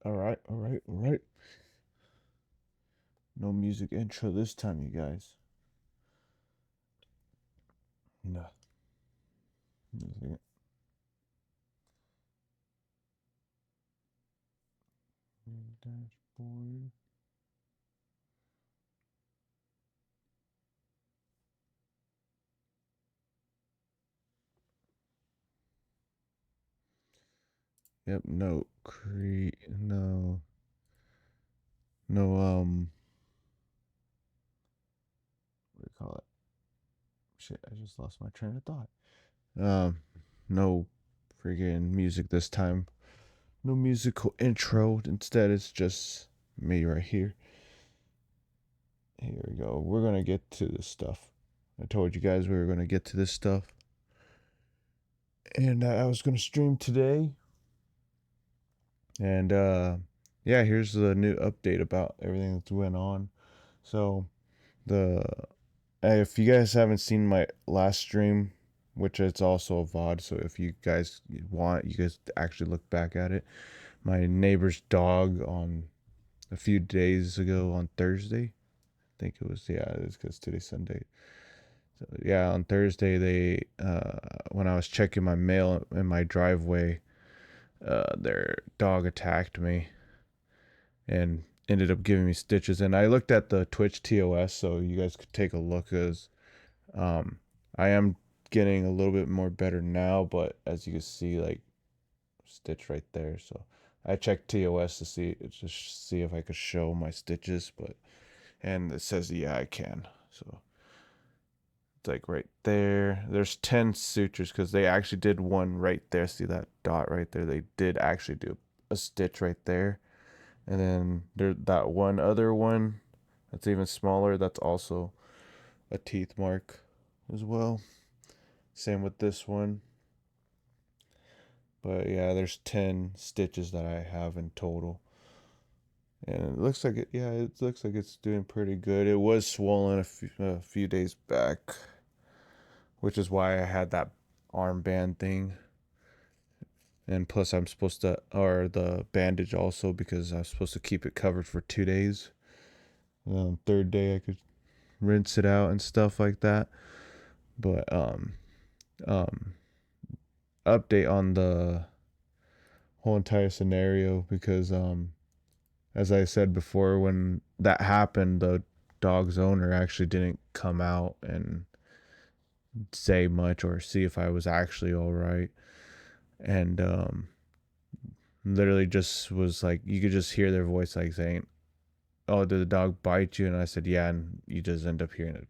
All right, all right, all right. No music intro this time, you guys. No. Dashboard. Yep, no, what do you call it? Shit, I just lost my train of thought. Um, no freaking music this time. No musical intro. Instead, it's just me right here. Here we go. We're gonna get to this stuff. I told you guys we were gonna get to this stuff. And I was gonna stream today. And yeah, here's the new update about everything that's went on. So the if you guys haven't seen my last stream, which it's also a VOD, so if you guys want, you guys actually look back at it. My neighbor's dog on a few days ago on Thursday. I think it was, yeah, it's because today's Sunday. So yeah, on Thursday they when I was checking my mail in my driveway, their dog attacked me and ended up giving me stitches. And I looked at the Twitch TOS, so you guys could take a look. As um, I am getting a little bit more better now, but as you can see, like stitch right there. So I checked TOS to see if I could show my stitches, but and it says yeah I can. So it's like right there. There's 10 sutures because they actually did one right there. See that dot right there? They did actually do a stitch right there. And then there that one other one that's even smaller, that's also a teeth mark as well. Same with this one. But yeah, there's 10 stitches that I have in total. And it looks like it looks like it's doing pretty good. It was swollen a few days back, which is why I had that armband thing. And plus I'm supposed to, or the bandage also, because I was supposed to keep it covered for 2 days. Third day I could rinse it out and stuff like that. But um update on the whole entire scenario, because as I said before, when that happened, the dog's owner actually didn't come out and say much or see if I was actually all right. And literally just was like, you could just hear their voice like saying, "Oh, did the dog bite you?" And I said, "Yeah," and you just end up hearing a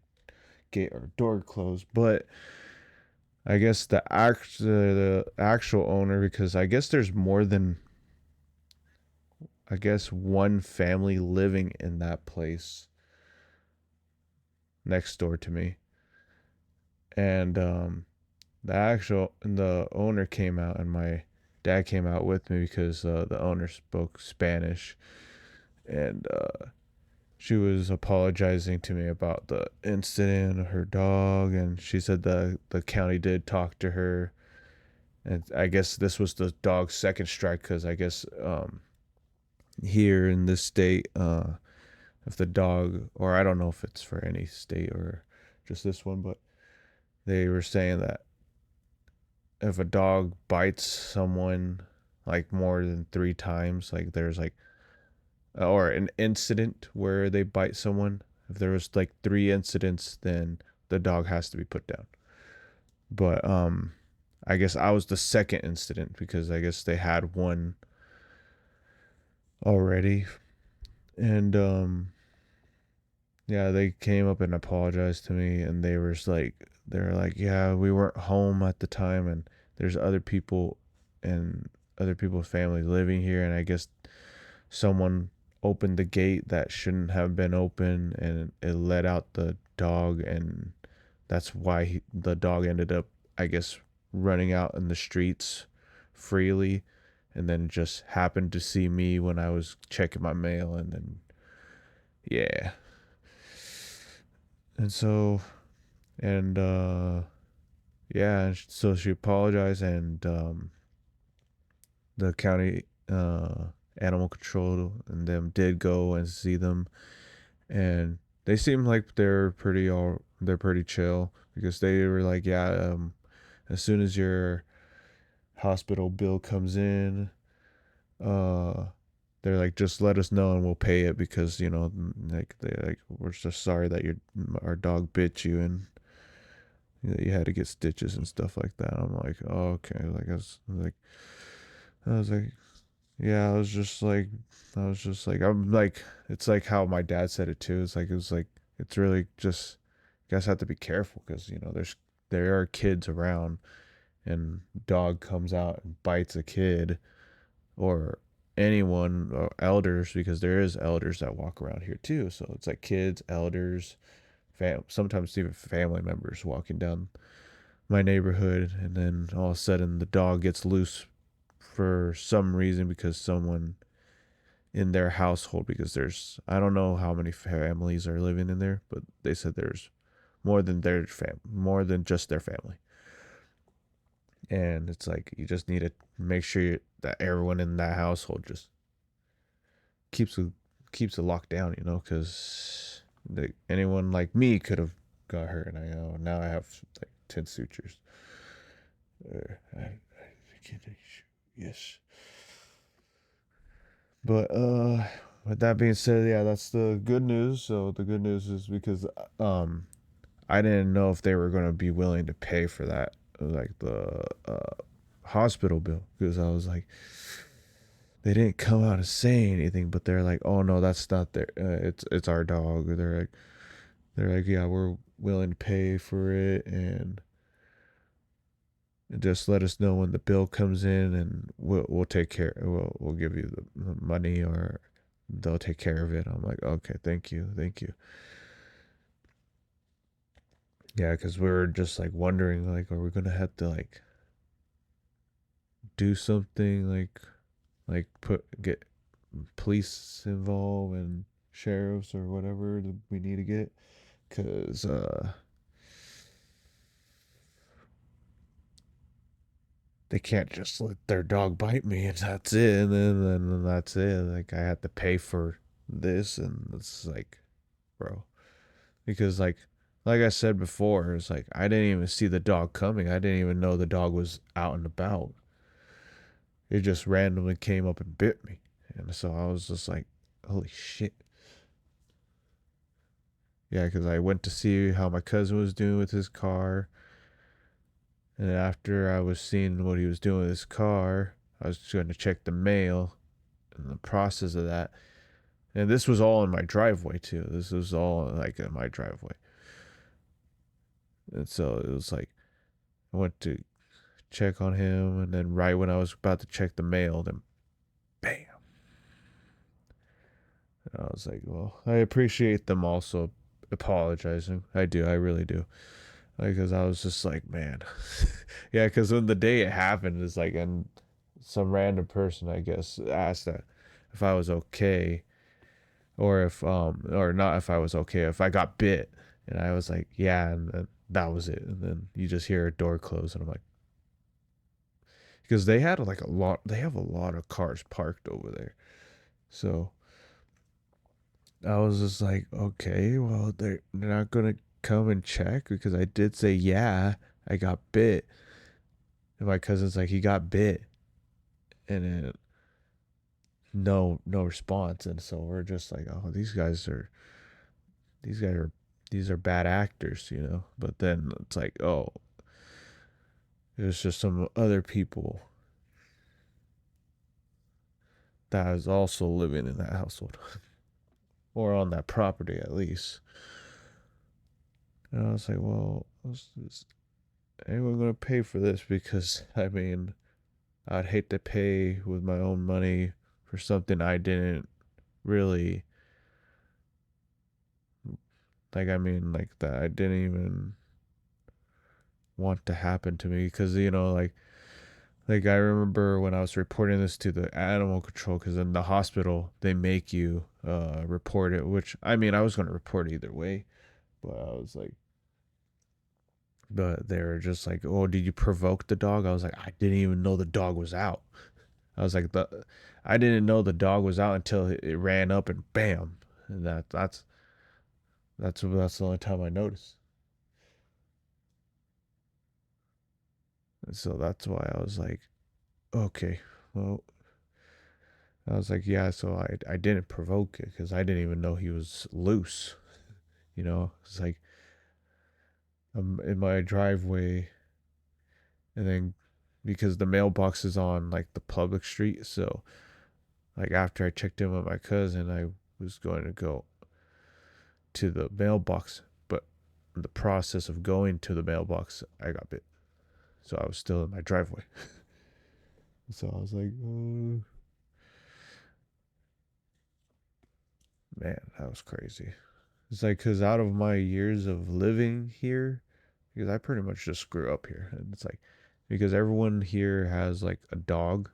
gate or door close. But I guess the actual owner, because I guess there's more than, I guess, one family living in that place next door to me. And the owner came out, and my dad came out with me because the owner spoke Spanish. And she was apologizing to me about the incident of her dog, and she said the county did talk to her. And I guess this was the dog's second strike, because I guess here in this state, if the dog, or I don't know if it's for any state or just this one, but they were saying that if a dog bites someone like more than 3 times, like there's like, or an incident where they bite someone, if there was like 3 incidents, then the dog has to be put down. But I guess I was the second incident, because I guess they had one already. And yeah, they came up and apologized to me, and they were like, yeah, we weren't home at the time, and there's other people and other people's families living here, and I guess someone opened the gate that shouldn't have been open, and it let out the dog, and that's why the dog ended up, I guess, running out in the streets freely, and then just happened to see me when I was checking my mail, and then yeah. And so, and yeah, so she apologized, and the county animal control and them did go and see them, and they seem like they're pretty chill because they were like, yeah, as soon as your hospital bill comes in, uh they're like, just let us know and we'll pay it because like they like, we're just sorry that your our dog bit you and you had to get stitches and stuff like that. I'm like, oh, okay. I was like, yeah, I was just like, I'm like, it's like how my dad said it too. It's really just, you guys have to be careful because, there are kids around and dog comes out and bites a kid or anyone or elders because there is elders that walk around here too. So it's like kids, elders, sometimes even family members walking down my neighborhood, and then all of a sudden the dog gets loose for some reason because someone in their household, because there's, I don't know how many families are living in there, but they said there's more than just their family. And it's like you just need to make sure that everyone in that household just keeps a keeps it locked down, because anyone like me could have got hurt, and I know now I have like 10 sutures. Yes. But with that being said, yeah, that's the good news. So the good news is because I didn't know if they were going to be willing to pay for that, like the hospital bill, because I was like, they didn't come out and say anything, but they're like, oh no, that's not their, it's our dog. They're like, yeah, we're willing to pay for it, and just let us know when the bill comes in, and we'll take care. We'll give you the money, or they'll take care of it. I'm like, okay, thank you, thank you. Yeah, because we were just like wondering, like, are we gonna have to like do something like get police involved and sheriffs or whatever that we need to get, because they can't just let their dog bite me and that's it, and then that's it. Like, I had to pay for this, and it's like, bro, because like I said before, it's like I didn't even see the dog coming. I didn't even know the dog was out and about. It just randomly came up and bit me, and so I was just like, holy shit. Yeah, because I went to see how my cousin was doing with his car, and after I was seeing what he was doing with his car, I was just going to check the mail. In the process of that, and this was all in my driveway too. This was all like in my driveway, and so it was like I went to check on him, and then right when I was about to check the mail, then bam. And I was like, well, I appreciate them also apologizing. I do, I really do. Because I was just like, man, yeah. Because when the day it happened, it's like, and some random person, I guess, asked that if I was okay, or if or not if I was okay, if I got bit, and I was like, yeah, and then that was it. And then you just hear a door close, and I'm like, because they have a lot of cars parked over there, so I was just like, okay, well, they're not gonna come and check because I did say, yeah, I got bit. And my cousin's like, he got bit, and then no response, and so we're just like, oh, these guys are these are bad actors. But then it's like, oh, it was just some other people that was also living in that household or on that property at least. And I was like, well, is anyone gonna pay for this? Because I mean, I'd hate to pay with my own money for something I didn't really like. I mean, like that I didn't even want to happen to me, because like I remember when I was reporting this to the animal control, because in the hospital they make you report it, which I mean I was going to report either way, but I was like, but they were just like, oh, did you provoke the dog? I was like, I didn't even know the dog was out. I was like, I didn't know the dog was out until it ran up and bam, and that's the only time I noticed. And so that's why I was like, okay, well, I was like, yeah. So I didn't provoke it because I didn't even know he was loose. It's like I'm in my driveway, and then because the mailbox is on like the public street, so like after I checked in with my cousin, I was going to go to the mailbox, but in the process of going to the mailbox, I got bit. So I was still in my driveway. So I was like, man, that was crazy. It's like, because out of my years of living here, because I pretty much just grew up here, and it's like, because everyone here has like a dog.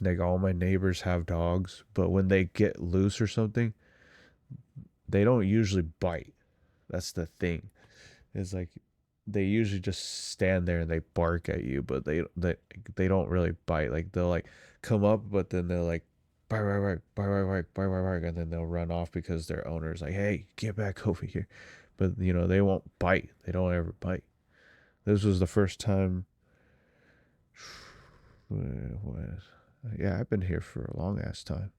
Like all my neighbors have dogs, but when they get loose or something, they don't usually bite. That's the thing. It's like they usually just stand there and they bark at you, but they don't really bite. Like they'll like come up, but then they'll like bark, bark, bark, bark, bark, bark, bark, bark, and then they'll run off because their owner's like, "Hey, get back over here." But they won't bite. They don't ever bite. This was the first time. Yeah, I've been here for a long ass time.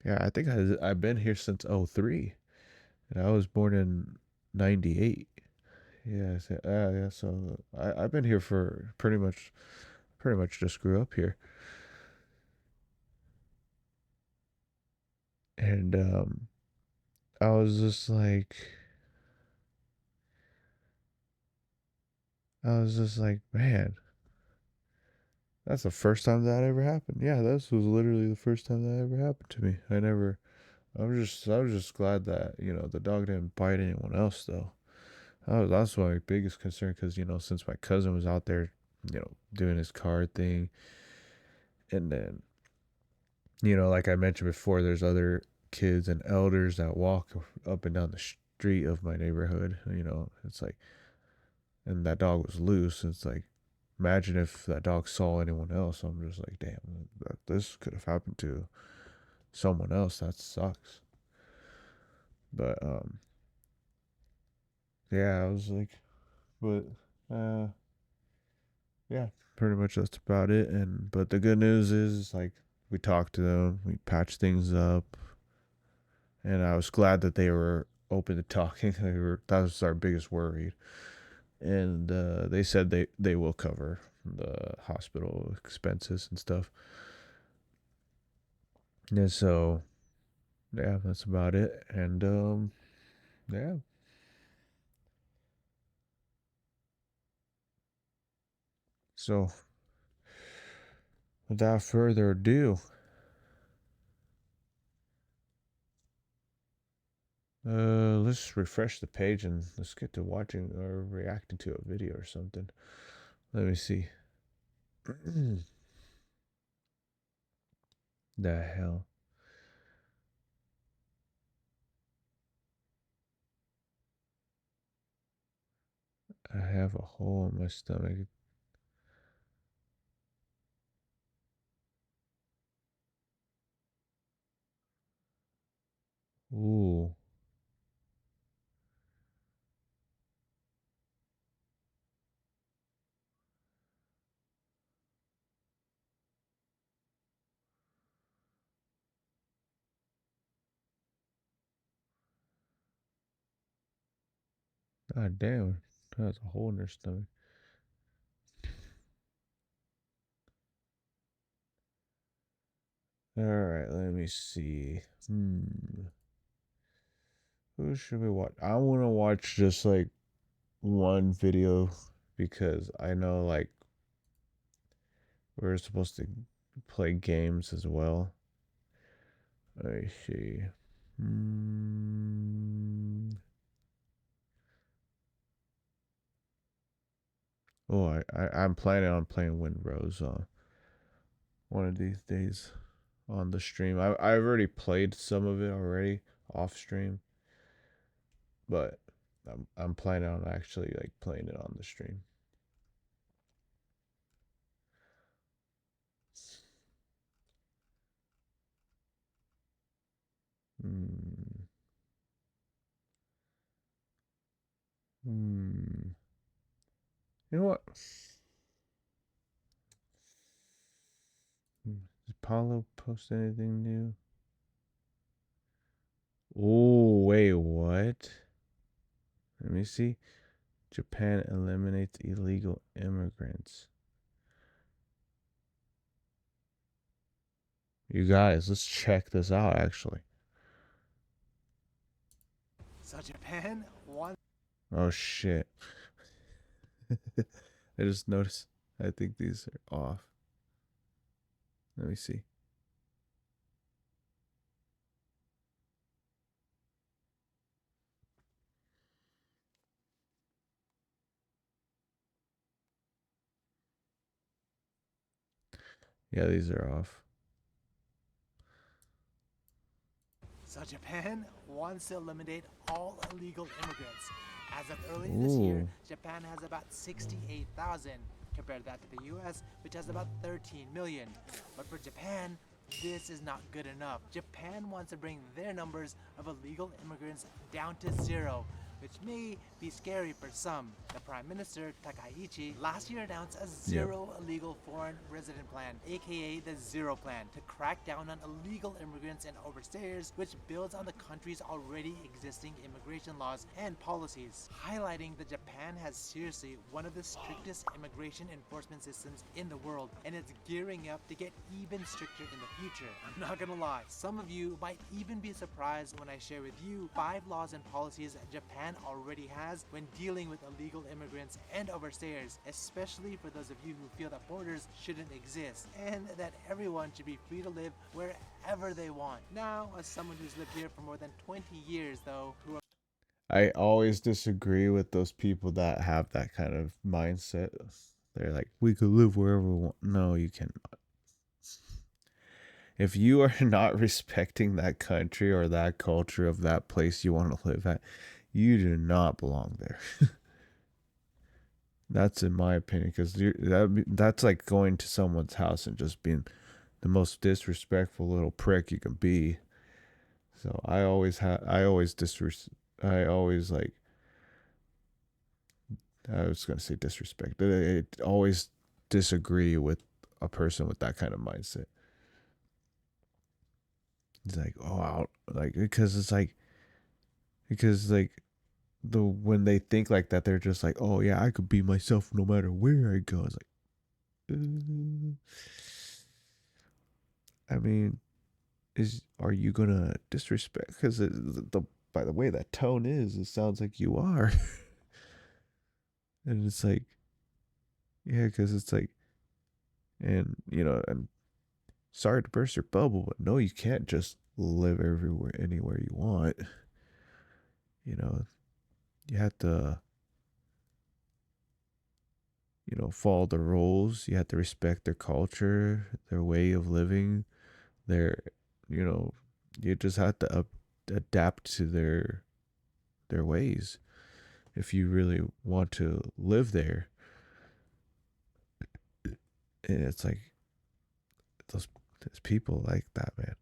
Yeah, I think I've been here since '03, and I was born in '98. Yeah, yeah. So I've been here for pretty much just grew up here, and I was just like, man, that's the first time that ever happened. Yeah, this was literally the first time that ever happened to me. I was just glad that the dog didn't bite anyone else though. That's my biggest concern because since my cousin was out there, doing his car thing, and then like I mentioned before, there's other kids and elders that walk up and down the street of my neighborhood. It's like, and that dog was loose. It's like, imagine if that dog saw anyone else. I'm just like, damn, this could have happened to someone else. That sucks. But yeah, I was like, but uh, yeah, pretty much that's about it. And but the good news is like we talked to them, we patched things up, and I was glad that they were open to talking. That was our biggest worry, and they said they will cover the hospital expenses and stuff. And so yeah, that's about it. And yeah. So without further ado, let's refresh the page and let's get to watching or reacting to a video or something. Let me see. The hell. I have a hole in my stomach. Ooh. God damn. That's a hole in her stomach. Alright, let me see. Who should we watch? I want to watch just like one video because I know like we're supposed to play games as well. I see. Hmm. Oh, I'm planning on playing Windrose one of these days on the stream. I've already played some of it already, off stream, but I'm planning on actually like playing it on the stream. Hmm. Hmm. You know what? Did Paulo post anything new? Oh, wait, what? Let me see. Japan eliminates illegal immigrants. You guys, let's check this out actually. So Japan wants. Oh shit. I just noticed. I think these are off. Let me see. Yeah, these are off. So Japan wants to eliminate all illegal immigrants. As of early this year, Ooh. Japan has about 68,000. Compare that to the US, which has about 13 million. But for Japan, this is not good enough. Japan wants to bring their numbers of illegal immigrants down to zero, which may be scary for some. The Prime Minister, Takaichi, last year announced a Yep. zero illegal foreign resident plan, aka the Zero Plan, to crack down on illegal immigrants and overstayers, which builds on the country's already existing immigration laws and policies, highlighting that Japan has seriously one of the strictest immigration enforcement systems in the world, and it's gearing up to get even stricter in the future. I'm not gonna lie, some of you might even be surprised when I share with you 5 laws and policies that Japan already has when dealing with illegal immigrants and overstayers, especially for those of you who feel that borders shouldn't exist and that everyone should be free to live wherever they want. Now, as someone who's lived here for more than 20 years though, who I always disagree with those people that have that kind of mindset. They're like, we could live wherever we want. No, you cannot. If you are not respecting that country or that culture of that place you want to live at, you do not belong there. That's in my opinion, because that's like going to someone's house and just being the most disrespectful little prick you can be. So I always I always like, I was gonna say disrespect, but I always disagree with a person with that kind of mindset. It's like, oh, like, because like the when they think like that, they're just like, oh yeah, I could be myself no matter where I go. It's like, I mean, are you gonna disrespect? Because by the way that tone is, it sounds like you are, and it's like, yeah, because it's like, and and sorry to burst your bubble, but no, you can't just live everywhere, anywhere you want. You know, you have to, follow the rules. You have to respect their culture, their way of living, their, you know, you just have to adapt to their ways if you really want to live there. And it's like those, those people like that, man.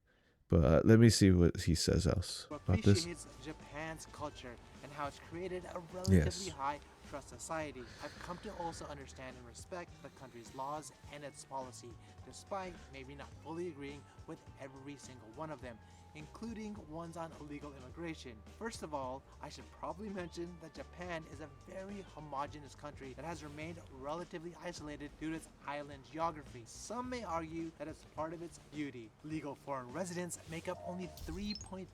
But let me see what he says else about this. appreciates Japan's culture and how it's created a relatively Yes. high trust society. I've come to also understand and respect the country's laws and its policy, despite maybe not fully agreeing with every single one of them, including ones on illegal immigration. First of all, I should probably mention that Japan is a very homogenous country that has remained relatively isolated due to its island geography. Some may argue that it's part of its beauty. Legal foreign residents make up only 3.3%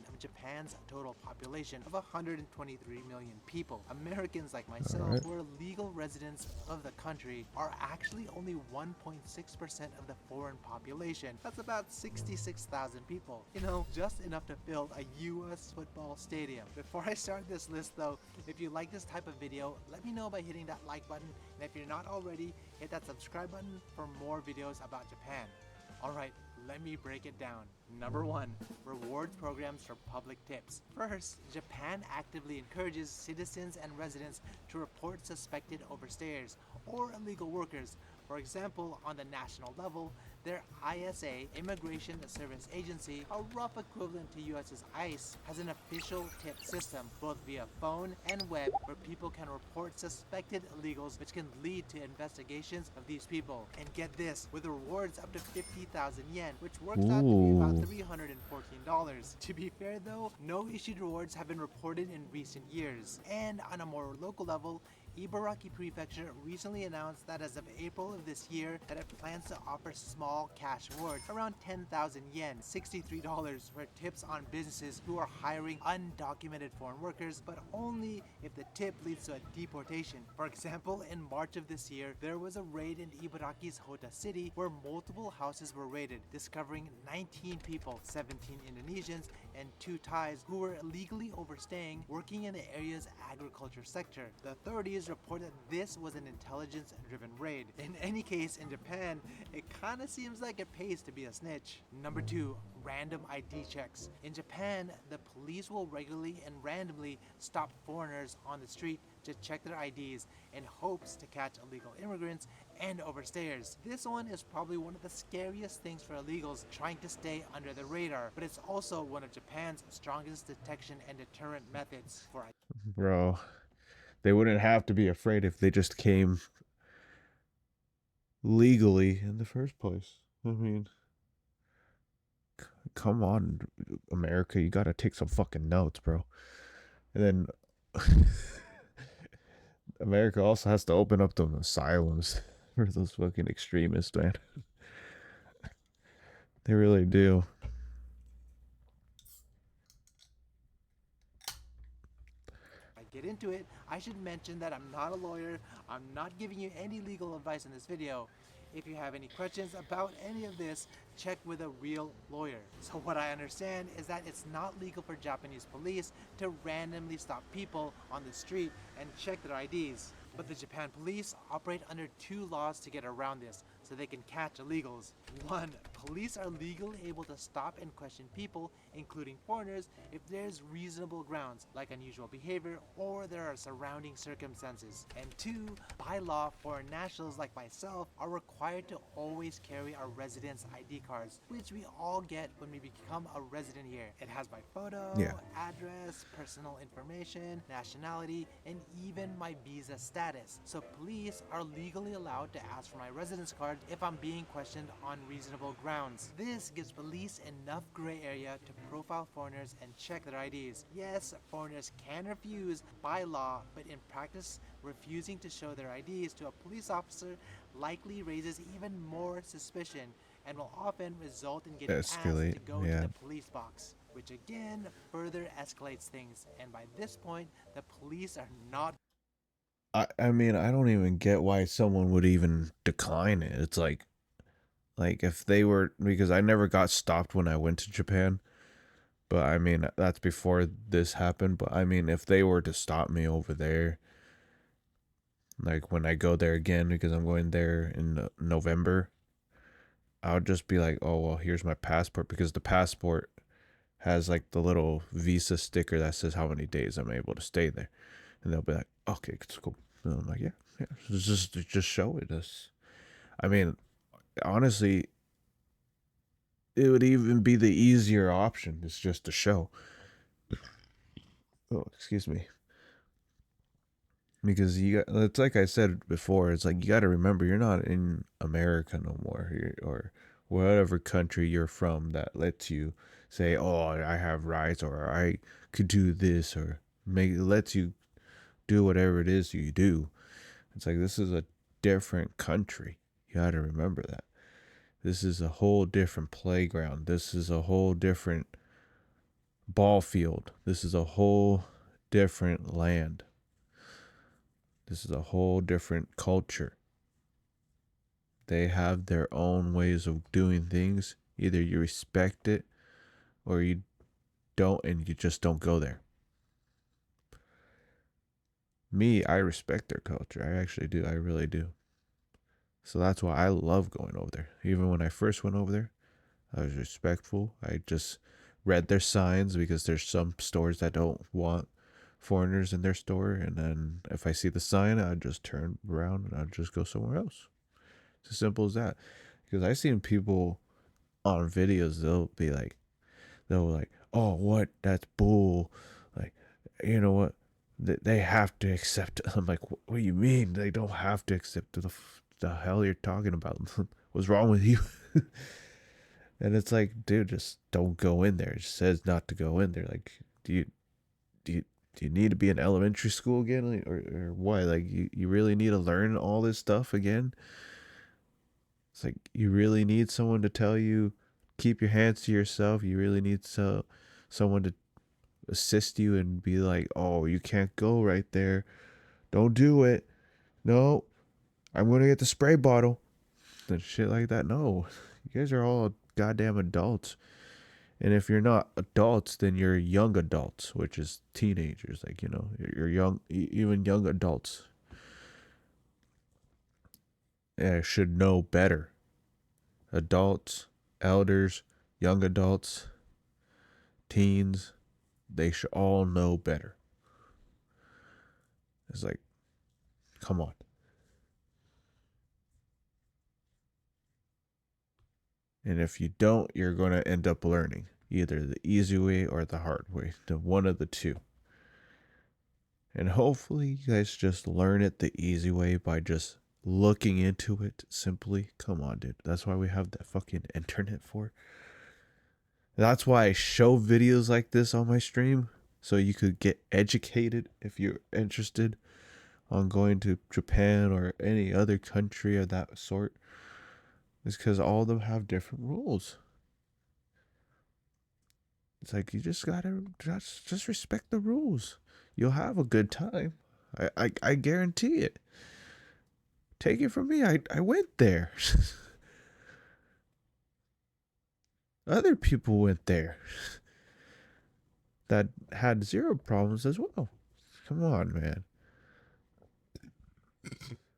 of Japan's total population of 123 million people. Americans like All myself, right. who are legal residents of the country, are actually only 1.6% of the foreign population. That's about 66,000 people. You know, just enough to fill a US football stadium. Before I start this list though, if you like this type of video, let me know by hitting that like button, and if you're not already, hit that subscribe button for more videos about Japan. Alright, Let me break it down. Number one, rewards programs for public tips. First, Japan actively encourages citizens and residents to report suspected overstayers or illegal workers. For example, on the national level, their ISA, Immigration Service Agency, a rough equivalent to US's ICE, has an official tip system, both via phone and web, where people can report suspected illegals, which can lead to investigations of these people. And get this, with rewards up to 50,000 yen, which works out to be about Ooh. $314. To be fair though, no issued rewards have been reported in recent years. And on a more local level, Ibaraki Prefecture recently announced that as of April of this year that it plans to offer small cash rewards, around 10,000 yen, $63 for tips on businesses who are hiring undocumented foreign workers, but only if the tip leads to a deportation. For example, in March of this year, there was a raid in Ibaraki's Hota City where multiple houses were raided, discovering 19 people, 17 Indonesians and 2 Thais, who were illegally overstaying, working in the area's agriculture sector. The authorities report that this was an intelligence-driven raid. In any case, in Japan, it kinda seems like it pays to be a snitch. Number 2, random ID checks. In Japan, the police will regularly and randomly stop foreigners on the street to check their IDs in hopes to catch illegal immigrants and overstayers. This one is probably one of the scariest things for illegals trying to stay under the radar, but it's also one of Japan's strongest detection and deterrent methods for Bro, they wouldn't have to be afraid if they just came legally in the first place. I mean, come on, America, you gotta take some fucking notes, bro. And then America also has to open up them asylums for those fucking extremists, man. They really do. I get into it, I should mention that I'm not a lawyer. I'm not giving you any legal advice in this video. If you have any questions about any of this, check with a real lawyer. So what I understand is that it's not legal for Japanese police to randomly stop people on the street and check their IDs. But the Japan police operate under 2 laws to get around this, so they can catch illegals. 1. Police are legally able to stop and question people, including foreigners, if there's reasonable grounds, like unusual behavior or there are surrounding circumstances. And 2. By law, foreign nationals like myself are required to always carry our residence ID cards, which we all get when we become a resident here. It has my photo, Yeah. address, personal information, nationality, and even my visa status. So police are legally allowed to ask for my residence card if I'm being questioned on reasonable grounds. This gives police enough gray area to profile foreigners and check their IDs. Yes, foreigners can refuse by law, but in practice, refusing to show their IDs to a police officer likely raises even more suspicion and will often result in getting asked to Escalate. go to Yeah. the police box, which again further escalates things. And by this point, the police are not. I mean, I don't even get why someone would even decline it. It's like if they were, because I never got stopped when I went to Japan, but I mean that's before this happened, but I mean if they were to stop me over there, like when I go there again because I'm going there in November, I would just be like, "Oh, well, here's my passport," because the passport has like the little visa sticker that says how many days I'm able to stay there. And they'll be like, "Okay, it's cool." And I'm like, "Yeah, yeah, just show it us." I mean, honestly, it would even be the easier option. It's just to show. Oh, excuse me. Because you got, it's like I said before, it's like you got to remember you're not in America no more, or whatever country you're from that lets you say, "Oh, I have rights," or "I could do this," or make lets you do whatever it is you do. It's like this is a different country. You got to remember that. This is a whole different playground. This is a whole different ball field. This is a whole different land. This is a whole different culture. They have their own ways of doing things. Either you respect it or you don't, and you just don't go there. Me, I respect their culture. I actually do. I really do. So that's why I love going over there. Even when I first went over there, I was respectful. I just read their signs because there's some stores that don't want foreigners in their store, and then if I see the sign, I'd just turn around and I'd just go somewhere else. It's as simple as that. Because I've seen people on videos, they'll like, oh, what? That's bull. Like, you know what? They have to accept it. I'm like, what do you mean they don't have to accept it? The hell you're talking about? What's wrong with you? And it's like, dude, just don't go in there. It says not to go in there. Like, do you do you need to be in elementary school again, like, or what? Like, you really need to learn all this stuff again? It's like you really need someone to tell you keep your hands to yourself. You really need someone to assist you and be like, oh, you can't go right there. Don't do it. No, I'm gonna get the spray bottle and shit like that. No, you guys are all goddamn adults. And if you're not adults, then you're young adults, which is teenagers. Like, you're young, even young adults should know better. Adults, elders, young adults, teens, they should all know better. It's like, come on. And if you don't, you're going to end up learning either the easy way or the hard way, the one of the two. And hopefully, you guys just learn it the easy way by just looking into it simply. Come on, dude. That's why we have that fucking internet for. That's why I show videos like this on my stream so you could get educated if you're interested on going to Japan or any other country of that sort. It's because all of them have different rules. It's like you just gotta just respect the rules. You'll have a good time. I guarantee it. Take it from me. I went there. Other people went there that had zero problems as well. Come on, man.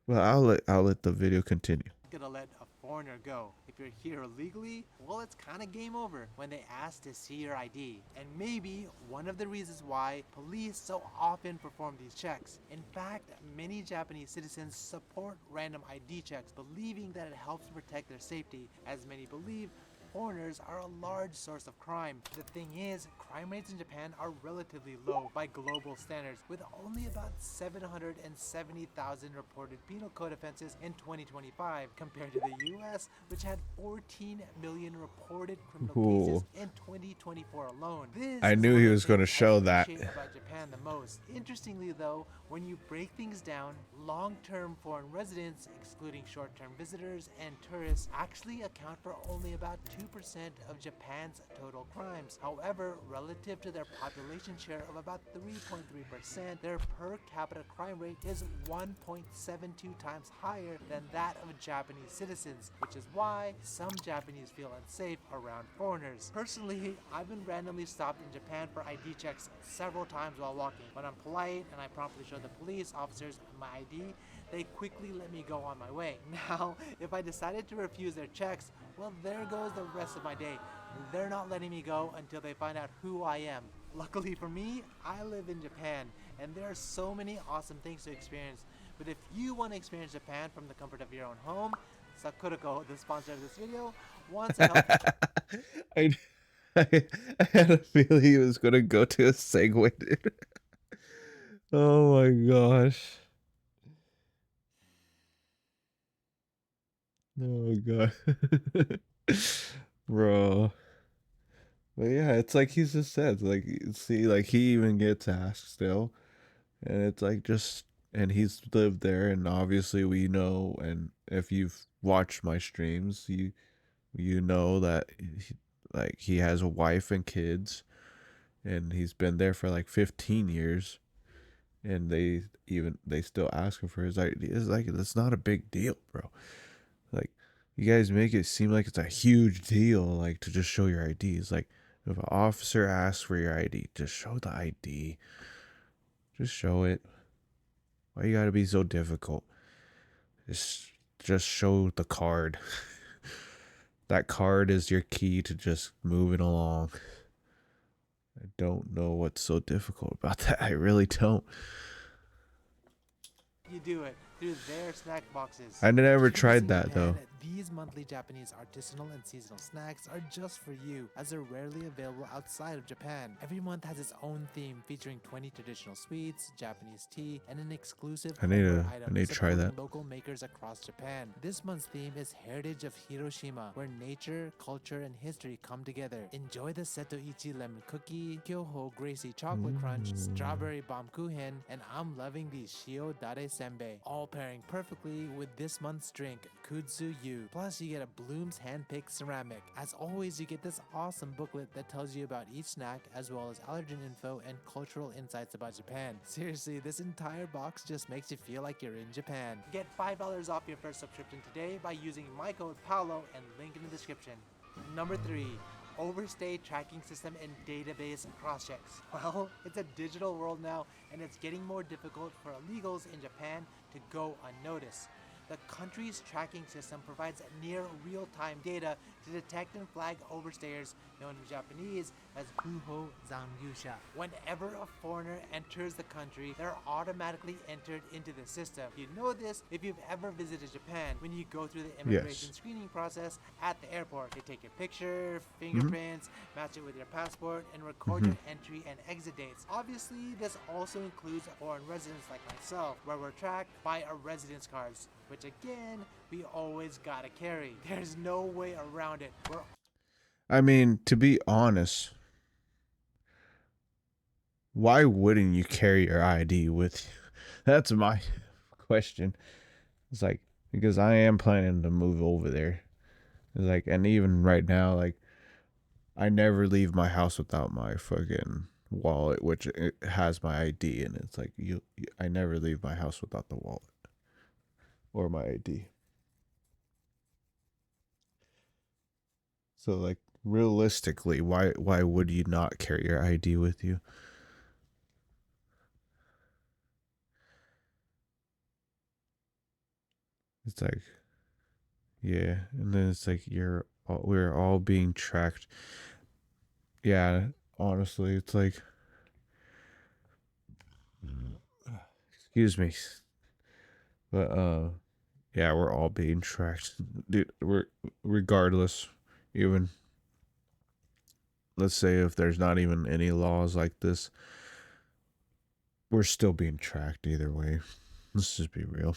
Well, I'll let the video continue. Gonna let a foreigner go. If you're here illegally, well, it's kind of game over when they ask to see your ID. And maybe one of the reasons why police so often perform these checks. In fact, many Japanese citizens support random ID checks, believing that it helps protect their safety, as many believe foreigners are a large source of crime. The thing is, crime rates in Japan are relatively low by global standards, with only about 770,000 reported penal code offenses in 2025, compared to the US, which had 14 million reported criminal cases Ooh, in 2024 alone. This I is knew one he of the was going to things I show that. appreciate about Japan the most. Interestingly though, when you break things down, long-term foreign residents, excluding short-term visitors and tourists, actually account for only about 2% of Japan's total crimes. However, relative to their population share of about 3.3%, their per capita crime rate is 1.72 times higher than that of Japanese citizens, which is why some Japanese feel unsafe around foreigners. Personally, I've been randomly stopped in Japan for ID checks several times while walking. When I'm polite and I promptly show the police officers my ID, they quickly let me go on my way. Now, if I decided to refuse their checks, well, there goes the rest of my day. They're not letting me go until they find out who I am. Luckily for me, I live in Japan, and there are so many awesome things to experience. But if you want to experience Japan from the comfort of your own home, Sakurako, the sponsor of this video, wants to help. I, I had a feeling he was going to go to a segue, dude. Oh my gosh. Oh god. Bro. But yeah, it's like he just said, like, see, like he even gets asked still. And it's like just, and he's lived there, and obviously we know, and if you've watched my streams, you know that he has a wife and kids, and he's been there for like 15 years, and they still ask him for his ID. It's like, that's not a big deal, bro. Like, you guys make it seem like it's a huge deal, like, to just show your ID. It's like, if an officer asks for your ID, just show the ID. Just show it. Why you gotta be so difficult? Just show the card. that card is your key to just moving along. I don't know what's so difficult about that. I really don't. You do it through their snack boxes. I If never you're tried visiting that Japan, though. these monthly Japanese artisanal and seasonal snacks are just for you, as they're rarely available outside of Japan. Every month has its own theme, featuring 20 traditional sweets, Japanese tea, and an exclusive homeware I item need to try supporting that. local makers across Japan. This month's theme is Heritage of Hiroshima, where nature, culture, and history come together. Enjoy the Setoichi lemon cookie, Kyoho Gracie chocolate crunch, Ooh. strawberry Baumkuchen, and I'm loving the Shio Dare Senbei, all pairing perfectly with this month's drink, Kudzu Yu. Plus, you get a Bloom's hand-picked ceramic. As always, you get this awesome booklet that tells you about each snack, as well as allergen info and cultural insights about Japan. Seriously, this entire box just makes you feel like you're in Japan. Get $5 off your first subscription today by using my code Paolo and link in the description. Number 3. Overstay tracking system and database cross-checks. Well, it's a digital world now, and it's getting more difficult for illegals in Japan to go unnoticed. The country's tracking system provides near real-time data to detect and flag overstayers, known in Japanese as Buho Zangyusha. Whenever a foreigner enters the country, they're automatically entered into the system. You know this if you've ever visited Japan. When you go through the Yes. immigration screening process at the airport, they take your picture, Hmm. fingerprints, match it with your passport, and record Hmm. your entry and exit dates. Obviously, this also includes foreign residents like myself, where we're tracked by our residence cards, which again, we always gotta carry. There's no way around it. I mean, to be honest, why wouldn't you carry your ID with you? That's my question. It's like, because I am planning to move over there. It's like, and even right now, like, I never leave my house without my fucking wallet, which it has my ID in it. It's like I never leave my house without the wallet or my ID. So like realistically, why would you not carry your ID with you? It's like, yeah, and then it's like we're all being tracked. Yeah, honestly, it's like, excuse me, but yeah, we're all being tracked, dude. We're regardless, even let's say if there's not even any laws like this, we're still being tracked either way. Let's just be real.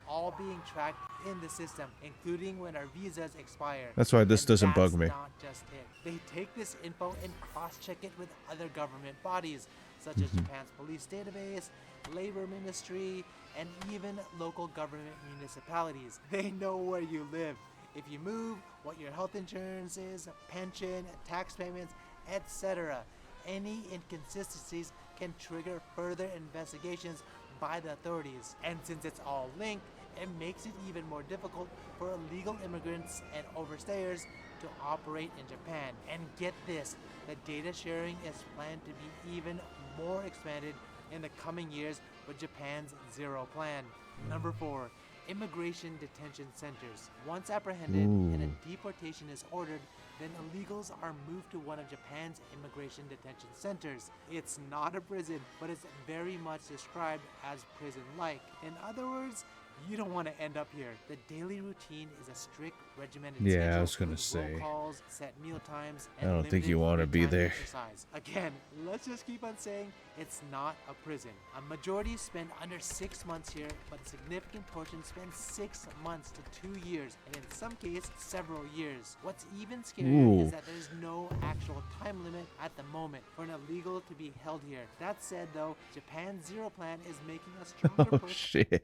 All being tracked in the system, including when our visas expire. That's why this And doesn't bug that's me. not just it. They take this info and cross-check it with other government bodies, such as Hmm. Japan's police database, labor ministry, and even local government municipalities. They know where you live, if you move, what your health insurance is, pension, tax payments, etc. Any inconsistencies can trigger further investigations by the authorities. And since it's all linked, it makes it even more difficult for illegal immigrants and overstayers to operate in Japan. And get this, the data sharing is planned to be even more expanded in the coming years with Japan's Zero Plan. Number 4. Immigration detention centers. Once apprehended and Ooh. a deportation is ordered, then illegals are moved to one of Japan's immigration detention centers. It's not a prison, but it's very much described as prison-like. In other words, you don't want to end up here. The daily routine is a strict, regimented Yeah, I schedule was gonna with roll say. calls, set meal times, I and don't think limited you want to free be time there. exercise. Again, let's just keep on saying it's not a prison. A majority spend under 6 months here, but a significant portion spend 6 months to 2 years, and in some cases, several years. What's even scarier is Ooh. that there's no actual time limit at the moment for an illegal to be held here. That said, though, Japan's Zero Plan is making a stronger Oh push. shit.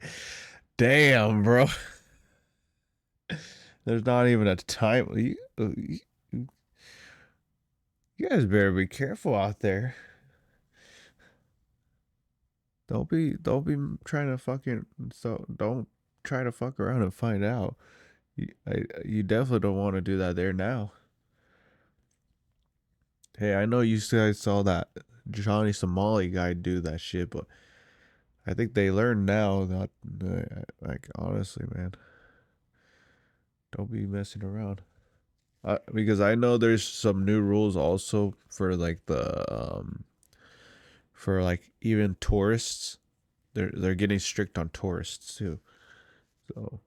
Damn, bro. There's not even a time. You guys better be careful out there. Don't be trying to fucking don't try to fuck around and find out. You definitely don't want to do that there now. Hey, I know you guys saw that Johnny Somali guy do that shit, but I think they learned now. Not like honestly, man. Don't be messing around. Because I know there's some new rules also for like for like even tourists. They're getting strict on tourists too. So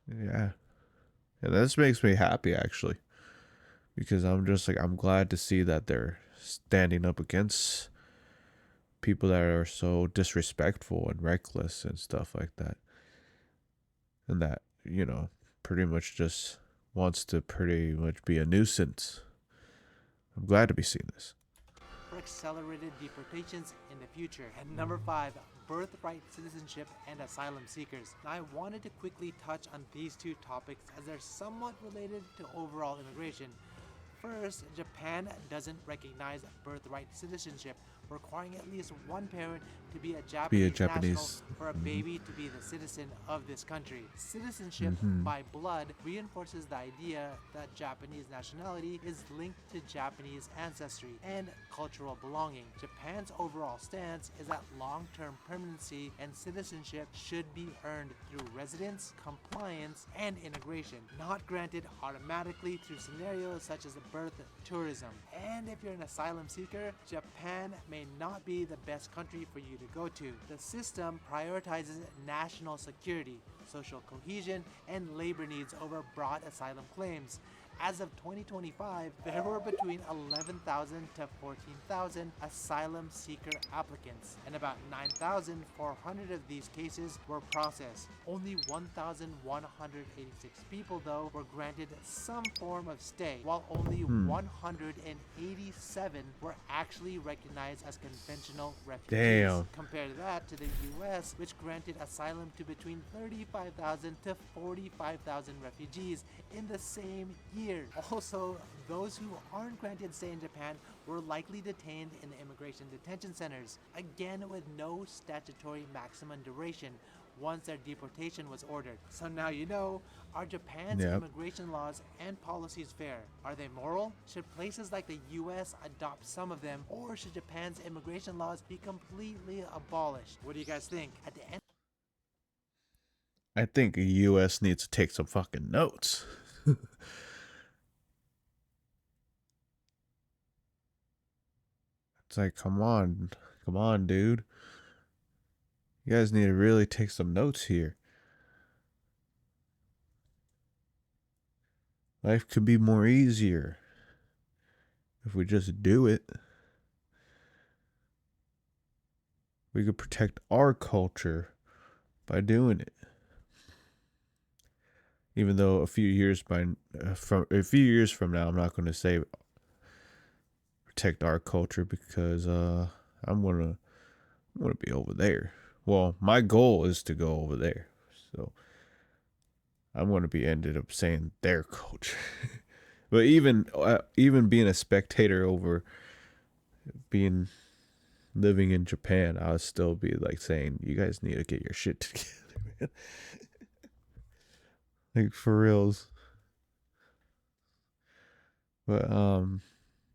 yeah, and this makes me happy actually because I'm just like I'm glad to see that they're standing up against people that are so disrespectful and reckless and stuff like that, and that pretty much just wants to pretty much be a nuisance. I'm glad to be seeing this. for accelerated deportations in the future. And number 5, birthright citizenship and asylum seekers. Now, I wanted to quickly touch on these two topics as they're somewhat related to overall immigration. First, Japan doesn't recognize birthright citizenship, requiring at least one parent to be a Be a Japanese national Japanese. for a baby to be the citizen of this country. Citizenship Mm-hmm. by blood reinforces the idea that Japanese nationality is linked to Japanese ancestry and cultural belonging. Japan's overall stance is that long-term permanency and citizenship should be earned through residence, compliance, and integration, not granted automatically through scenarios such as birth tourism. And if you're an asylum seeker, Japan may not be the best country for you to go to. The system prioritizes national security, social cohesion, and labor needs over broad asylum claims. As of 2025, there were between 11,000 to 14,000 asylum seeker applicants, and about 9,400 of these cases were processed. Only 1,186 people, though, were granted some form of stay, while only Hmm. 187 were actually recognized as conventional refugees. Damn. Compare that to the US, which granted asylum to between 35,000 to 45,000 refugees in the same year. Also, those who aren't granted stay in Japan were likely detained in the immigration detention centers, again with no statutory maximum duration once their deportation was ordered. So now you know, are Japan's Yep. immigration laws and policies fair? Are they moral? Should places like the US adopt some of them, or should Japan's immigration laws be completely abolished? What do you guys think? At the end I think the U.S. needs to take some fucking notes. It's like, come on, dude. You guys need to really take some notes here. Life could be more easier if we just do it. We could protect our culture by doing it. Even though from a few years from now, I'm not going to say protect our culture because I'm gonna be over there. Well, my goal is to go over there, so I'm gonna be ended up saying their culture. But even being a spectator over being living in Japan, I would still be like saying, "You guys need to get your shit together, man." Like for reals. But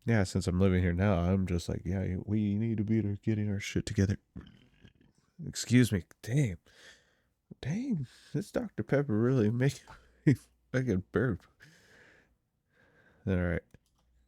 yeah. Since I'm living here now, I'm just like, yeah, we need to be getting our shit together. Excuse me. Damn. This Dr. Pepper really making me fucking burp. All right.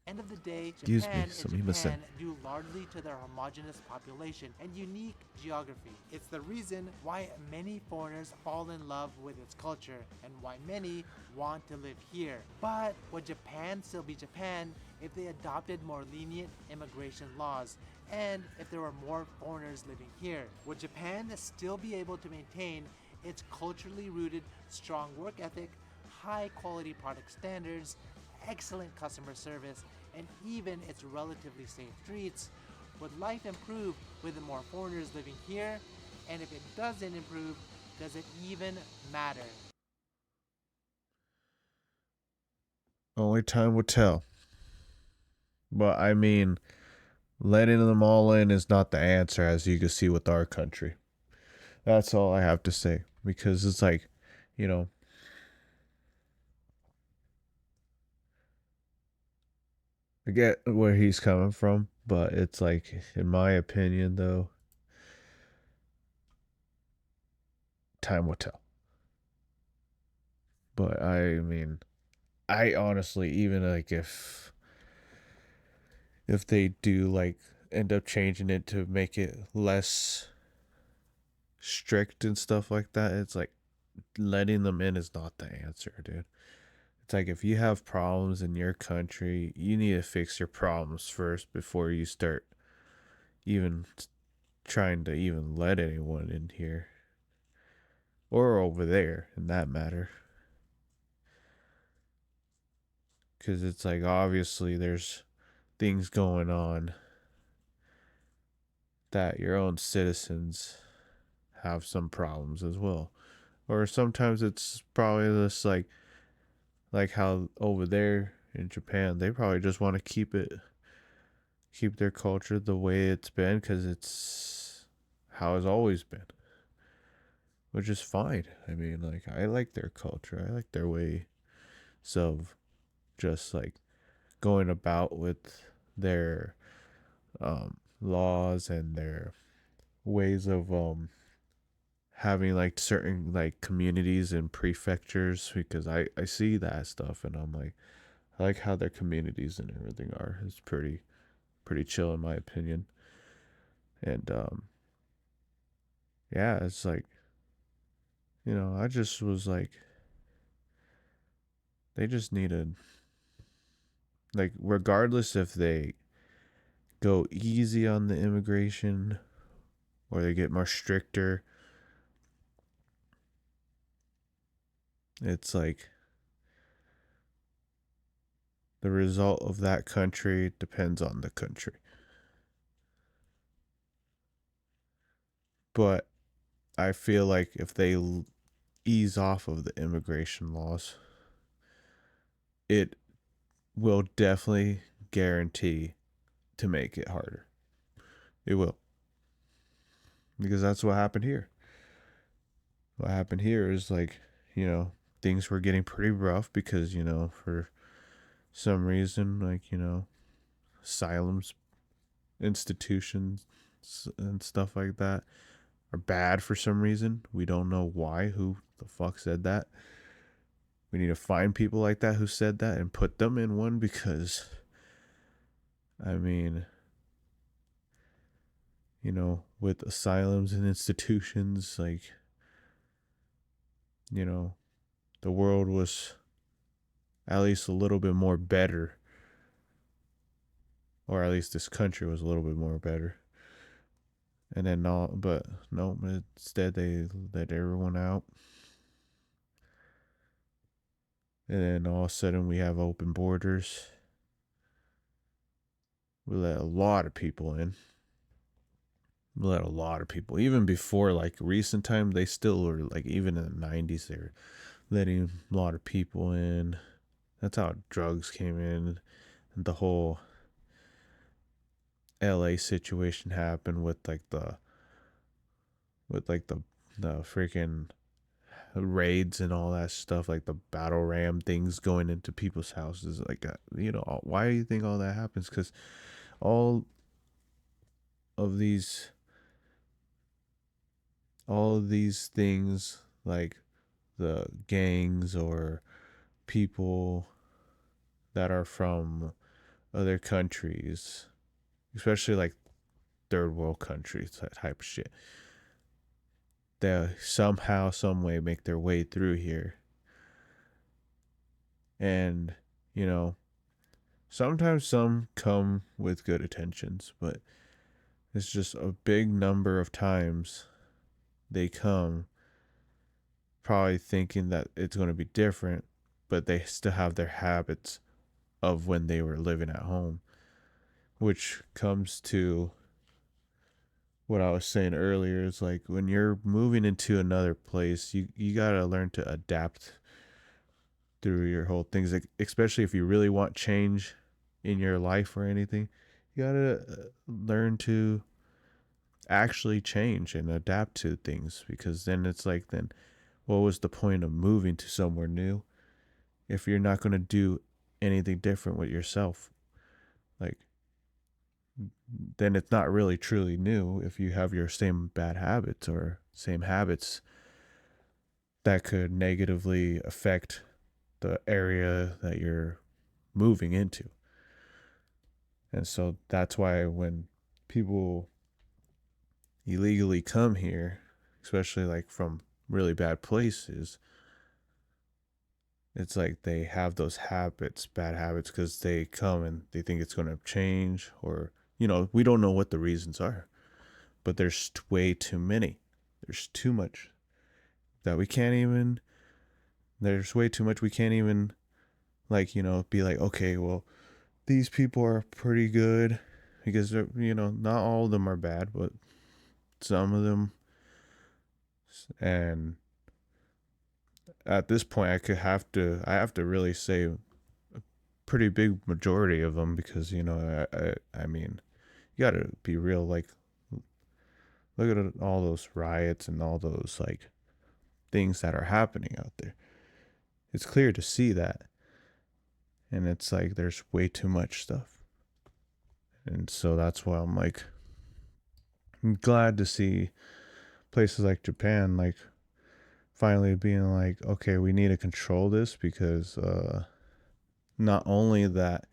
end of the day, Excuse me. Japan is Sumimasen. Japan due largely to their homogeneous population and unique geography. It's the reason why many foreigners fall in love with its culture and why many want to live here. But would Japan still be Japan if they adopted more lenient immigration laws and if there were more foreigners living here? Would Japan still be able to maintain its culturally rooted strong work ethic, high quality product standards, excellent customer service, and even its relatively safe streets? Would life improve with more foreigners living here? And if it doesn't improve, does it even matter? Only time will tell. But I mean, letting them all in is not the answer, as you can see with our country. That's all I have to say. Because it's like, you know, I get where he's coming from, but it's like, in my opinion, though, time will tell. But I mean, I honestly, even like if they do like end up changing it to make it less strict and stuff like that, it's like letting them in is not the answer, dude. It's like if you have problems in your country, you need to fix your problems first before you start even trying to even let anyone in here or over there in that matter. Because it's like obviously there's things going on that your own citizens have some problems as well. Or sometimes it's probably just like how over there in Japan they probably just want to keep their culture the way it's been because it's how it's always been, which is fine. I mean, like I like their culture. I like their ways of just like going about with their laws and their ways of having like certain like communities and prefectures because I see that stuff and I'm like I like how their communities and everything are. It's pretty chill in my opinion. And yeah, it's like I just was like they just needed like regardless if they go easy on the immigration or they get more stricter, it's like the result of that country depends on the country. But I feel like if they ease off of the immigration laws, it will definitely guarantee to make it harder. It will. Because that's what happened here. What happened here is like, things were getting pretty rough because, for some reason, like, asylums, institutions, and stuff like that are bad for some reason. We don't know why. Who the fuck said that? We need to find people like that who said that and put them in one because, I mean, with asylums and institutions, like, you know, the world was at least a little bit more better, or at least this country was a little bit more better. And then, no, but no, instead they let everyone out. And then all of a sudden we have open borders. We let a lot of people in. We let a lot of people, even before like recent time, they still were like, even in the 90s, they were letting a lot of people in. That's how drugs came in. And the whole LA situation happened with the freaking raids and all that stuff, like the battle ram things going into people's houses. Like, why do you think all that happens? Because all of these, all of these things, like the gangs or people that are from other countries, especially like third world countries, that type of shit, they somehow, some way make their way through here. And, you know, sometimes some come with good intentions, but it's just a big number of times they come probably thinking that it's going to be different, but they still have their habits of when they were living at home, which comes to what I was saying earlier. Is like when you're moving into another place, you got to learn to adapt through your whole things, like, especially if you really want change in your life or anything. You got to learn to actually change and adapt to things, because then it's like, then what was the point of moving to somewhere new if you're not going to do anything different with yourself? Like, then it's not really truly new if you have your same bad habits or same habits that could negatively affect the area that you're moving into. And so that's why when people illegally come here, especially like from really bad places, it's like they have those habits, bad habits, because they come and they think it's going to change, or, we don't know what the reasons are, but there's way too many. There's too much that we can't even, there's way too much we can't even, like, be like, okay, well, these people are pretty good because they're, not all of them are bad, but some of them. And at this point, I have to really say a pretty big majority of them because, I mean, you gotta be real. Like, look at all those riots and all those, like, things that are happening out there. It's clear to see that. And it's like there's way too much stuff. And so that's why I'm glad to see places like Japan, like, finally being like, okay, we need to control this because not only that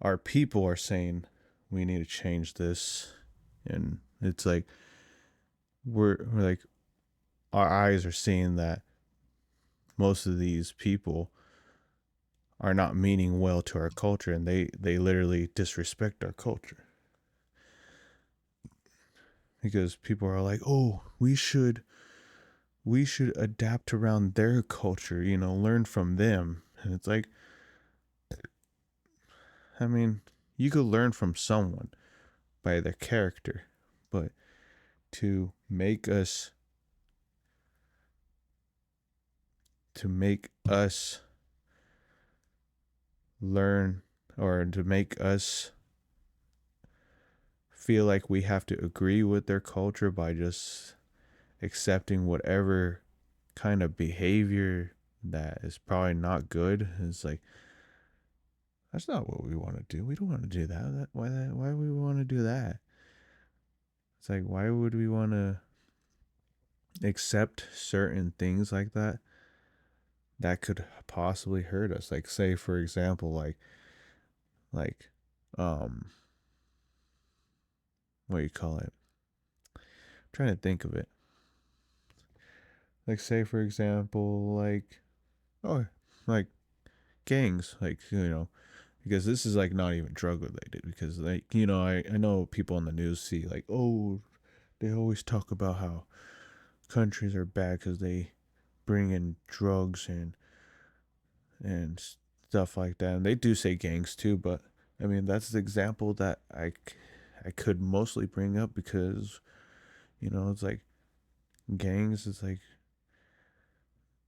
our people are saying we need to change this, and it's like we're like our eyes are seeing that most of these people are not meaning well to our culture, and they literally disrespect our culture because people are like, oh, we should adapt around their culture, learn from them. And it's like, I mean, you could learn from someone by their character, but to make us to make us learn, or to make us feel like we have to agree with their culture by just accepting whatever kind of behavior that is probably not good. It's like, that's not what we want to do. We don't want to do why would we want to do that? It's like, why would we want to accept certain things like that that could possibly hurt us? Like, say for example, like um what do you call it? I'm trying to think of it. Like, say for example, like, oh, like gangs, like, because this is like not even drug related, because, like, I know people on the news see like, oh, they always talk about how countries are bad because they bring in drugs and stuff like that, and they do say gangs too, but I mean that's the example that I could mostly bring up because, it's like gangs. It's like,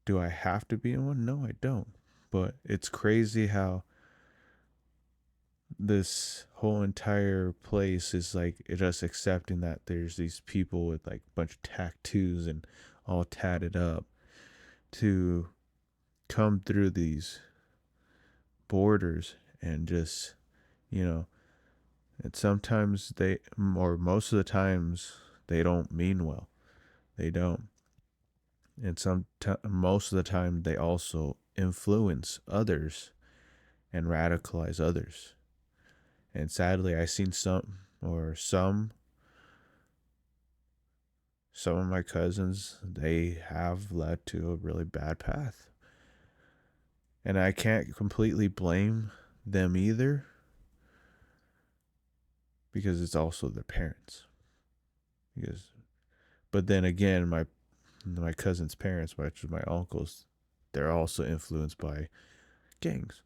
do I have to be in one? No, I don't. But it's crazy how this whole entire place is like just accepting that there's these people with like a bunch of tattoos and all tatted up to come through these borders and just, you know, and sometimes they, or most of the times, they don't mean well. They don't. And most of the time, they also influence others and radicalize others. And sadly, I've seen some of my cousins, they have led to a really bad path. And I can't completely blame them either because it's also their parents. Because, but then again, my cousin's parents, which is my uncles, they're also influenced by gangs.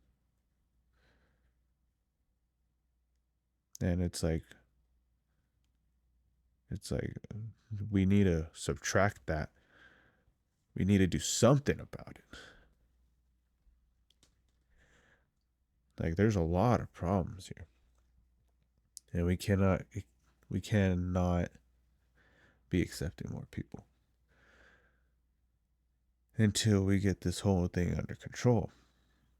And it's like we need to subtract that. We need to do something about it. Like, there's a lot of problems here. And we cannot be accepting more people until we get this whole thing under control.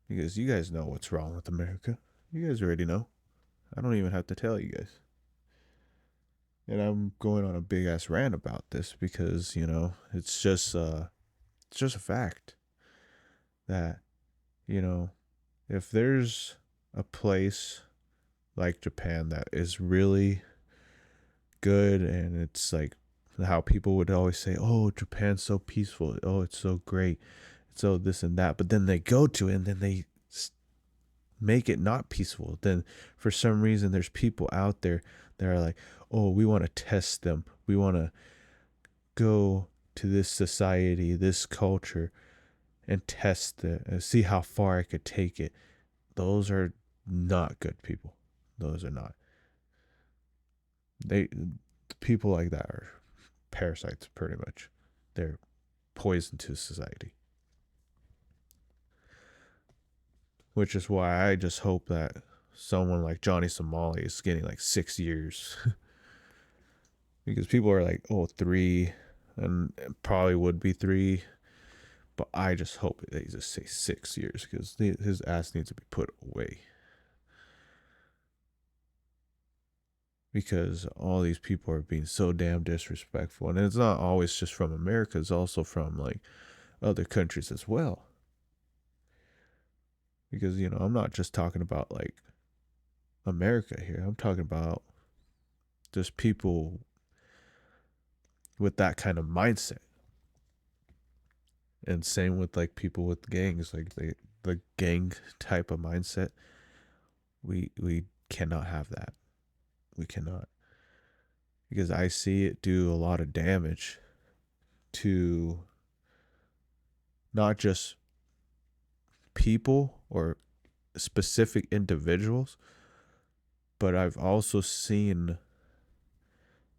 Because you guys know what's wrong with America. You guys already know. I don't even have to tell you guys. And I'm going on a big ass rant about this because, it's just a fact that, you know, if there's a place like Japan that is really good, and it's like how people would always say, "Oh, Japan's so peaceful. Oh, it's so great. It's so this and that." But then they go to it and then they make it not peaceful. Then for some reason there's people out there that are like, "Oh, we want to test them. We want to go to this society, this culture and test it and see how far I could take it." Those are not good people. Those are not. They People like that are parasites pretty much. They're poison to society. Which is why I just hope that someone like Johnny Somali is getting like 6 years. Because people are like, oh, 3, and it probably would be 3. But I just hope they just say 6 years because his ass needs to be put away. Because all these people are being so damn disrespectful. And it's not always just from America, it's also from like other countries as well. Because, I'm not just talking about like America here, I'm talking about just people with that kind of mindset. And same with like people with gangs, like the gang type of mindset. We cannot have that. We cannot. Because I see it do a lot of damage to not just people or specific individuals, but I've also seen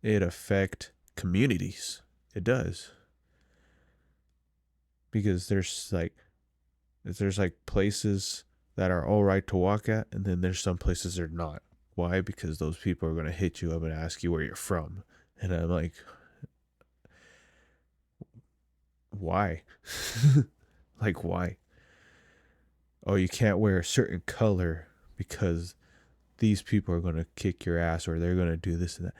it affect communities. It does. Because there's like places that are all right to walk at, and then there's some places they're not. Why? Because those people are gonna hit you up and ask you where you're from. And I'm like, why? Like why? Oh, you can't wear a certain color because these people are gonna kick your ass or they're gonna do this and that.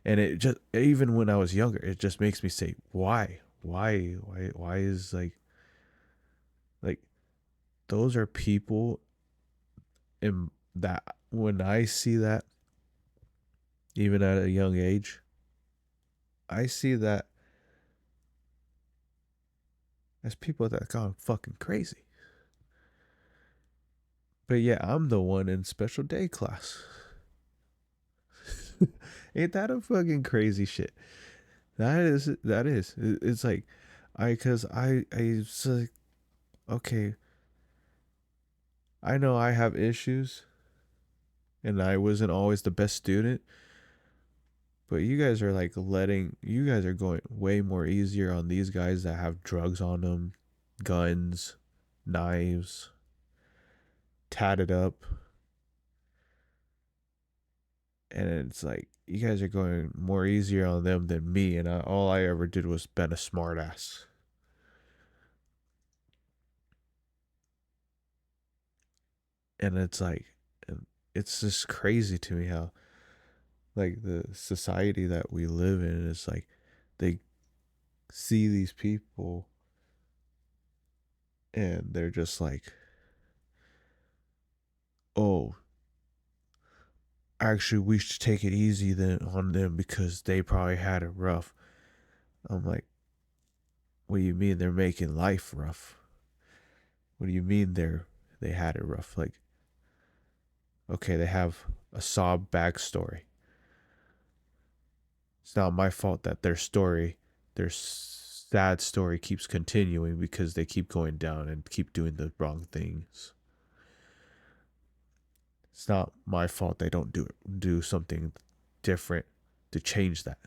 And it just, even when I was younger, it just makes me say, why? Why is like those are people in that when I see that, even at a young age, I see that as people that gone fucking crazy. But yeah, I'm the one in special day class. Ain't that a fucking crazy shit? That is. It's like because I it's like, okay, I know I have issues and I wasn't always the best student, but you guys are going way more easier on these guys that have drugs on them, guns, knives, tatted up. And it's like, you guys are going more easier on them than me. And all I ever did was been a smartass. And it's like, it's just crazy to me how, like, the society that we live in is like, they see these people and they're just like, oh, actually we should take it easy then on them because they probably had it rough. I'm like, what do you mean they're making life rough? What do you mean they had it rough? Like, okay, they have a sob backstory. It's not my fault that their sad story keeps continuing because they keep going down and keep doing the wrong things. It's not my fault they don't do something different to change that.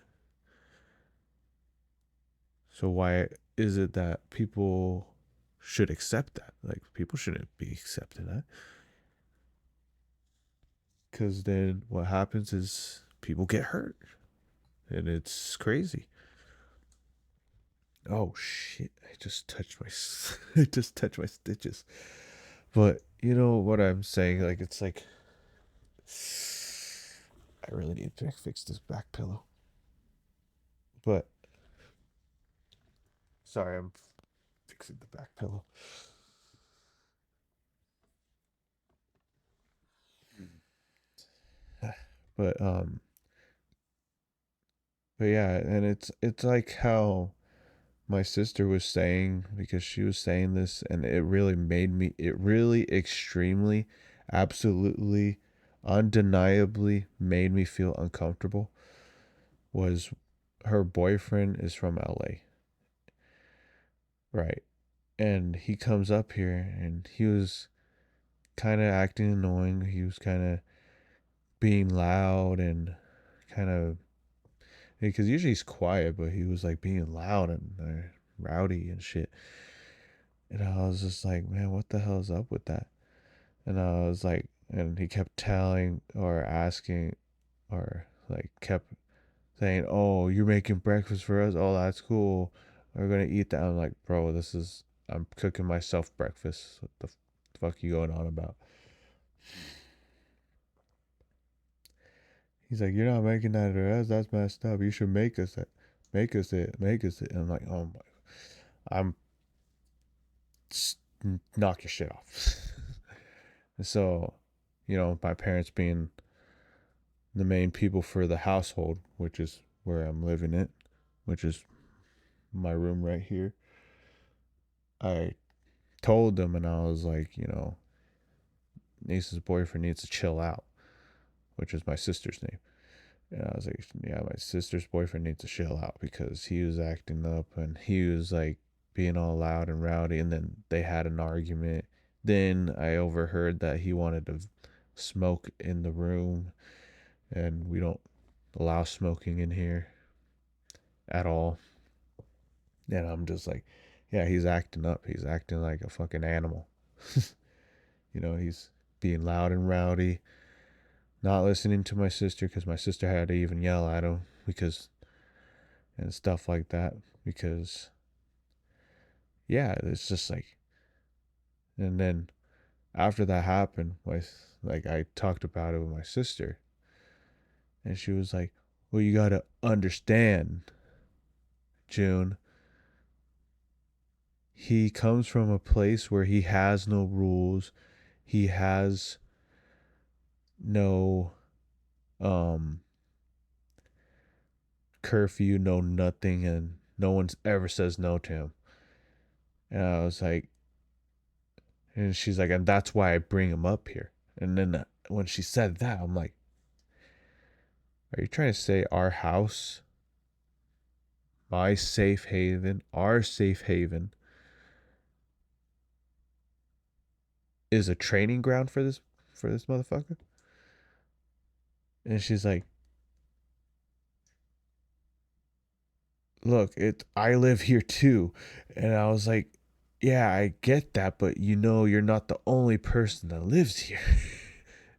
So why is it that people should accept that? Like, people shouldn't be accepting that. Because then what happens is people get hurt. And it's crazy. Oh shit! I just touched my I just touched my stitches. But you know what I'm saying? Like, it's like I really need to fix this back pillow. But sorry, I'm fixing the back pillow. But but yeah, and it's like how my sister was saying, because she was saying this, and it really extremely, absolutely, undeniably made me feel uncomfortable. Was her boyfriend is from LA, right? And he comes up here and he was kind of acting annoying. He was kind of being loud and kind of, because usually he's quiet, but he was like being loud and rowdy and shit. And I was just like, man, what the hell is up with that? And I was like, and he kept telling or asking or like kept saying, "Oh, you're making breakfast for us. Oh, that's cool. We're gonna eat that." I'm like, bro, I'm cooking myself breakfast. What the fuck you going on about? He's like, "You're not making that for us. That's messed up. You should make us that. Make us it. Make us it." And I'm like, "Oh my, I'm knock your shit off." And so, my parents being the main people for the household, which is where I'm living it, which is my room right here. I told them and I was like, niece's boyfriend needs to chill out, which is my sister's name. And I was like, yeah, my sister's boyfriend needs to chill out because he was acting up and he was like being all loud and rowdy. And then they had an argument. Then I overheard that he wanted to smoke in the room, and we don't allow smoking in here at all. And I'm just like, yeah, he's acting up. He's acting like a fucking animal. He's being loud and rowdy, not listening to my sister because my sister had to even yell at him because, and stuff like that. Because, yeah, it's just like, and then after that happened, like, I talked about it with my sister, and she was like, well, you got to understand, June. He comes from a place where he has no rules. He has no um curfew, no nothing, and no one ever says no to him. And I was like, and she's like, and that's why I bring him up here. And then when she said that, I'm like, are you trying to say our safe haven is a training ground for this motherfucker? And she's like, look, I live here too. And I was like, yeah, I get that, but you're not the only person that lives here.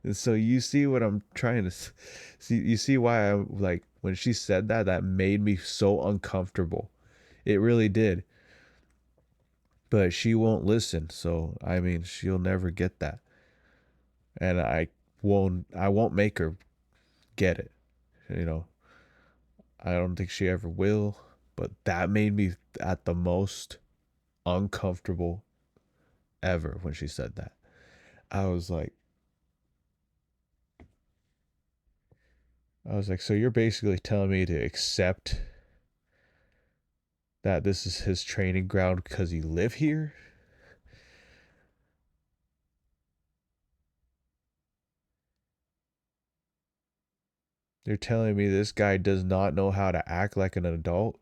And so you see what I'm trying to see. You see why I like when she said that, that made me so uncomfortable. It really did. But she won't listen. So, I mean, she'll never get that. And I won't make her get it. You know, I don't think she ever will, but that made me at the most uncomfortable ever when she said that. I was like, so you're basically telling me to accept that this is his training ground because he live here? They're telling me this guy does not know how to act like an adult.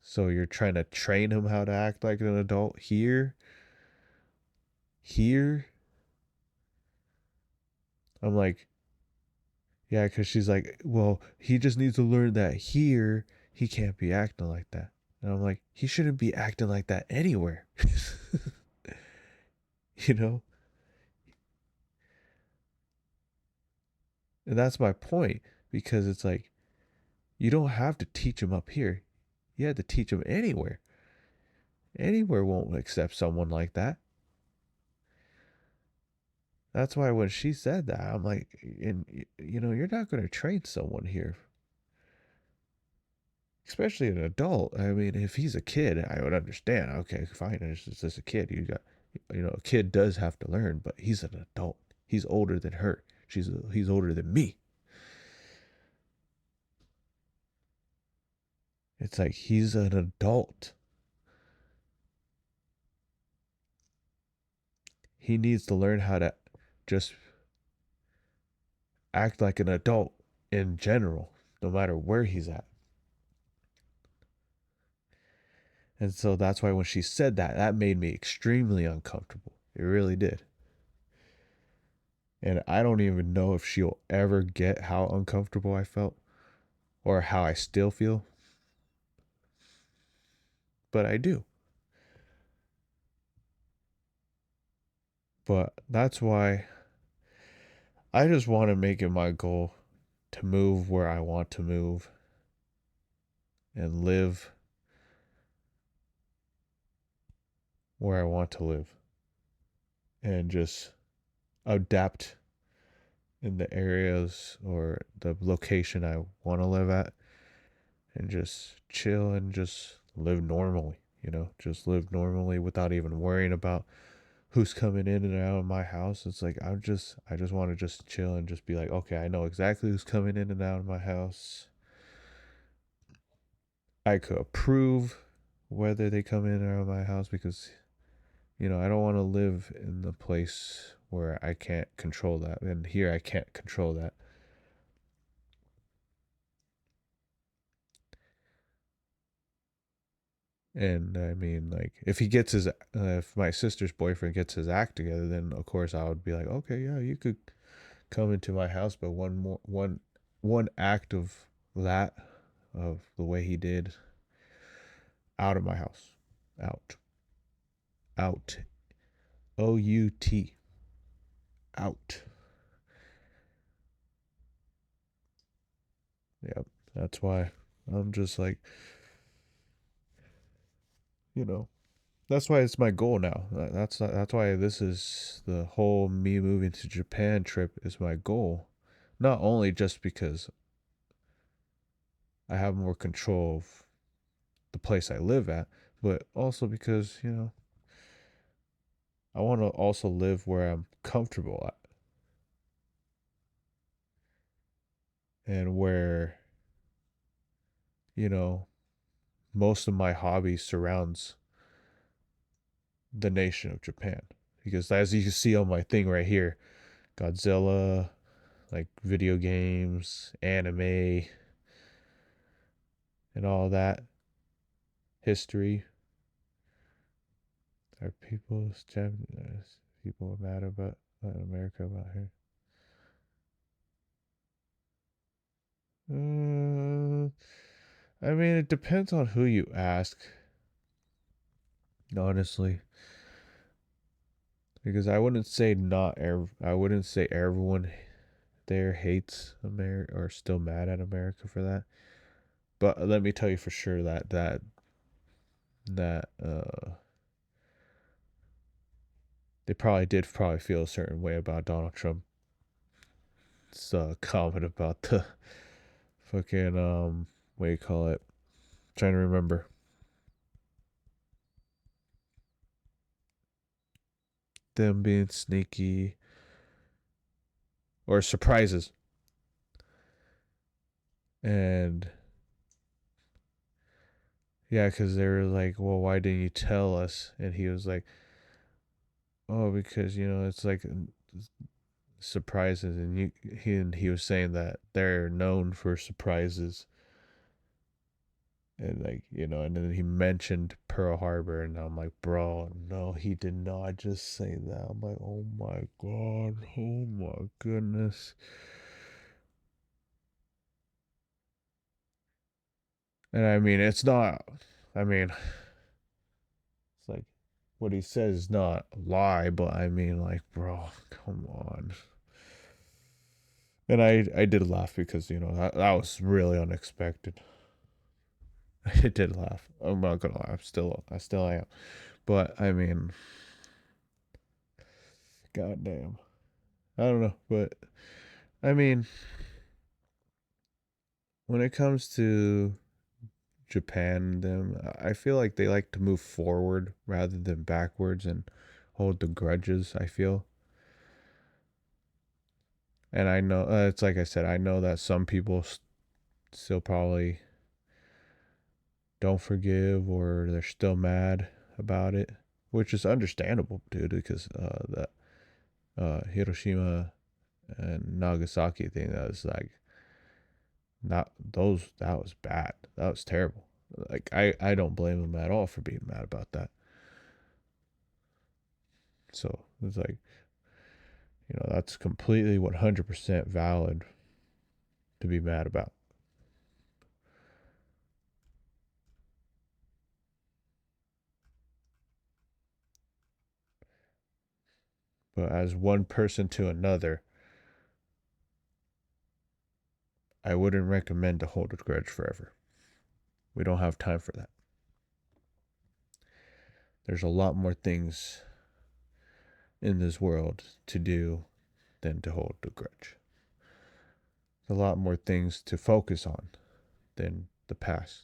So you're trying to train him how to act like an adult here? Here? I'm like, yeah, because she's like, well, he just needs to learn that here he can't be acting like that. And I'm like, he shouldn't be acting like that anywhere. you know? And that's my point, because it's like, you don't have to teach him up here. You have to teach him anywhere. Anywhere won't accept someone like that. That's why when she said that, I'm like, and you're not going to train someone here, especially an adult. I mean, if he's a kid, I would understand. Okay, fine, it's just a kid. A kid does have to learn, but he's an adult. He's older than her. He's older than me. It's like he's an adult. He needs to learn how to just act like an adult in general, no matter where he's at. And so that's why when she said that, that made me extremely uncomfortable. It really did. And I don't even know if she'll ever get how uncomfortable I felt or how I still feel, but I do. But that's why I just want to make it my goal to move where I want to move and live where I want to live and just adapt in the areas or the location I want to live at and just chill and just live normally, just live normally without even worrying about who's coming in and out of my house. It's like I just want to just chill and just be like, okay, I know exactly who's coming in and out of my house. I could approve whether they come in or out of my house because I don't want to live in the place where I can't control that. And here I can't control that. And I mean, like, if my sister's boyfriend gets his act together, then of course I would be like, okay, yeah, you could come into my house, but one act of that, of the way he did, out of my house, out, out, OUT, out. Yep, that's why I'm just like, you know, that's why it's my goal now. That's why this is the whole me moving to Japan trip is my goal. Not only just because I have more control of the place I live at, but also because, I want to also live where I'm comfortable at and where, you know, most of my hobby surrounds the nation of Japan. Because as you can see on my thing right here, Godzilla, like video games, anime, and all that history. Are people mad about America about here? I mean, it depends on who you ask, honestly, because I wouldn't say everyone there hates America or still mad at America for that. But let me tell you for sure that they probably feel a certain way about Donald Trump's comment about the fucking what do you call it? Trying to remember them being sneaky or surprises, and yeah, because they were like, well, why didn't you tell us? And he was like, oh, because it's like surprises, and he was saying that they're known for surprises, and like and then he mentioned Pearl Harbor, and I'm like, bro, no, he did not just say that. I'm like, oh my god, oh my goodness. And I mean, it's not. I mean, it's like what he says is not a lie, but I mean, like, bro, come on. And I did laugh because that was really unexpected. I did laugh. I'm not gonna lie. I still am. But I mean, goddamn. I don't know, but I mean, when it comes to Japan, them, I feel like they like to move forward rather than backwards and hold the grudges. I feel, and I know it's like I said. I know that some people still probably don't forgive or they're still mad about it, which is understandable, dude, because that Hiroshima and Nagasaki thing, that was like not those, that was bad. That was terrible. Like I don't blame them at all for being mad about that. So it's like, that's completely 100% valid to be mad about. But as one person to another, I wouldn't recommend to hold a grudge forever. We don't have time for that. There's a lot more things in this world to do than to hold a grudge. There's a lot more things to focus on than the past,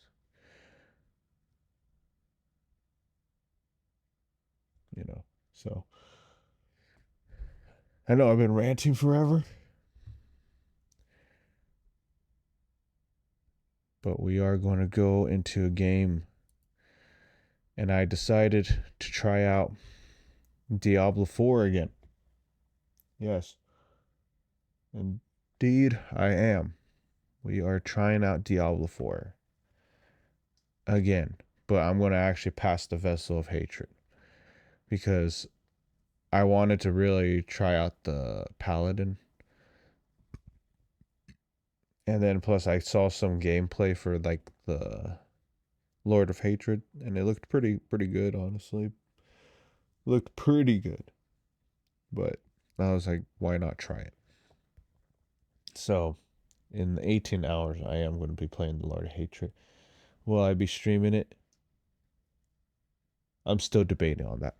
you know. So I know I've been ranting forever, but we are going to go into a game, and I decided to try out Diablo 4 again. Yes, indeed I am. We are trying out Diablo 4 again, but I'm going to actually pass the Vessel of Hatred because I wanted to really try out the Paladin. And then plus I saw some gameplay for like the Lord of Hatred and it looked pretty good, honestly. Looked pretty good. But I was like, why not try it? So, in 18 hours I am going to be playing the Lord of Hatred. Will I be streaming it? I'm still debating on that.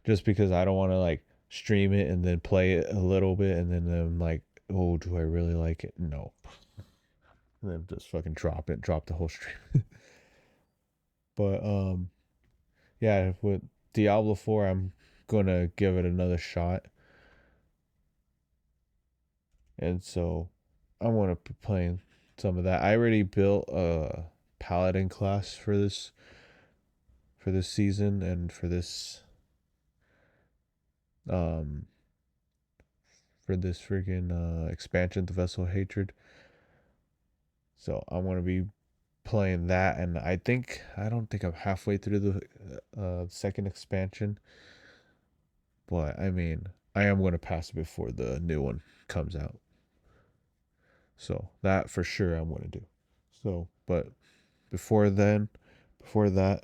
Just because I don't want to like stream it and then play it a little bit and then I'm like, oh, do I really like it? No. And then just fucking drop the whole stream. But yeah, with Diablo 4 I'm gonna give it another shot. And so I wanna be playing some of that. I already built a paladin class for this season and um for this freaking expansion, the Vessel of Hatred. So I want to be playing that, and I don't think I'm halfway through the second expansion, but I mean I am going to pass it before the new one comes out. So that for sure I'm going to do. So, but before then, before that,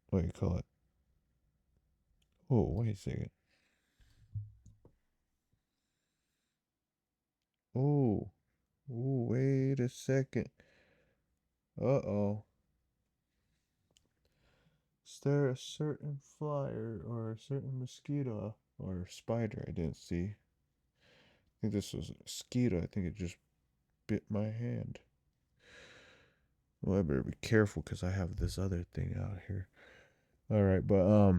what do you call it? Oh, wait a second. Oh, oh, wait a second. Uh-oh. Is there a certain flyer or a certain mosquito or spider I didn't see? I think this was a mosquito. I think it just bit my hand. Well, I better be careful because I have this other thing out here. All right, but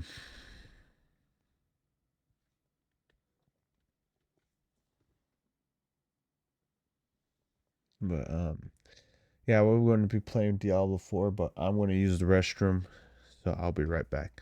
yeah, we're going to be playing Diablo 4, but I'm going to use the restroom, so I'll be right back.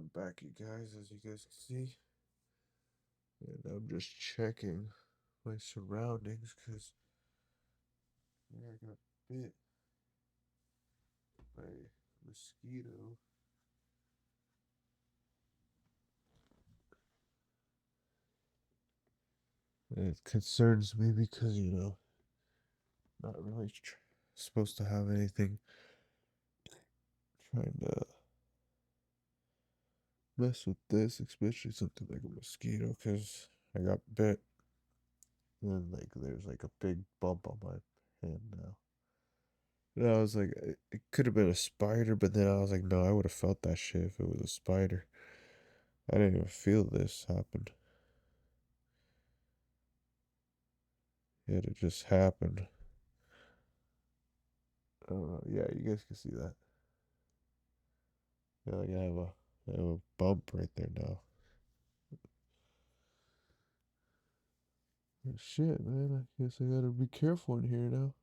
I'm back, you guys, as you guys can see. And I'm just checking my surroundings because I got bit by a mosquito. And it concerns me because, not really supposed to have anything trying to mess with this, especially something like a mosquito, because I got bit. And, like, there's, like, a big bump on my hand now. And I was like, it could have been a spider, but then I was like, no, I would have felt that shit if it was a spider. I didn't even feel this happen. Yet it just happened. Yeah, you guys can see that. Yeah, like I have a bump right there now. Oh, shit, man. I guess I gotta be careful in here now.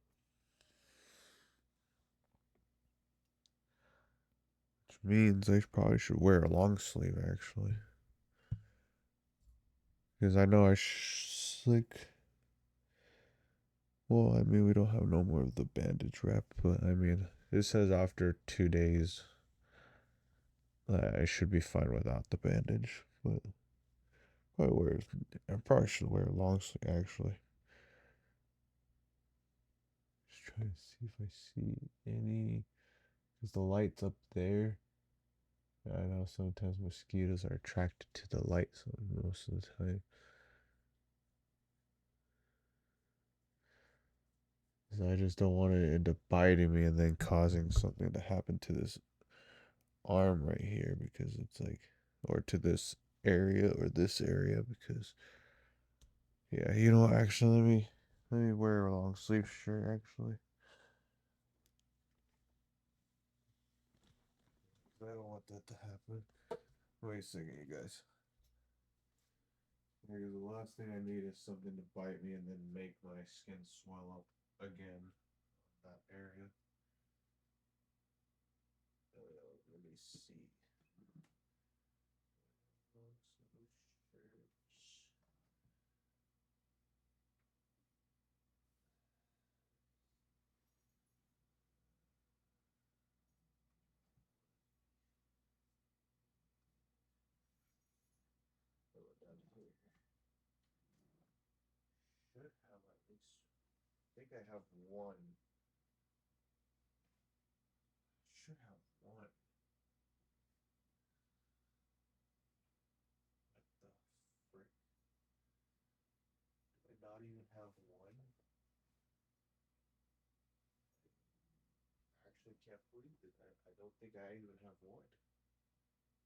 Which means I probably should wear a long sleeve, actually. Because I know like, well, I mean, we don't have no more of the bandage wrap, but I mean, it says after 2 days I should be fine without the bandage, but I probably should wear a long sleeve, actually. Just trying to see if I see any, because the light's up there. I know sometimes mosquitoes are attracted to the light, so most of the time. 'Cause I just don't want it to end up biting me and then causing something to happen to this arm right here because it's like, or to this area or this area because, yeah, actually, let me wear a long sleeve shirt actually. I don't want that to happen. Wait a second, you guys. Because the last thing I need is something to bite me and then make my skin swell up again. That area. Let me see. Should have at least. I think I have one. Should have one. What the frick? Do I not even have one? I actually can't believe it. I don't think I even have one.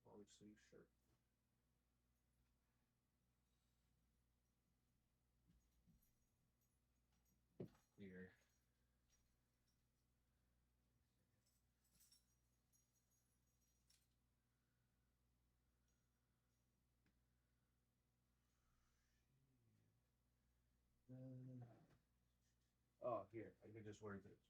Long sleeve shirt. Here. Oh, here. I can just wear this.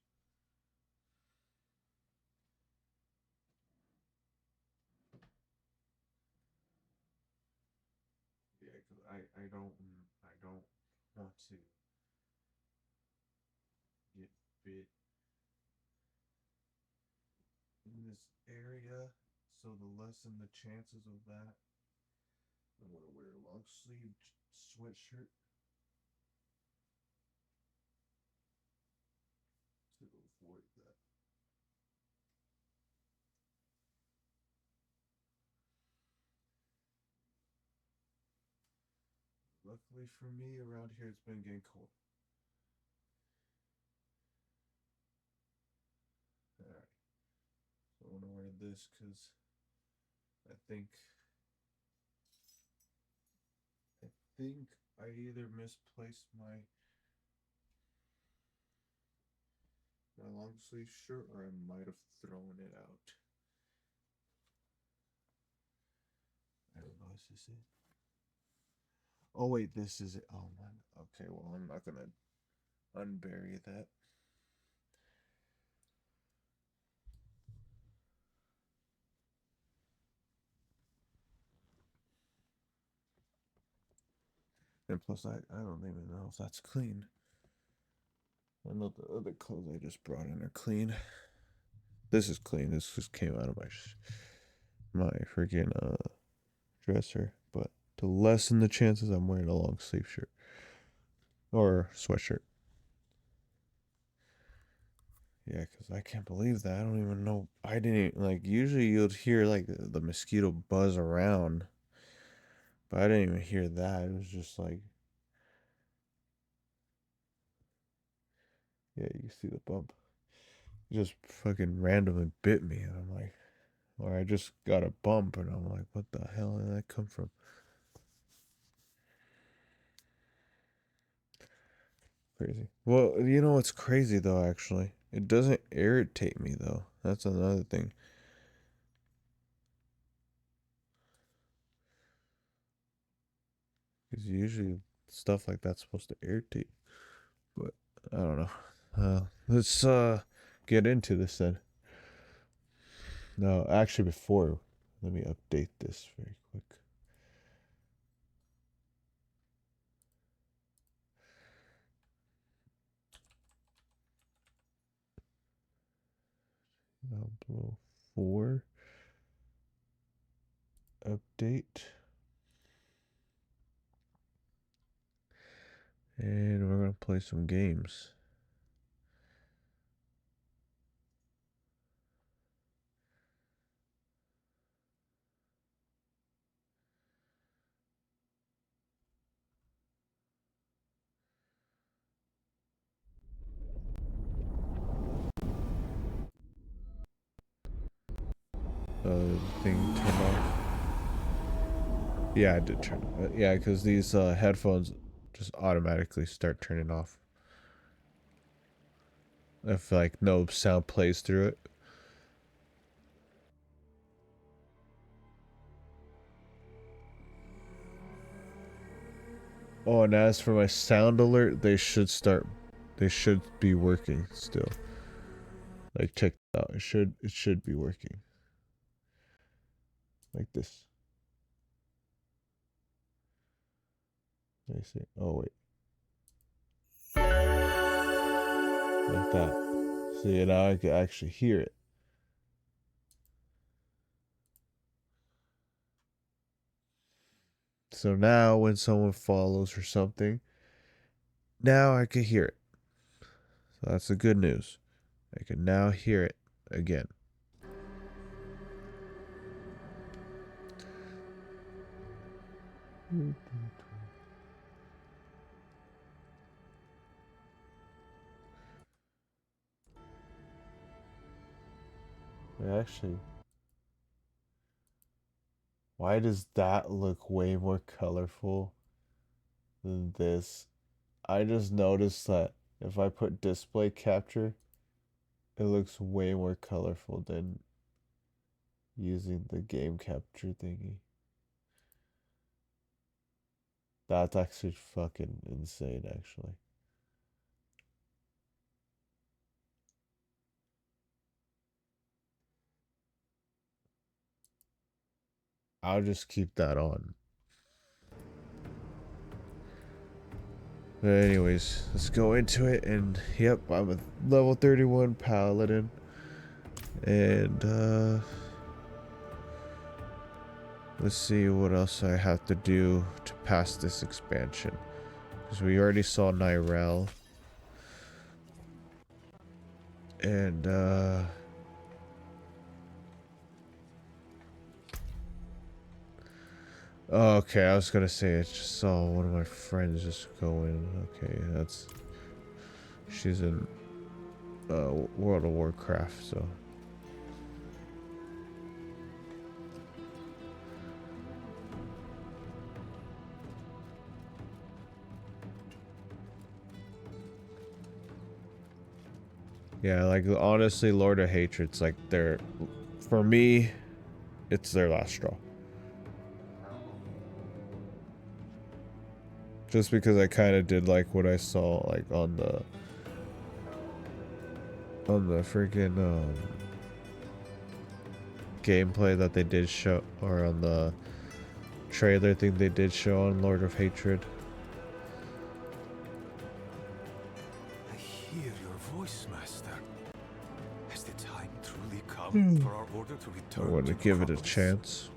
Yeah, cause I don't want to get bit in this area. So to lessen the chances of that, I'm gonna wear a long sleeve sweatshirt to avoid that. Luckily for me, around here it's been getting cold. Alright, so I want to wear this because I think I think I either misplaced my long sleeve shirt or I might have thrown it out. I don't know. Is this it? Oh wait, this is it. Oh man. Okay, well I'm not gonna unbury that. And plus, I don't even know if that's clean. I know the other clothes I just brought in are clean. This is clean. This just came out of my freaking dresser. But to lessen the chances, I'm wearing a long sleeve shirt or sweatshirt. Yeah, because I can't believe that. I don't even know. I didn't even, like, usually you'd hear like the mosquito buzz around, but I didn't even hear that. It was just like, yeah, you see the bump. It just fucking randomly bit me. And I'm like, or I just got a bump and I'm like, what the hell did that come from? Crazy. Well, you know what's crazy though, actually? It doesn't irritate me though. That's another thing. Because usually stuff like that's supposed to irritate. But I don't know. Let's get into this then. No, actually, before, let me update this very quick. Diablo 4 update. And we're going to play some games. Thing turned off. Yeah, I did turn. Yeah, because these headphones just automatically start turning off if like no sound plays through it. Oh, and as for my sound alert, they should start. They should be working still. Like check it out. It should be working. Like this. Let me see. Oh wait, like that. See, now I can actually hear it. So now when someone follows or something, now I can hear it. So that's the good news. I can now hear it again. Actually, why does that look way more colorful than this? I just noticed that if I put display capture, it looks way more colorful than using the game capture thingy. That's actually fucking insane, actually. I'll just keep that on. But anyways, let's go into it. And yep, I'm a level 31 paladin. And let's see what else I have to do to pass this expansion. Because we already saw Nyrel. And oh, okay, I was gonna say I just saw one of my friends just go in. Okay, that's she's in World of Warcraft, so yeah, like honestly, Lord of Hatred's like their, for me, it's their last straw. Just because I kind of did like what I saw like on the freaking gameplay that they did show, or on the trailer thing they did show on Lord of Hatred. Master, has the time truly come for our order to I return want to to give it a Necropolis? chance.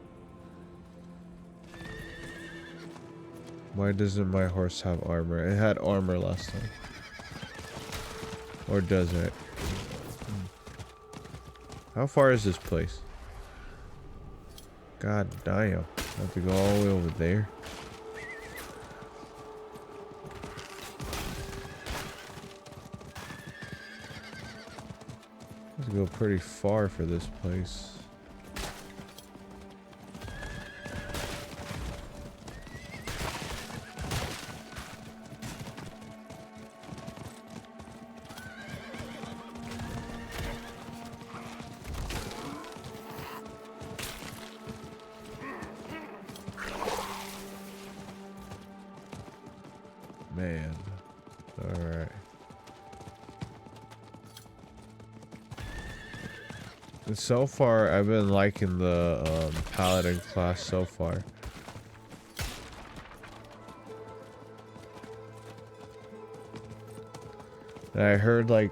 Why doesn't my horse have armor? It had armor last time. Or does it? How far is this place? God damn. I have to go all the way over there. I have to go pretty far for this place. Man. Alright. And so far, I've been liking the paladin class so far. And I heard like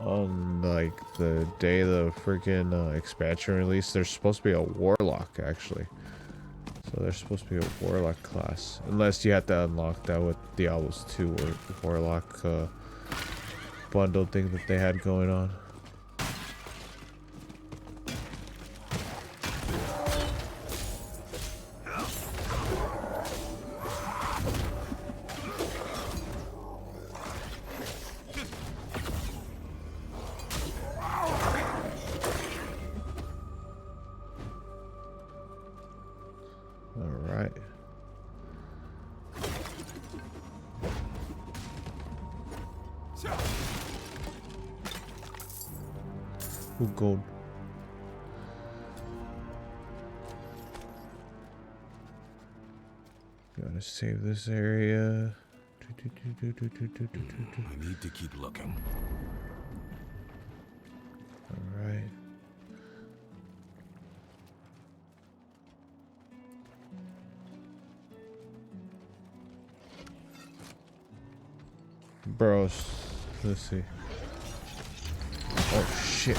on like the day the freaking expansion release, there's supposed to be a warlock actually. So there's supposed to be a warlock class, unless you have to unlock that with Diablo's 2 or warlock bundle thing that they had going on. Alright. Ooh, gold. Gotta save this area. I need to keep looking. Alright. Bros, let's see. Oh shit.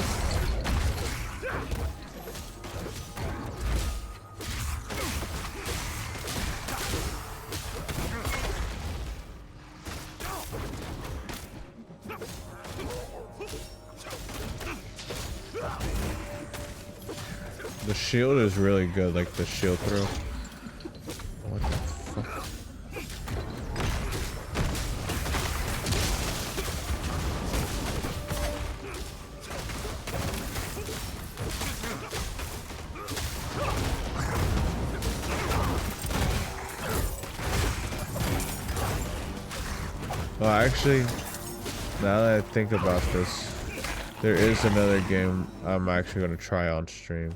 The shield is really good, like the shield throw. What the fuck? Well, actually, now that I think about this, there is another game I'm actually going to try on stream.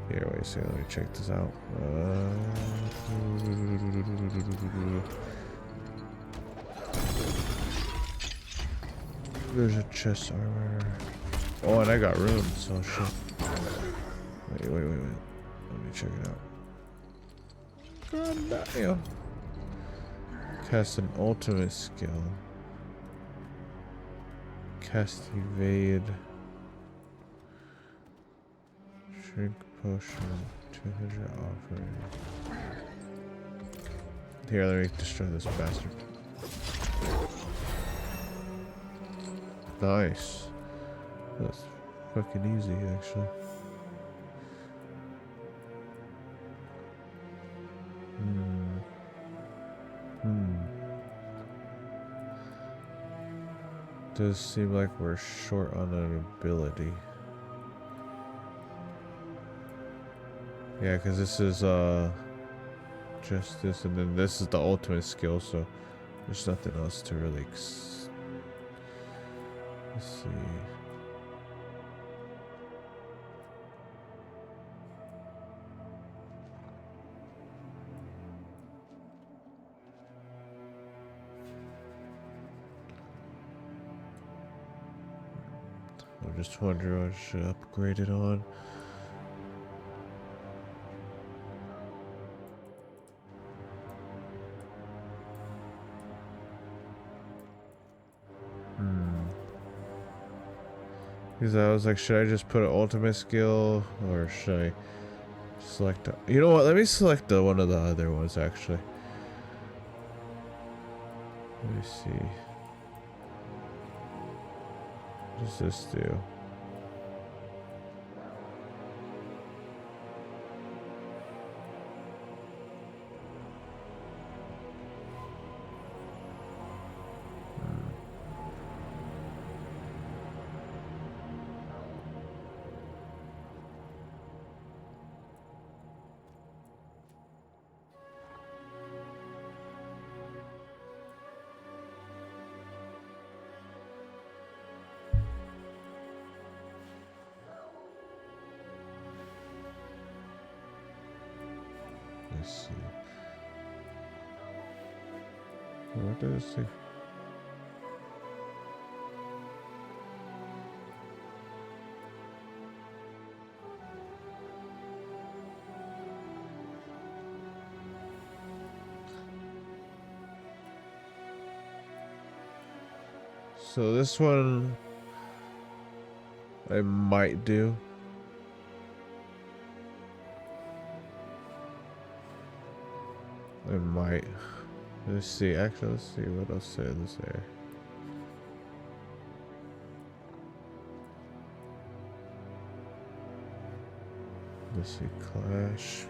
Here, wait a second, let me check this out. There's a chest armor. Oh, and I got runes, so shit. Wait. Let me check it out. God damn. Cast an ultimate skill. Cast evade. Shrink potion. 200 offering. Here, let me destroy this bastard. Nice. That's fucking easy, actually. Does seem like we're short on an ability. Yeah, because this is just this, and then this is the ultimate skill, so there's nothing else to really let's see. I'm just wondering what I should upgrade it on. Because I was like, should I just put an ultimate skill or should I select? You know what? Let me select one of the other ones actually. Let me see. What does this do? Let's see. What does it say? So this one I might do. I might. Let's see. Actually, let's see what else says there. Let's see. Clash.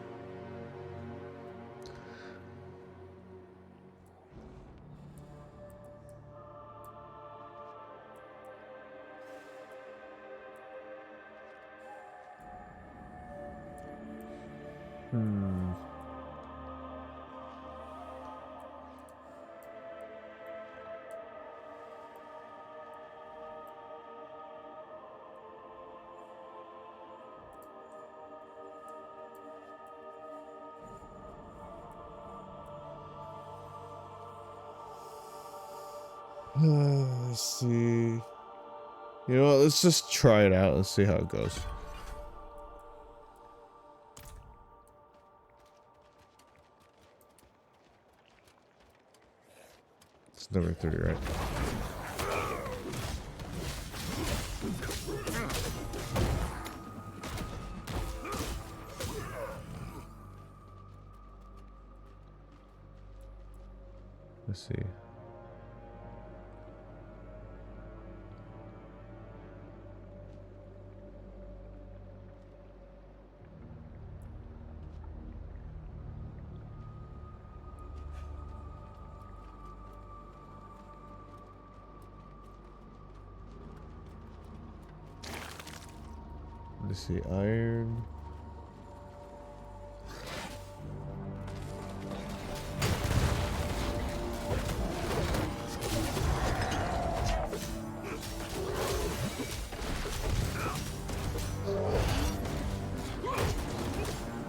Let's see. You know what? Let's just try it out and see how it goes. It's number 3, right? Let's see. Let's see, iron.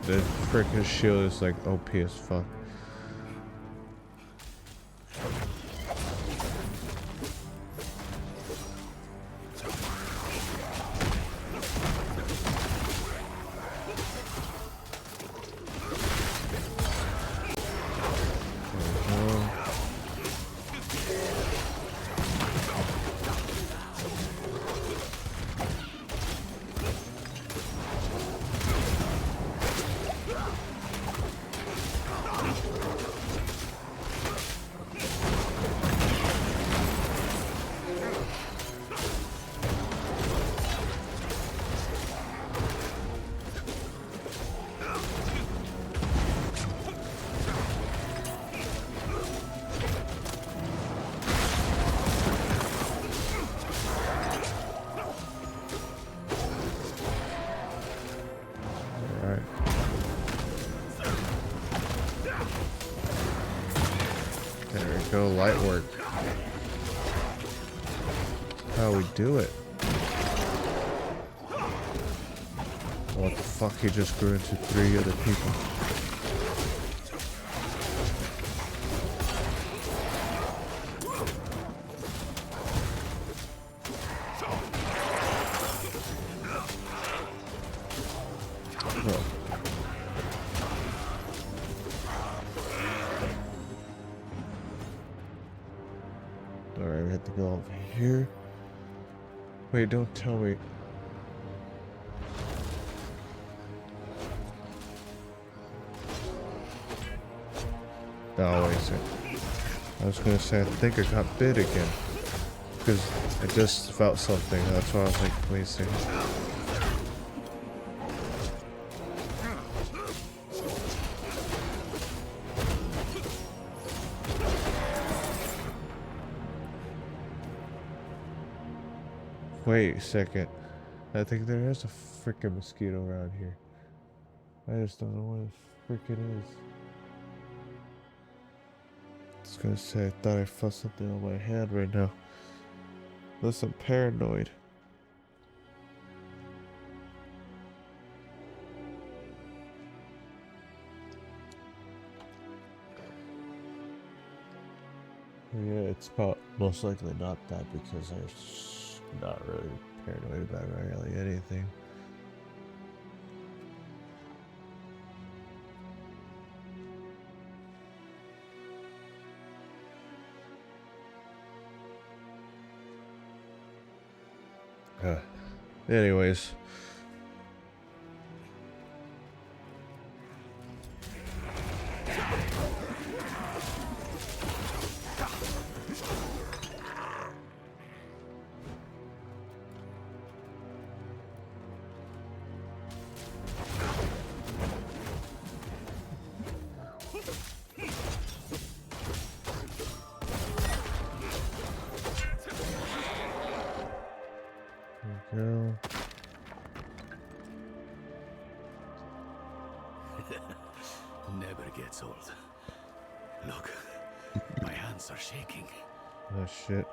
The freaking shield is like OP as fuck. Go light work. How we do it? What the fuck? He just grew into 3 other people. Alright, we have to go over here. Wait, don't tell me. No, wait a second. I was gonna say, I think I got bit again. Because I just felt something. That's why I was like, wait a second. Wait a second. I think there is a freaking mosquito around here. I just don't know what the frick it is. I was gonna say, I thought I felt something on my hand right now. Unless I'm paranoid. Yeah, it's most likely not that because I'm not really paranoid about really anything. Anyways. There we go. Never gets old. Look, my hands are shaking. Oh shit.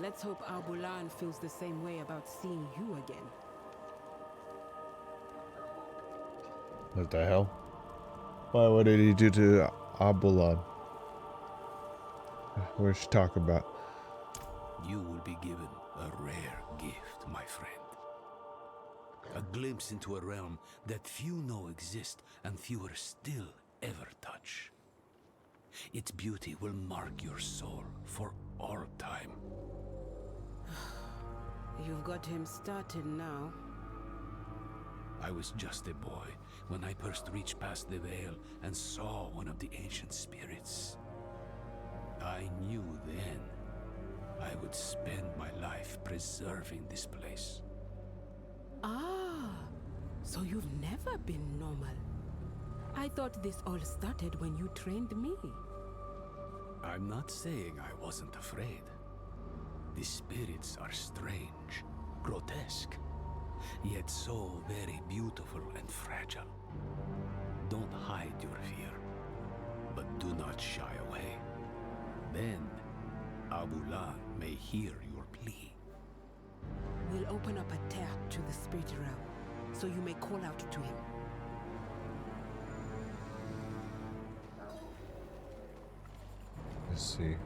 Let's hope Albulan feels the same way about seeing you again. What the hell? Why? What did he do to Abulan? What should talk about? You will be given a rare gift, my friend. A glimpse into a realm that few know exist and fewer still ever touch. Its beauty will mark your soul for all time. You've got him started now. I was just a boy when I first reached past the veil and saw one of the ancient spirits. I knew then I would spend my life preserving this place. Ah, so you've never been normal. I thought this all started when you trained me. I'm not saying I wasn't afraid. The spirits are strange, grotesque, yet so very beautiful and fragile. Don't hide your fear, but do not shy away. Then, Abulan may hear your plea. We'll open up a tear to the spirit realm, so you may call out to him. Let's see.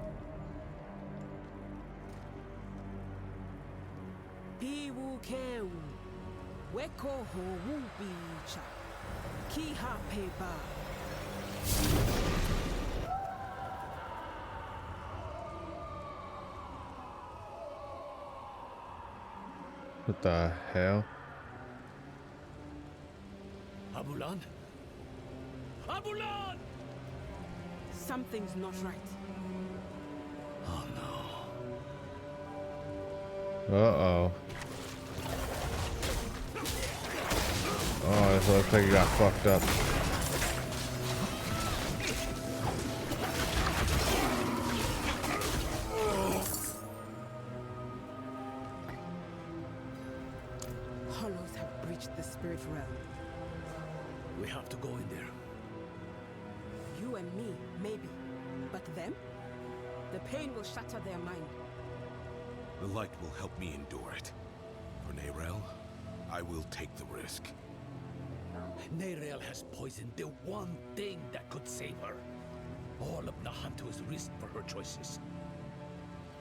Piwu keu, weko ho wubicha, kiha peba. What the hell? Abulan? Abulan! Something's not right. Oh no. Uh-oh. Oh, this looks like he got fucked up. Hollows have breached the spirit realm. We have to go in there. You and me, maybe. But them? The pain will shatter their mind. The light will help me endure it. For Nerel, I will take the risk. Nerel has poisoned the one thing that could save her. All of Nahantu's risk for her choices.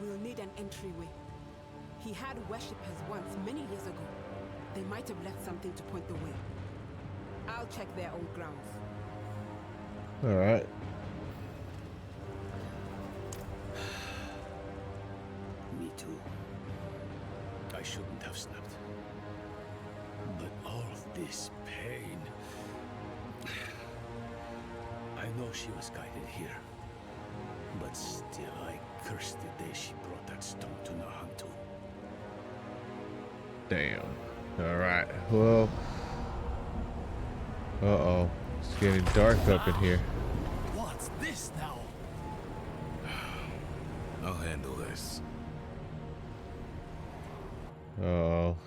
We'll need an entryway. He had worshippers once, many years ago. They might have left something to point the way. I'll check their old grounds. Alright. Me too. I shouldn't have snapped. But all this pain... I know she was guided here. But still, I cursed the day she brought that stone to Nahantu. Damn. Alright, well. Uh-oh. It's getting dark up in here. What's this now? I'll handle this. Oh.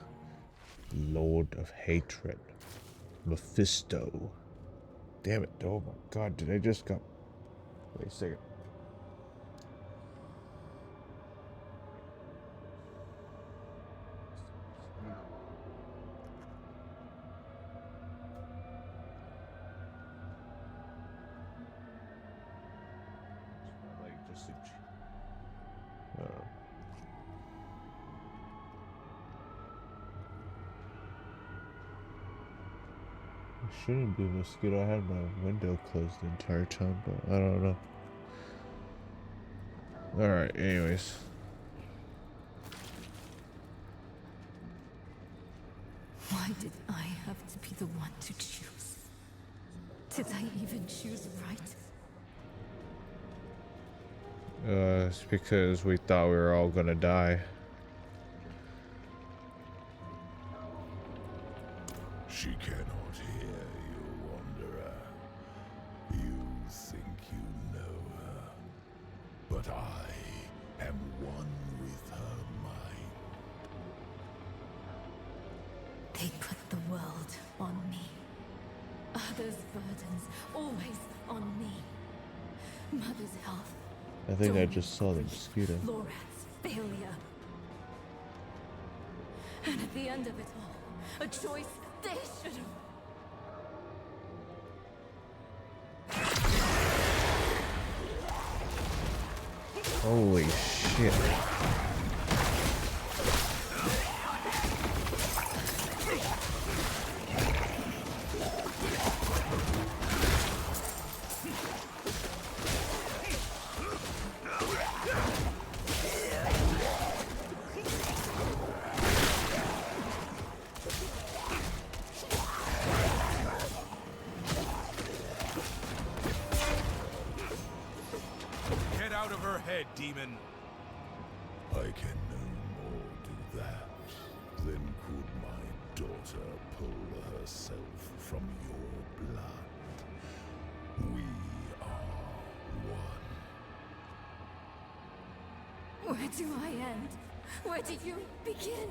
Lord of Hatred. Mephisto. Damn it. Oh my god, did I just come? Wait a second. Like just it shouldn't be a mosquito. I had my window closed the entire time, but I don't know. Alright, anyways. Why did I have to be the one to choose? Did I even choose right? It's because we thought we were all gonna die. She cannot hear you, Wanderer. You think you know her, but I am one with her mind. They put the world on me. Others' burdens always on me. Mother's health. I think I Dawn's just saw the grief, mosquito. Lorath's failure. And at the end of it all, a choice they should have. Holy shit. Get out of her head, demon! I can no more do that than could my daughter pull herself from your blood. We are one. Where do I end? Where do you begin?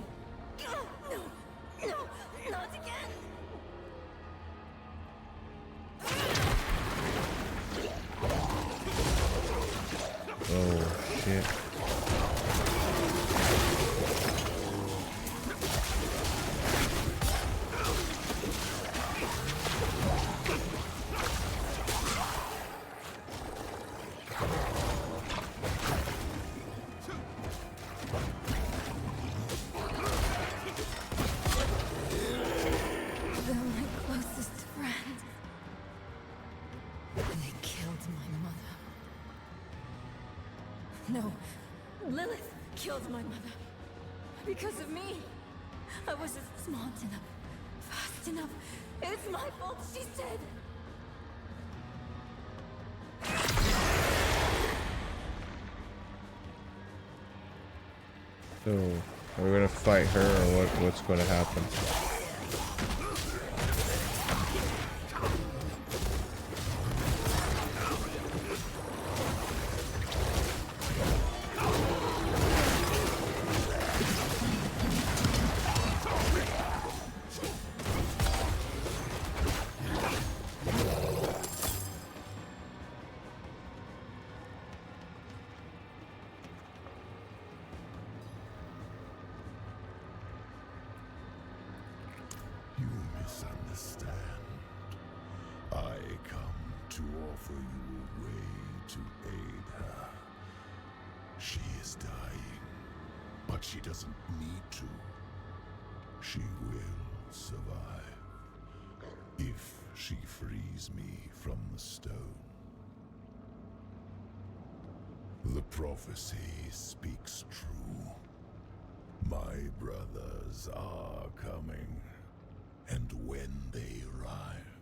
No, no, not again! Oh shit. They're my closest friends. They killed my mother. No, Lilith killed my mother. Because of me. I wasn't smart enough, fast enough. It's my fault, she said. So, are we gonna fight her or what's gonna happen? You misunderstand. I come to offer you a way to aid her. She is dying, but she doesn't need to. She will survive if she frees me from the stone. The prophecy speaks true. My brothers are coming, and when they arrive,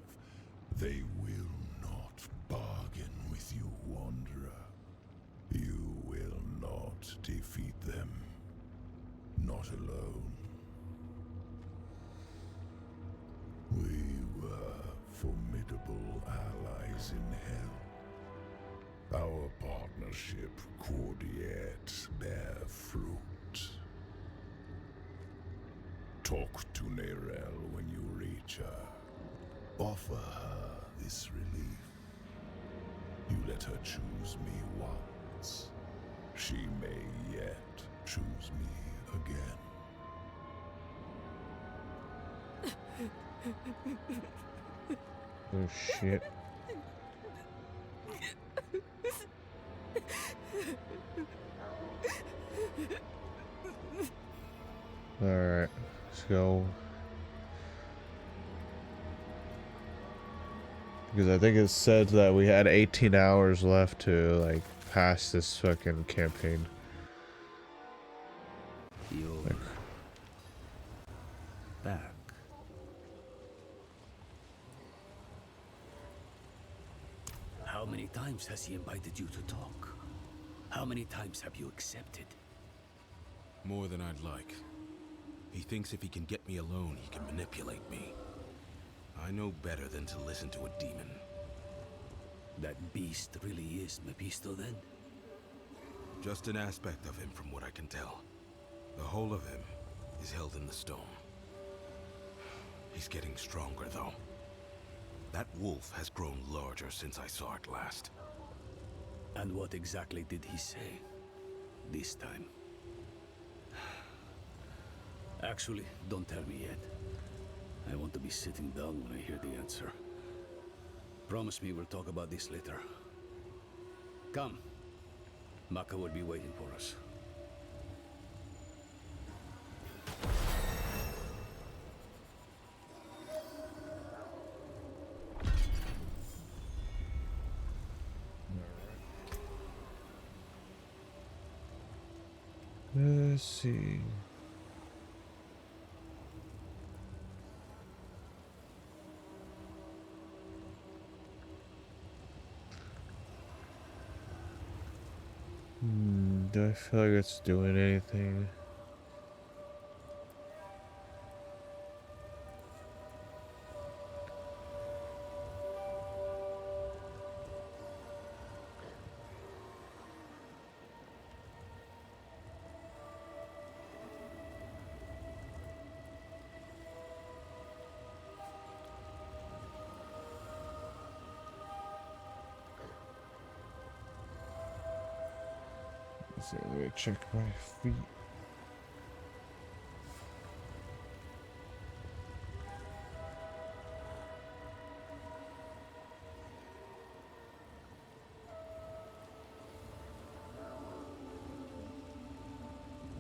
they will not bargain with you, Wanderer. You will not defeat them. Not alone. We were formidable allies in hell. Our partnership could yet bear fruit. Talk to Nerel when you reach her. Offer her this relief. You let her choose me once. She may yet choose me again. Oh shit. Alright, let's go. Because I think it said that we had 18 hours left to, like, pass this fucking campaign. You're back. How many times has he invited you to talk? How many times have you accepted? More than I'd like. He thinks if he can get me alone, he can manipulate me. I know better than to listen to a demon. That beast really is Mephisto then? Just an aspect of him from what I can tell. The whole of him is held in the stone. He's getting stronger, though. That wolf has grown larger since I saw it last. And what exactly did he say this time? Actually, don't tell me yet. I want to be sitting down when I hear the answer. Promise me we'll talk about this later. Come. Maka will be waiting for us. Let's see. Do I feel like it's doing anything? So let me check my feet.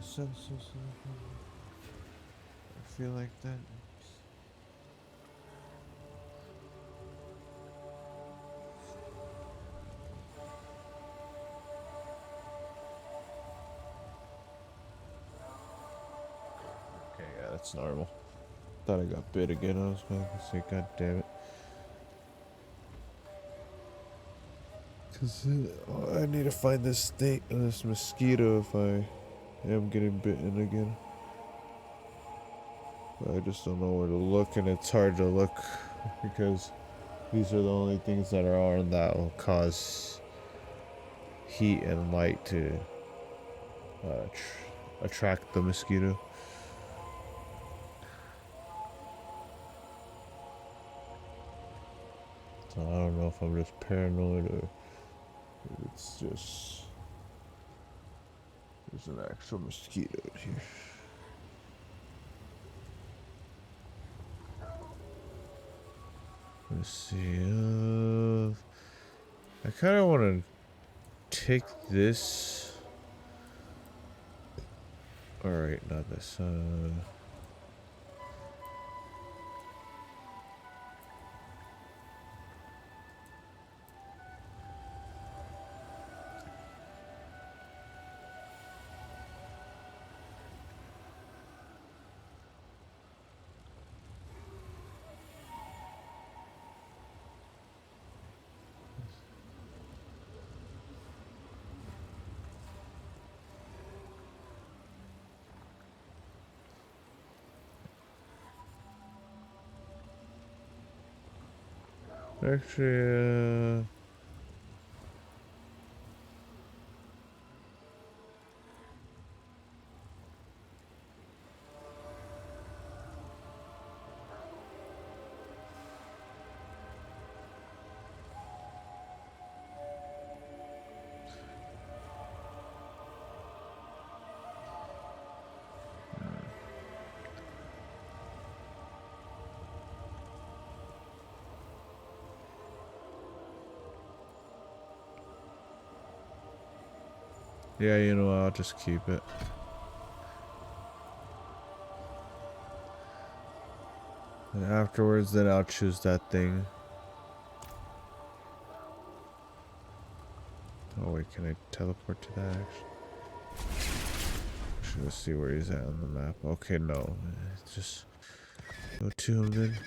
So, I feel like that. Okay, yeah, that's normal. Thought I got bit again. I was going to say, God damn it. Cause I need to find this this mosquito if I am getting bitten again. But I just don't know where to look, and it's hard to look because these are the only things that are on that will cause heat and light to attract the mosquito. So I don't know if I'm just paranoid or it's just there's an actual mosquito here. Let's see. I kind of want to take this. All right, not this. Actually, yeah, you know, I'll just keep it. And afterwards, then I'll choose that thing. Oh wait, can I teleport to that actually? Should I see where he's at on the map? Okay, no. Just go to him then.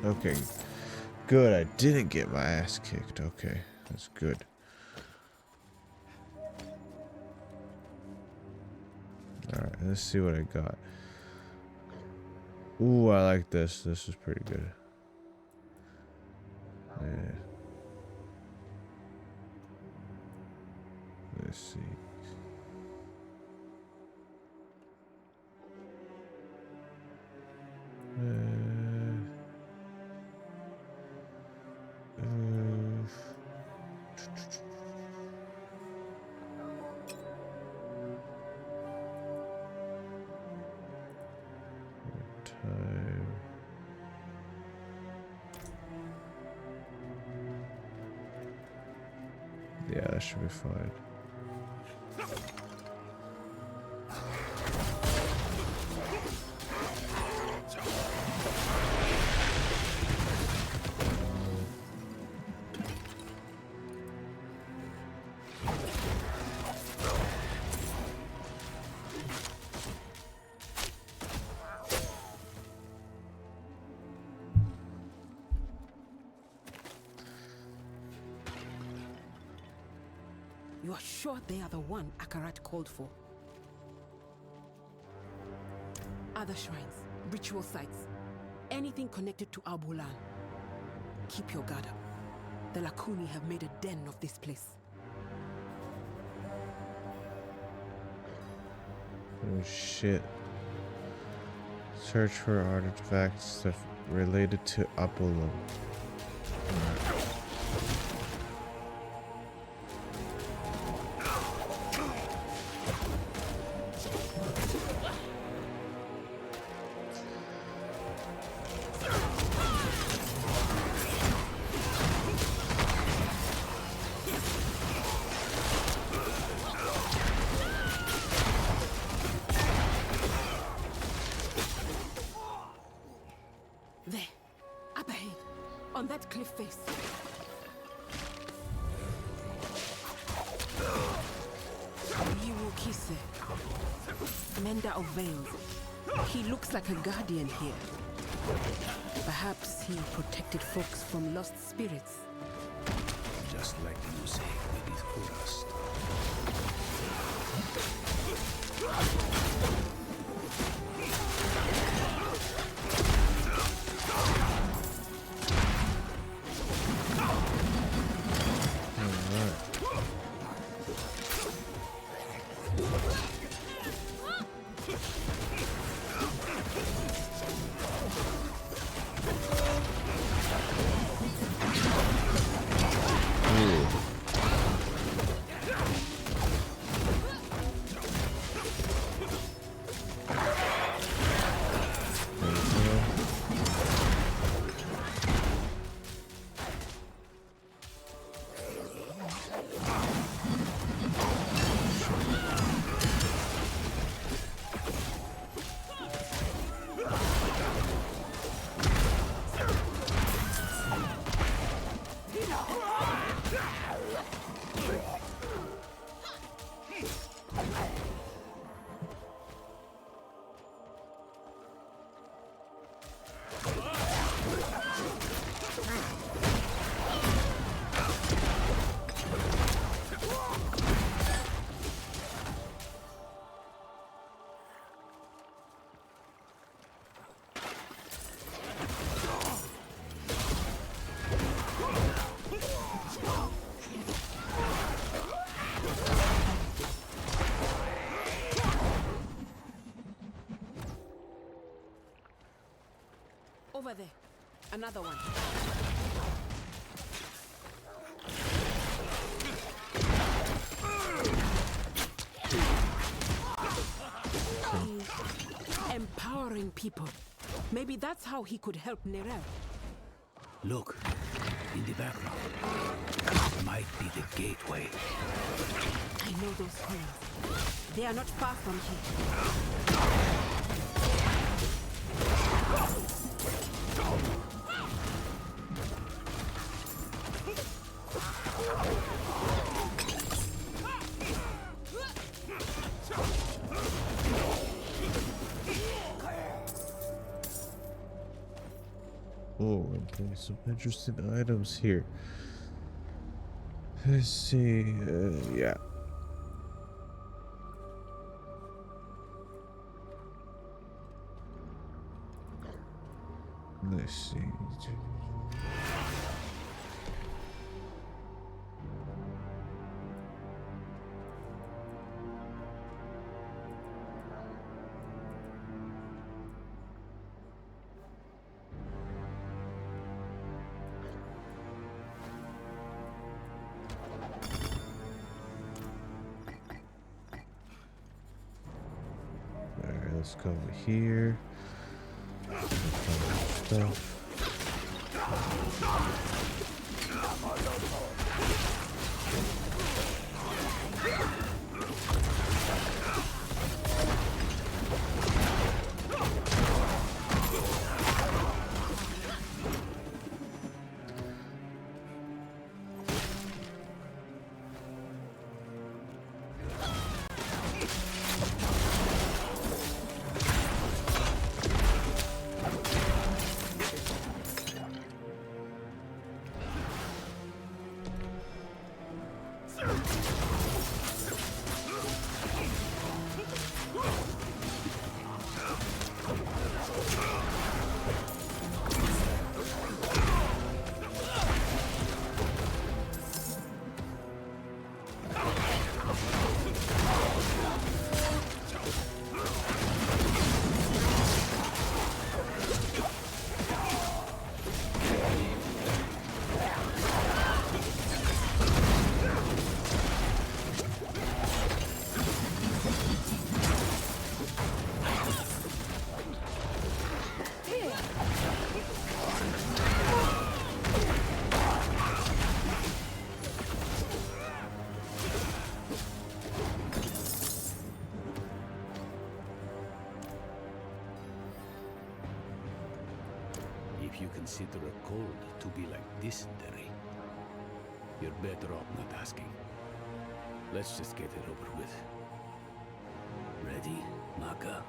Okay, good. I didn't get my ass kicked. Okay, that's good. Alright, let's see what I got. Ooh, I like this. This is pretty good. Yeah. Let's see. Time. Yeah, that should be fine. You are sure they are the one Akarat called for? Other shrines, ritual sites, anything connected to Al-Bulan. Keep your guard up. The Lakuni have made a den of this place. Oh shit. Search for artifacts that related to Apollon. There, up ahead, on that cliff face. Kise, mender of veils. He looks like a guardian here. Perhaps he protected folks from lost spirits. Just like you say with his Kurast. Over there. Another one. He's empowering people. Maybe that's how he could help Nerel. Look, in the background. Might be the gateway. I know those coins. They are not far from here. Oh, okay, some interesting items here. Let's see, yeah. Let's see. Alright, let's go over here. Stuff. If you consider a cold to be like dysentery, you're better off not asking. Let's just get it over with. Ready, Maka?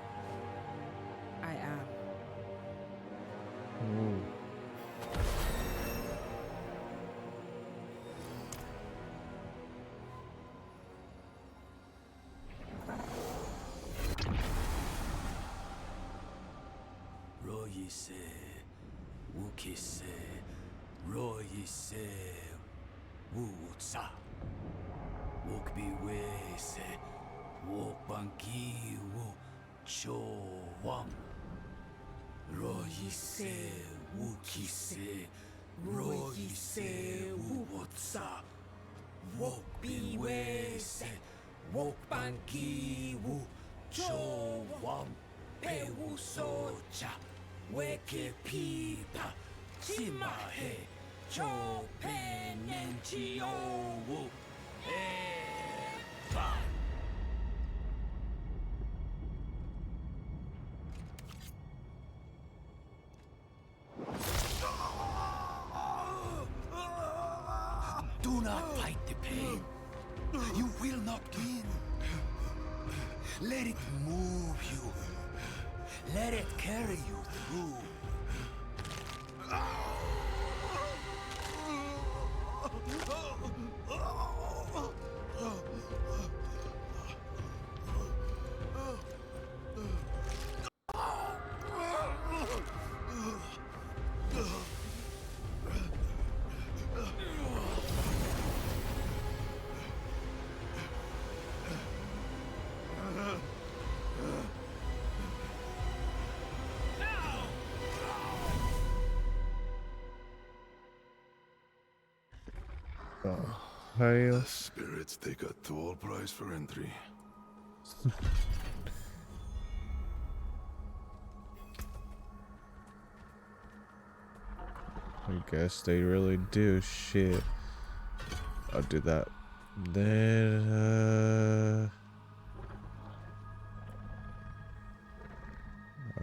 I am. Royise, Wukise, Royise, Wutsa. Wokbiwese, Wokbanki, Wu Chowam. Royise, Wukise, Royise, Wutsa. Wokbiwese, Wokbanki, Wu Chowam. Pewusocha, Weke Pita, Chimahe, Chope Nenchiowu, Eva. Do not fight the pain. You will not win. Let it move you. Let it carry you through. Hail. The spirits take a tall price for entry. I guess they really do. Shit. I'll do that. Then,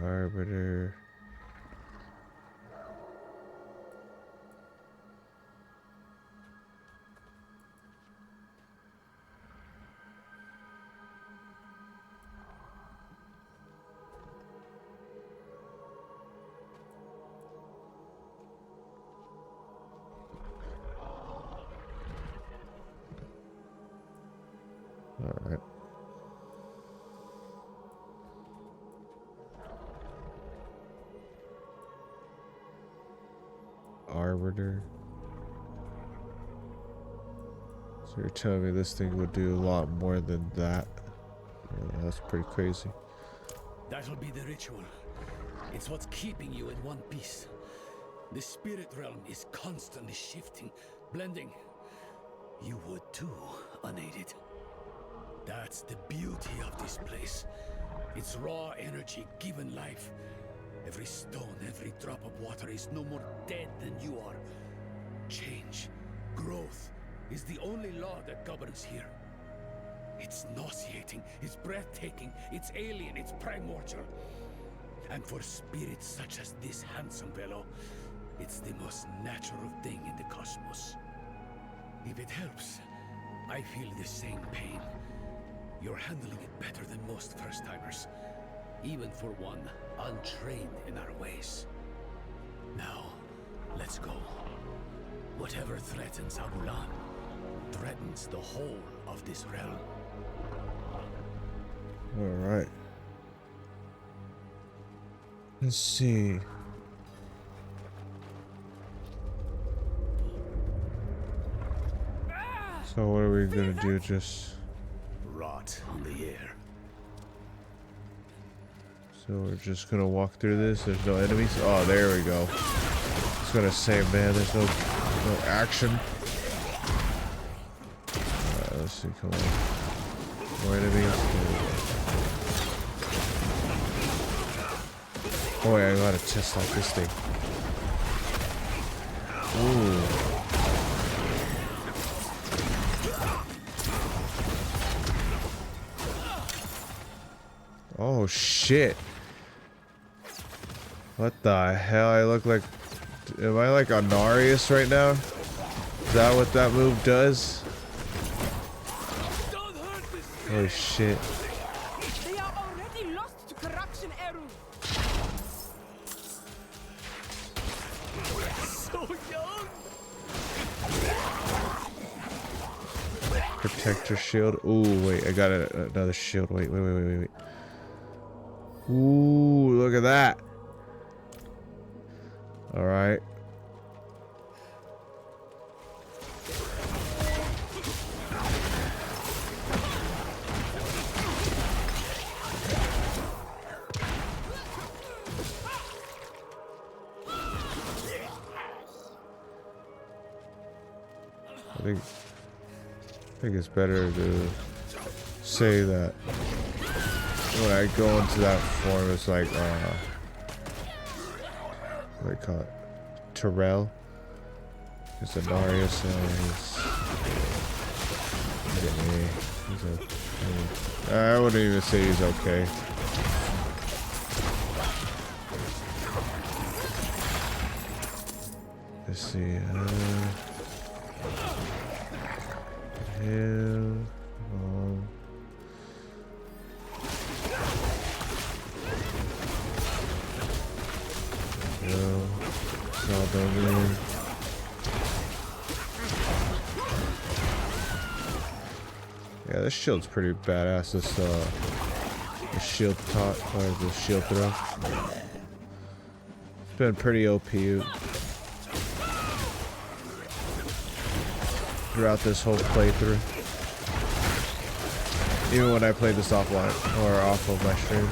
Arbiter. Alright. Arbiter. So you're telling me this thing would do a lot more than that? Yeah, that's pretty crazy. That'll be the ritual. It's what's keeping you in one piece. The spirit realm is constantly shifting, blending. You would too, unaided. That's the beauty of this place. It's raw energy given life. Every stone, every drop of water is no more dead than you are. Change, growth is the only law that governs here. It's nauseating, it's breathtaking, it's alien, it's primordial. And for spirits such as this handsome fellow, it's the most natural thing in the cosmos. If it helps, I feel the same pain. You're handling it better than most first-timers, even for one untrained in our ways. Now, let's go. Whatever threatens Abulan threatens the whole of this realm. Alright. Let's see. So what are we gonna do? Just Rot on the air. so we're just gonna walk through this. There's no enemies. Oh, there we go. I was gonna say, man, there's no action. Alright, let's see. Come on. More enemies. Oh yeah, I gotta test out this thing. Ooh. Oh shit. What the hell? I look like... Am I like Anarius right now? Is that what that move does? Oh shit. They are already lost to corruption, Eru. So young! Protector shield. Ooh, wait. I got another shield. Wait. Ooh, look at that. Alright. I think it's better to say that when I go into that form, it's like, what do they call it? Terrell. Because Anarius he's okay. I wouldn't even say he's okay. Let's see. Hell. It's all done there. Yeah, this shield's pretty badass. The shield tot or the shield throw. It's been pretty OP throughout this whole playthrough. Even when I played this offline or off of my stream.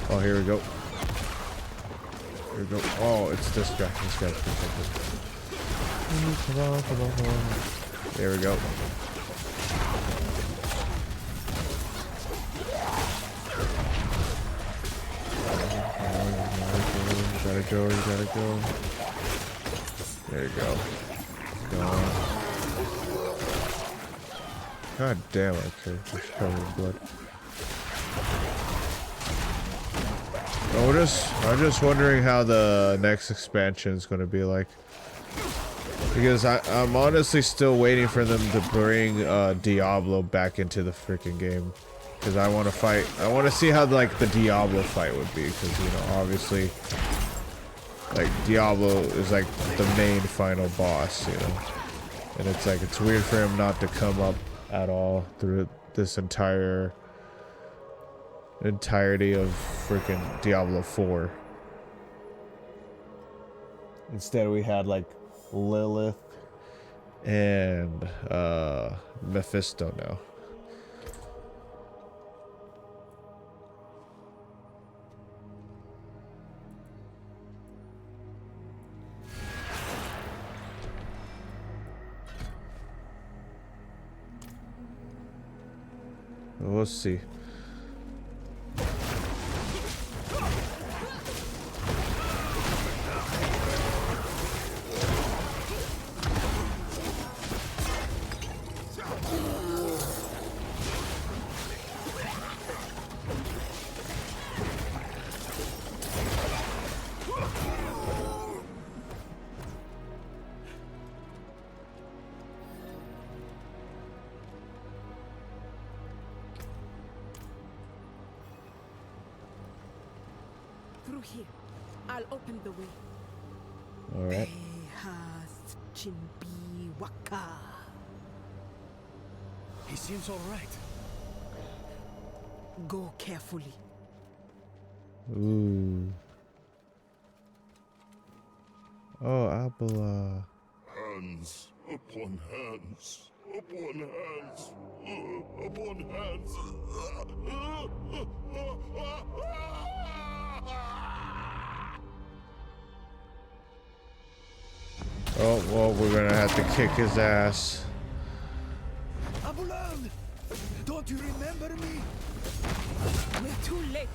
Oh, here we go. Here we go. Oh, it's this guy. This guy's protected. Come on, come on, come on. There we go. You gotta go, you gotta go. There you go. Go on. God damn, okay. It's covered in blood. I'm just wondering how the next expansion is going to be like. Because I'm honestly still waiting for them to bring Diablo back into the freaking game. Because I want to fight. I want to see how like the Diablo fight would be. Because, you know, obviously, like Diablo is like the main final boss, you know. And it's like, it's weird for him not to come up at all through this entirety of freaking Diablo 4. Instead we had like Lilith and Mephisto now. We'll see. Through here. I'll open the way. All right. Behas Chimbi Waka. He seems all right. Go carefully. Ooh. Oh, Abala. Hands upon hands, upon hands, upon hands. Oh, well, we're gonna have to kick his ass. Abulan! Don't you remember me? We're too late.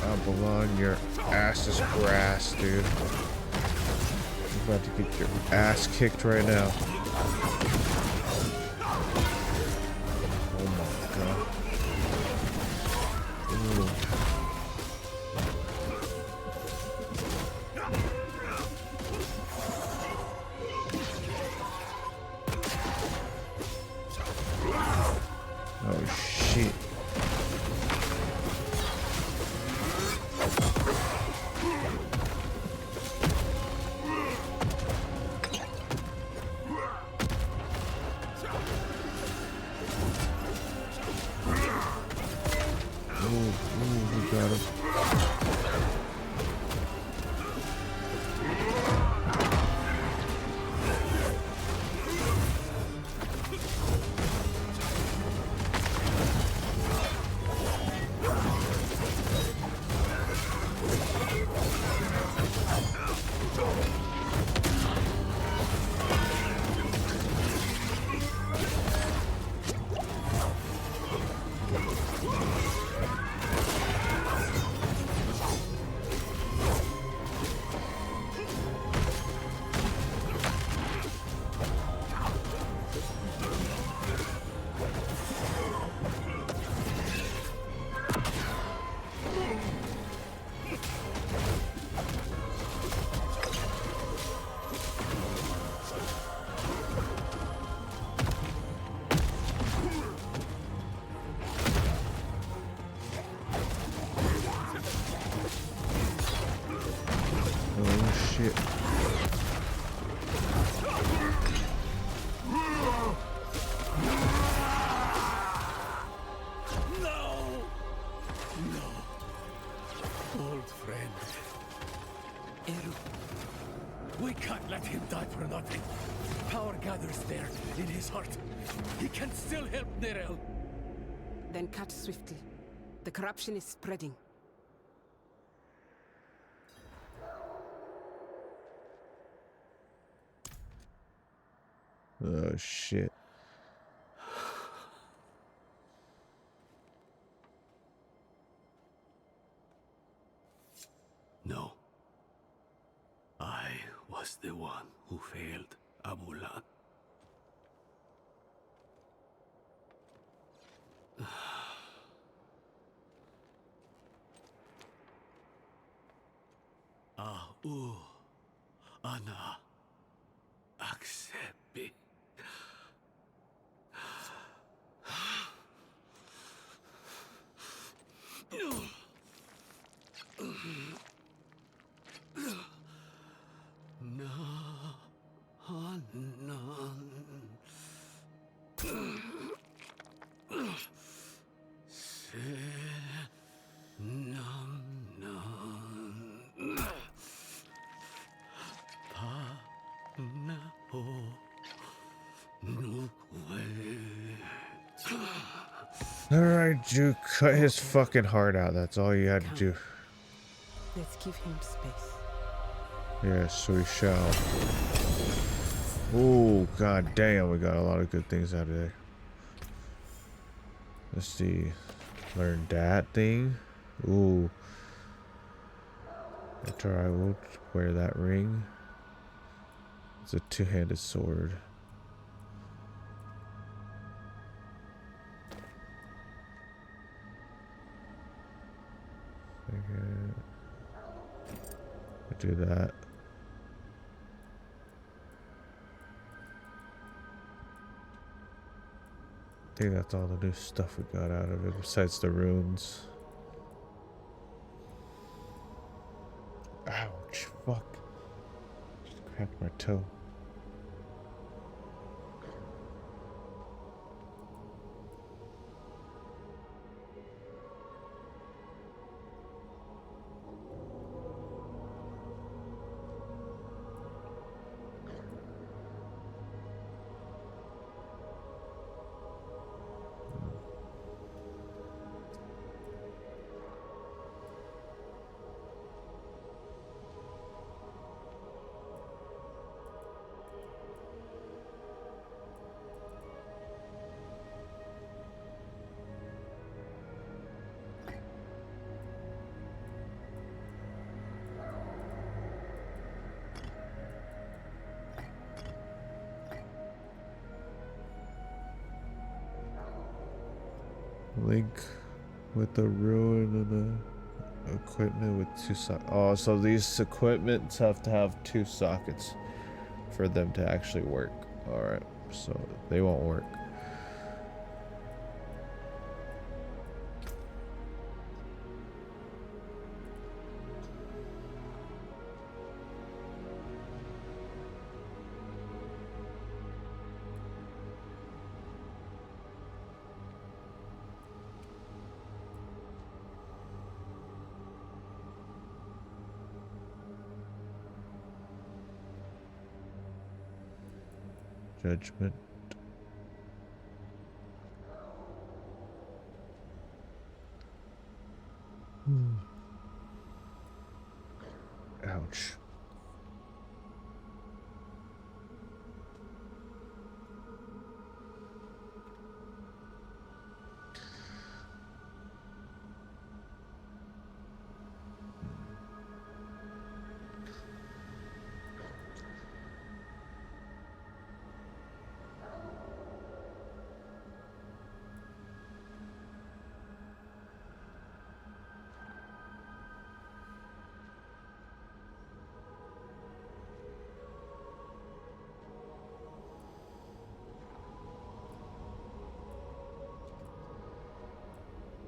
Abalon, your ass is grass, dude. You're about to get your ass kicked right now. Oh my god. Ooh. Oh shit. him die for nothing. Power gathers there in his heart. He can still help Nerel. Then cut swiftly. The corruption is spreading. Oh shit. No. I was the one who failed Abulan. Ana accept. Alright, Juke, cut his fucking heart out. That's all you had to do. Let's give him space. Yes, we shall. Oh, god damn, we got a lot of good things out of there. Let's see. Learn that thing. Ooh. After I will wear that ring. It's a two-handed sword. Second. I do that. I think that's all the new stuff we got out of it, besides the runes. Ouch, fuck. Just cracked my toe. Link with the ruin and the equipment with two sockets. Oh, so these equipments have to have two sockets for them to actually work. Alright, so they won't work. Judgment. Ouch.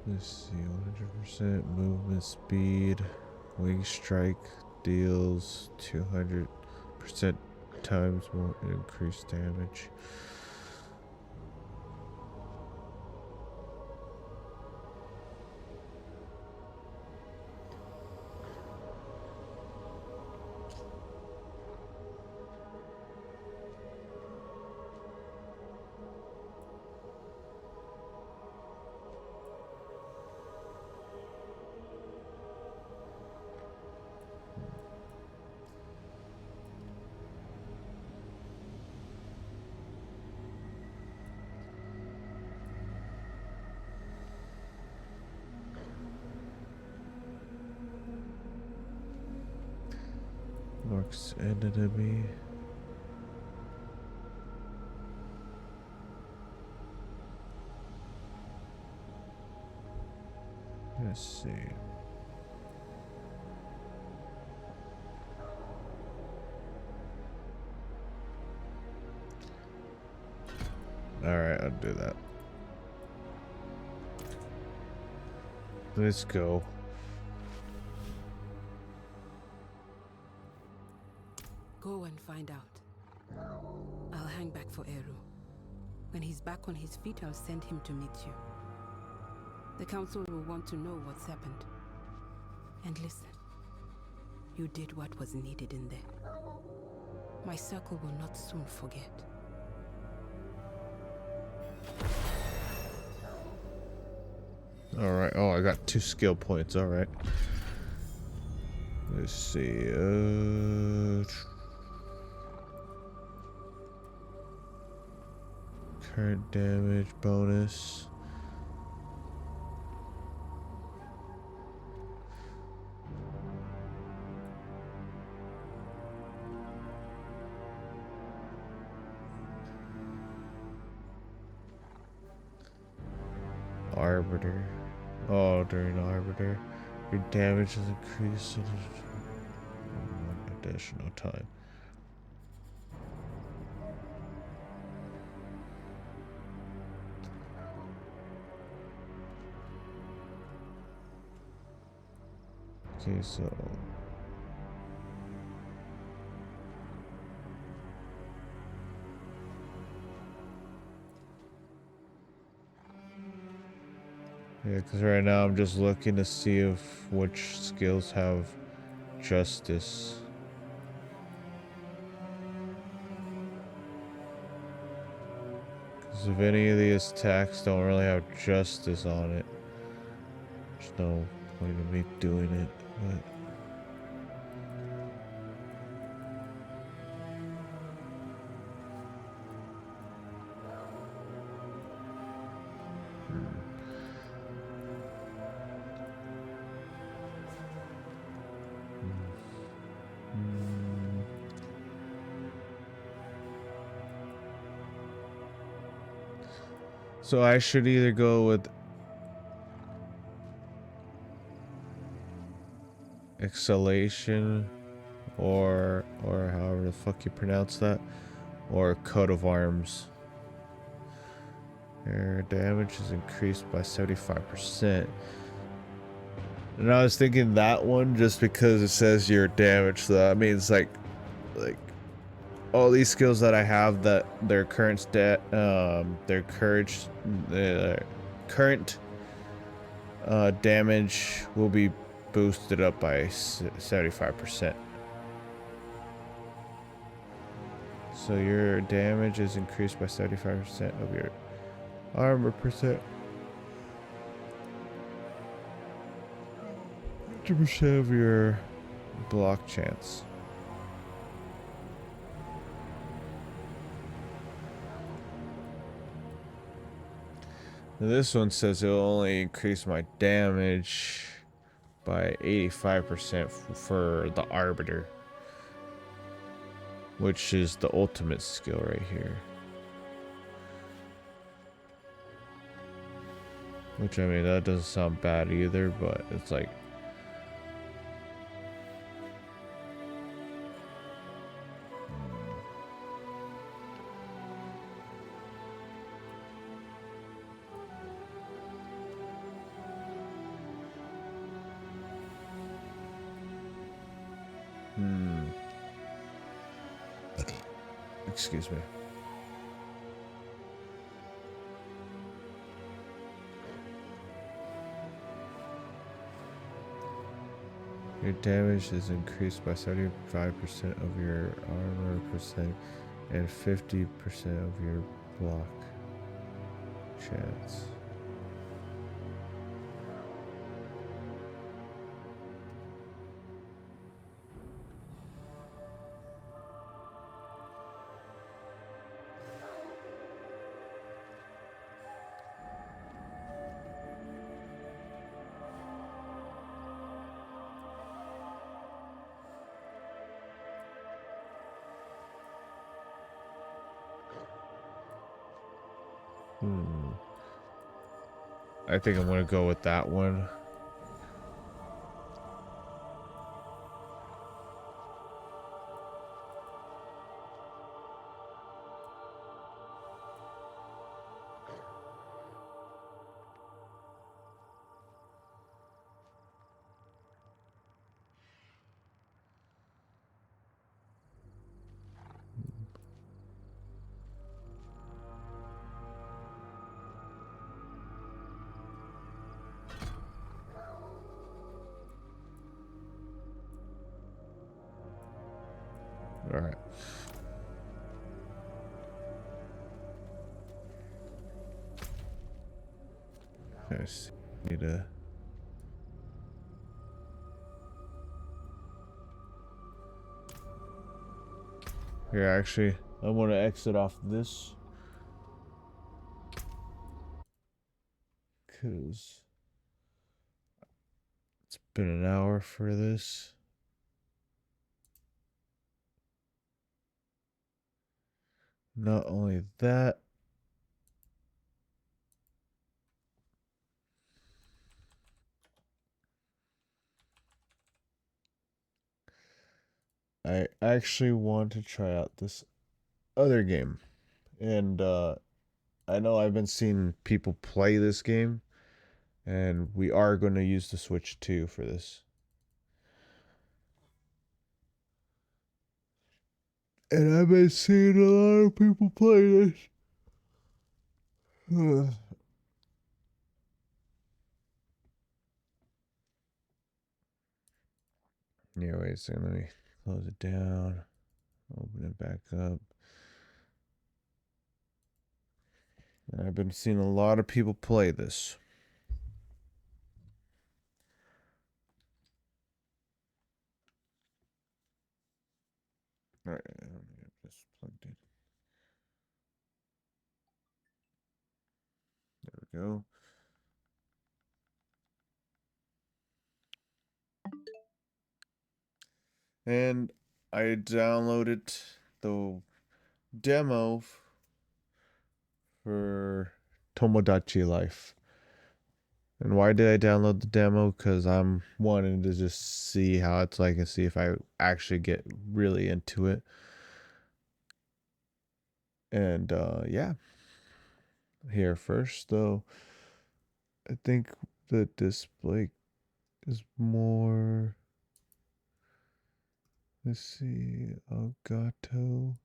Let's see, 100% movement speed, wing strike deals 200% times more increased damage. Marks enemy. Let's see. Alright, I'll do that. Let's go. Go and find out. I'll hang back for Eru. When he's back on his feet, I'll send him to meet you. The council will want to know what's happened. And listen, you did what was needed in there. My circle will not soon forget. Alright, oh, I got 2 skill points, alright. Let's see, current damage bonus. Arbiter. Oh, during Arbiter, your damage is increased 1 additional time. Okay, so yeah, because right now I'm just looking to see if which skills have justice. Because if any of these attacks don't really have justice on it, there's no point in me doing it. But so I should either go with exhalation or however the fuck you pronounce that, or coat of arms. Your damage is increased by 75%. And I was thinking that one just because it says your damage, so that means like all these skills that I have, that their current stat, their current damage will be boosted up by 75%. So your damage is increased by 75% of your armor percent. 50% of your block chance. Now this one says it'll only increase my damage by 85% for the Arbiter, which is the ultimate skill right here. Which, I mean, that doesn't sound bad either, but it's like, excuse me. Your damage is increased by 75% of your armor percent and 50% of your block chance. I think I'm gonna go with that one. All right. I see. Need to. Here, actually, I want to exit off this because it's been an hour for this. Not only that, I actually want to try out this other game. And I know I've been seeing people play this game, and we are going to use the Switch 2 for this. And I've been seeing a lot of people play this. Yeah, wait a second. Let me close it down. Open it back up. I've been seeing a lot of people play this. All right, just plugged in. There we go. And I downloaded the demo for Tomodachi Life. And why did I download the demo? Because I'm wanting to just see how it's like and see if I actually get really into it. And yeah. Here first, though, I think the display is more. Let's see, Elgato.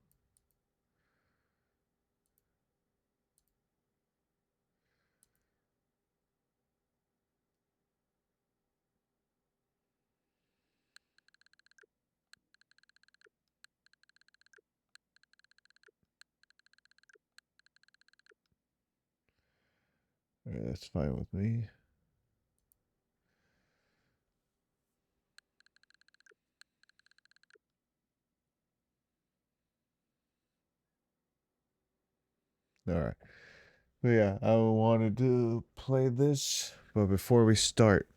All right, that's fine with me. All right. But yeah, I wanted to play this, but before we start,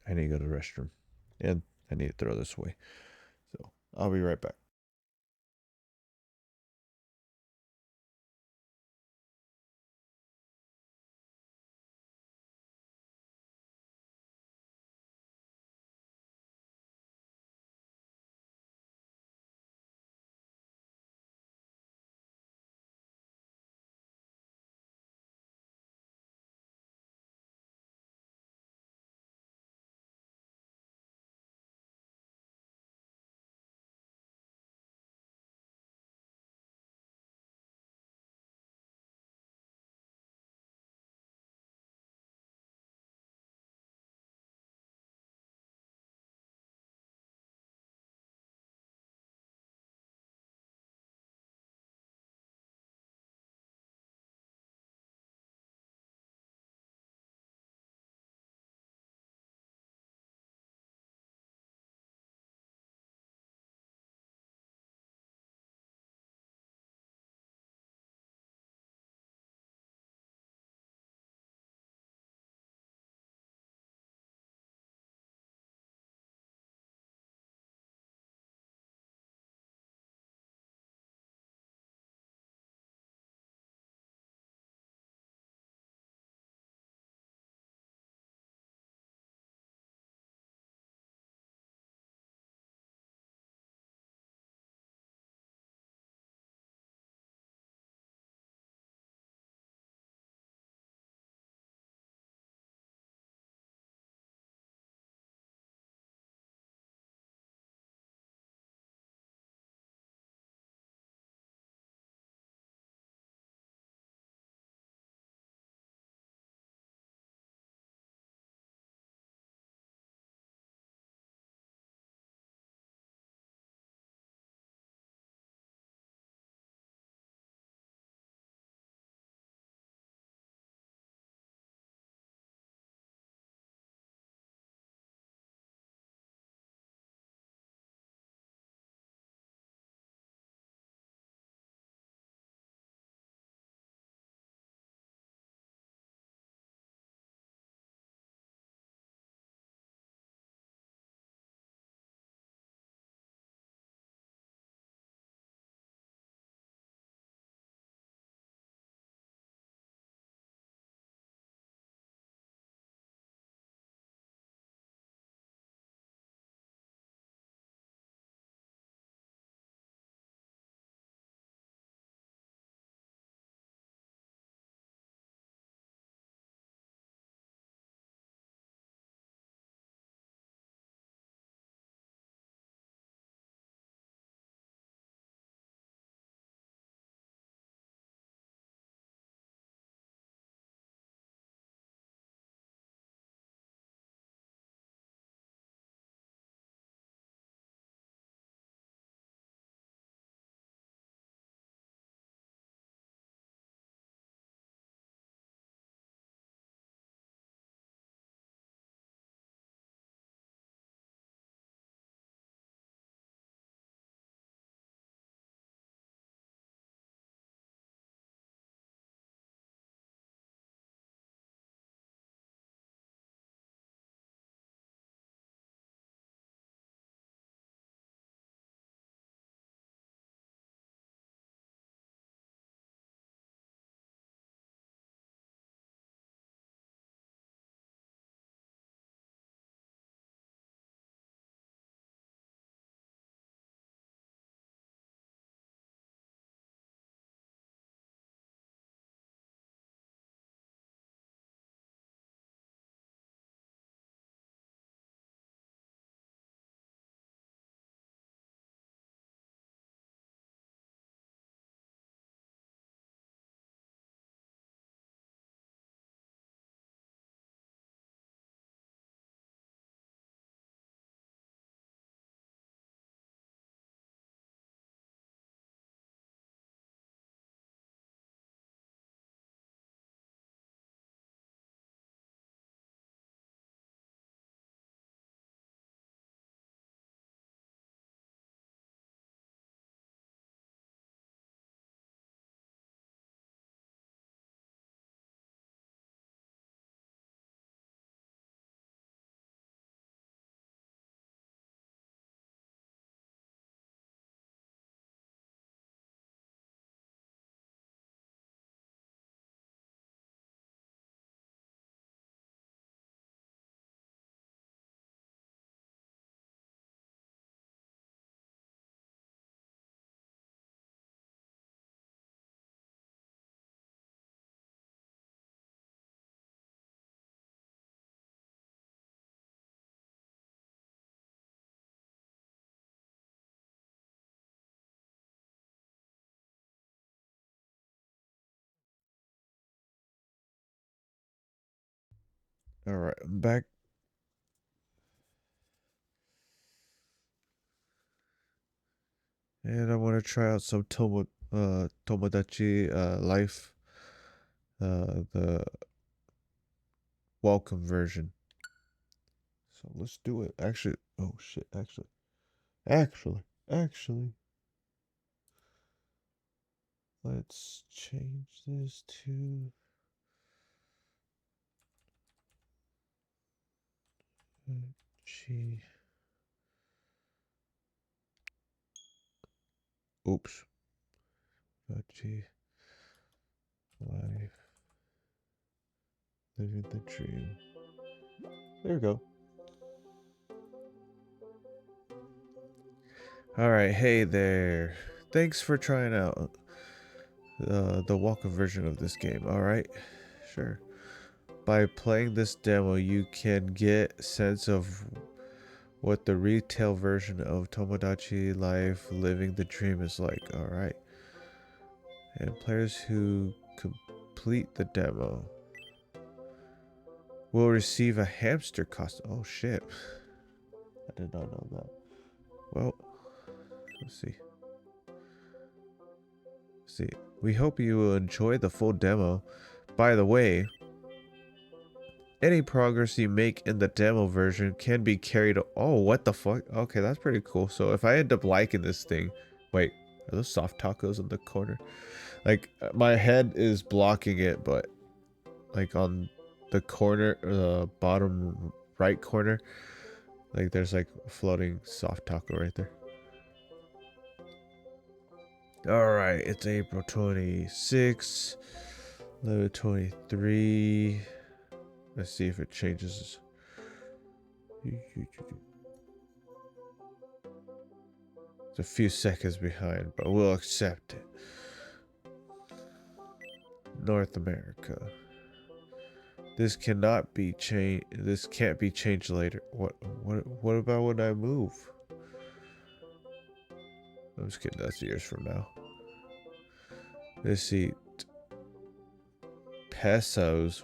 I need to go to the restroom, and I need to throw this away. So I'll be right back. Alright, I'm back. And I want to try out some Tomodachi Life, the welcome version. So let's do it. Actually, oh shit, actually, let's change this to G. Oops. G. Life. Living the dream. There we go. Alright, hey there. Thanks for trying out the welcome version of this game. Alright, sure. By playing this demo, you can get a sense of what the retail version of Tomodachi Life Living the Dream is like. Alright. And players who complete the demo will receive a hamster costume. Oh shit. I did not know that. Well, let's see. We hope you will enjoy the full demo. By the way, any progress you make in the demo version can be carried. Oh, what the fuck? Okay, that's pretty cool. So if I end up liking this thing, wait, are those soft tacos in the corner? Like my head is blocking it, but like on the corner, the bottom right corner, like there's like a floating soft taco right there. All right, it's April 26, level 23. Let's see if it changes. It's a few seconds behind, but we'll accept it. North America. This cannot be changed. This can't be changed later. What about when I move? I'm just kidding. That's years from now. Let's see. Pesos.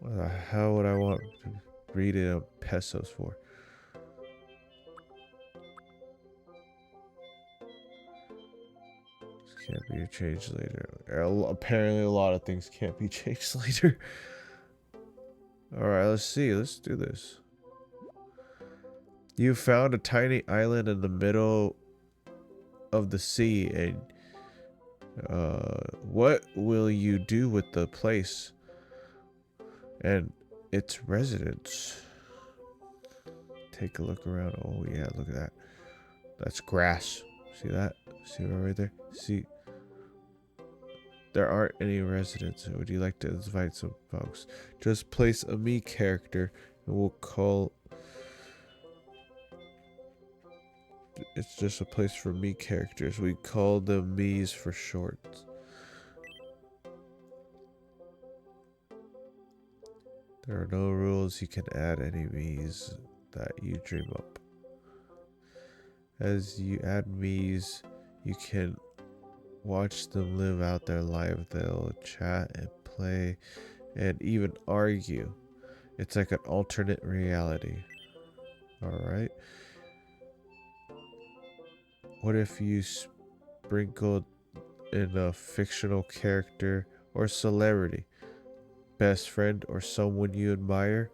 What the hell would I want to read it in pesos for? This can't be changed later. Apparently, a lot of things can't be changed later. Alright, let's see. Let's do this. You found a tiny island in the middle of the sea, and what will you do with the place and its residents? Take a look around. Oh yeah, look at that. That's grass. See that? See right there? See? There aren't any residents. Would you like to invite some folks? Just place a me character and we'll call... It's just a place for me characters. We call them me's for short. There are no rules. You can add any me's that you dream up. As you add me's, you can watch them live out their life. They'll chat and play and even argue. It's like an alternate reality. Alright. What if you sprinkled in a fictional character or celebrity? Best friend or someone you admire?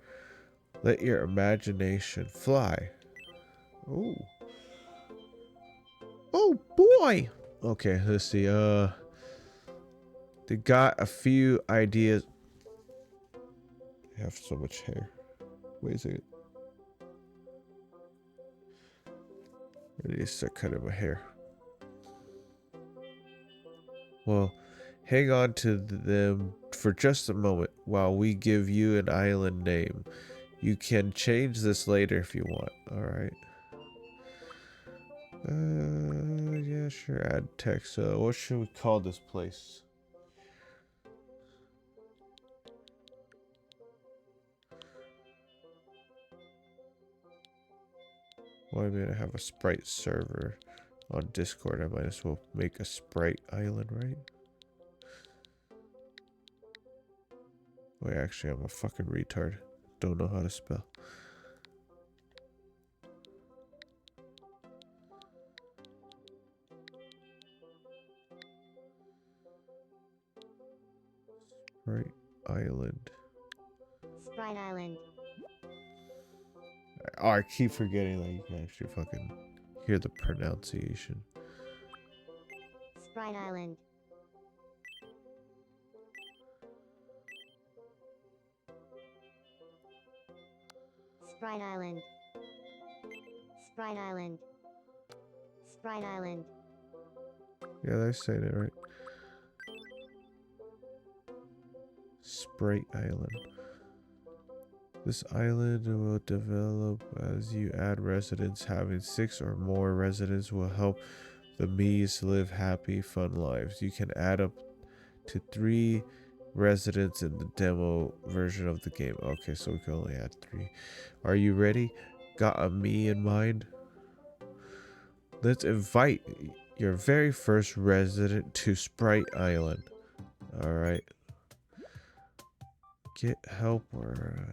Let your imagination fly. Oh. Oh boy. Okay, let's see. They got a few ideas. I have so much hair. Wait a second. I need to start cutting my hair. Well, hang on to them for just a moment while we give you an island name. You can change this later if you want. Alright. Yeah, sure. Add text. What should we call this place? Well, I mean, I have a Sprite server on Discord. I might as well make a Sprite island, right? Wait, actually, I'm a fucking retard. Don't know how to spell. Right Island. Sprite Island. Oh, I keep forgetting that you can actually fucking hear the pronunciation. Sprite Island. Sprite Island. Sprite Island. Sprite Island. Yeah, they're saying it right. Sprite Island. This island will develop as you add residents. Having 6 or more residents will help the Miis live happy, fun lives. You can add up to 3 residents in the demo version of the game. Okay, so we can only add 3. Are you ready? Got a me in mind? Let's invite your very first resident to Sprite Island. Alright. Get help or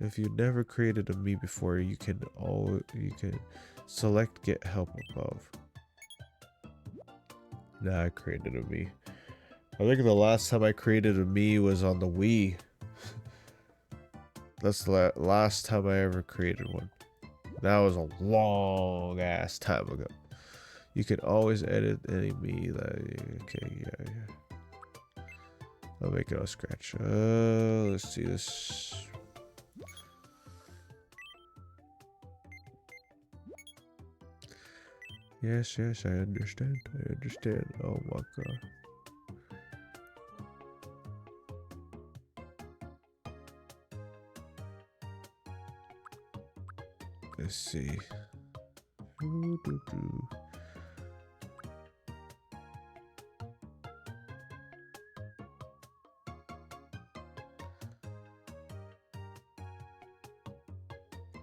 if you never created a me before, you can select get help above. Nah, I created a me. I think the last time I created a me was on the Wii. That's the last time I ever created one. That was a long ass time ago. You can always edit any me. Okay, yeah. I'll make it a scratch. Let's see this. Yes, I understand. Oh my god. Let's see.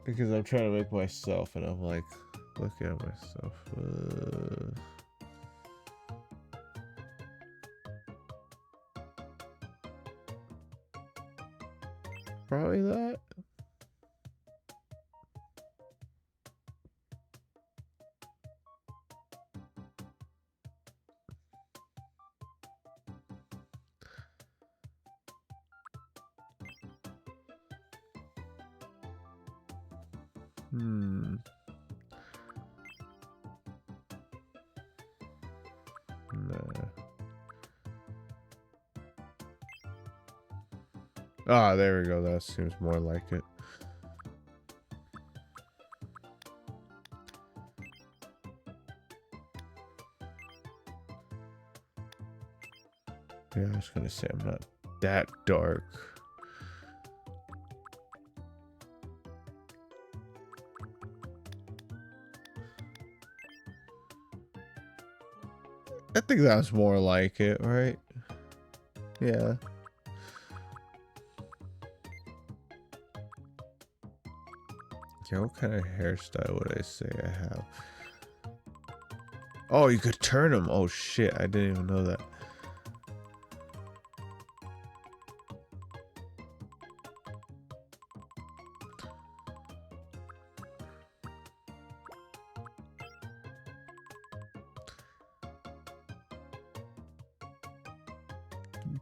Because I'm trying to make myself, and I'm like, looking at myself. Probably that. Nah. Ah, there we go. That seems more like it. Yeah, I was gonna say I'm not that dark. I think that's more like it, right? Yeah. Okay, what kind of hairstyle would I say I have? Oh, you could turn them. Oh shit, I didn't even know that.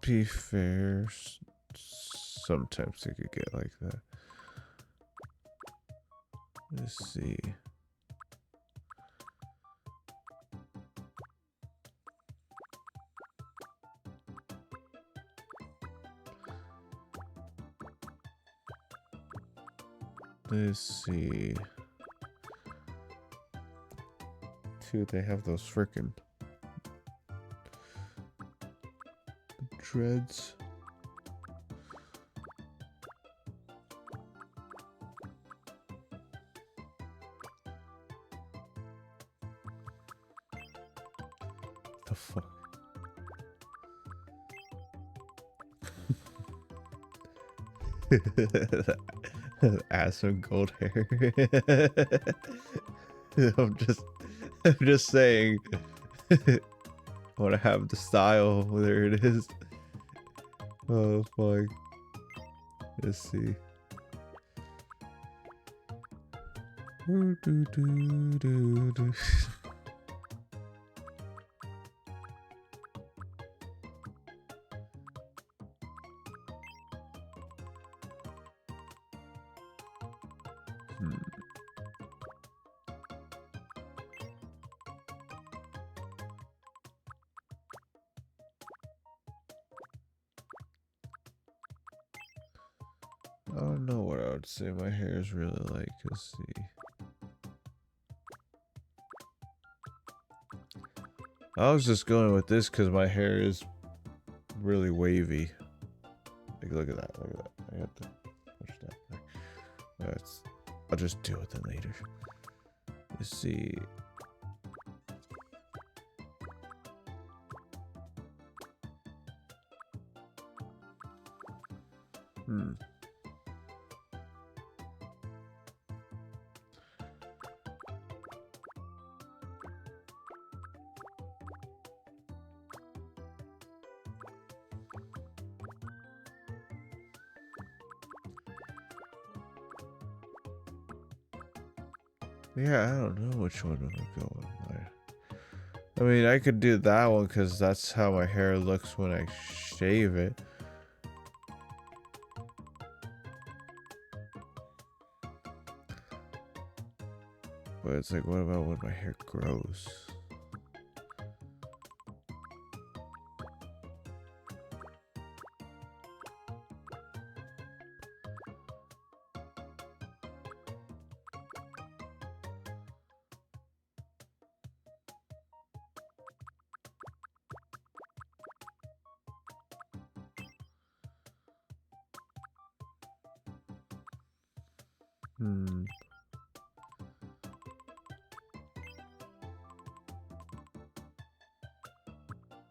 Be fair, sometimes it could get like that. Let's see. Let's see. Dude, they have those frickin' dreads. The fuck? Ass and gold hair. I'm just saying. I want to have the style. There it is. Oh fuck. Let's see. Do, do, do, do, do. I don't know what I would say my hair is really like. Let's see. I was just going with this because my hair is really wavy. Like, look at that. Look at that. I have to push that back. That's, I'll just deal with it later. Let's see. Yeah, I don't know which one would go with mine. I mean, I could do that one because that's how my hair looks when I shave it. But it's like, what about when my hair grows?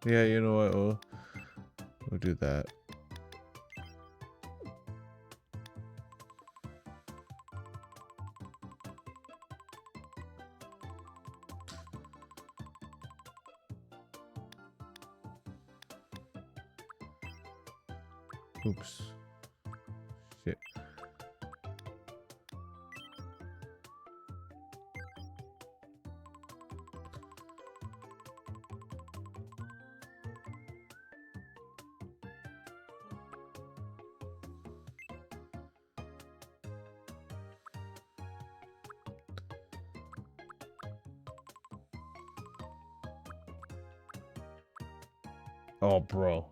Yeah, you know what? We'll do that. Oops. Shit. Oh, bro.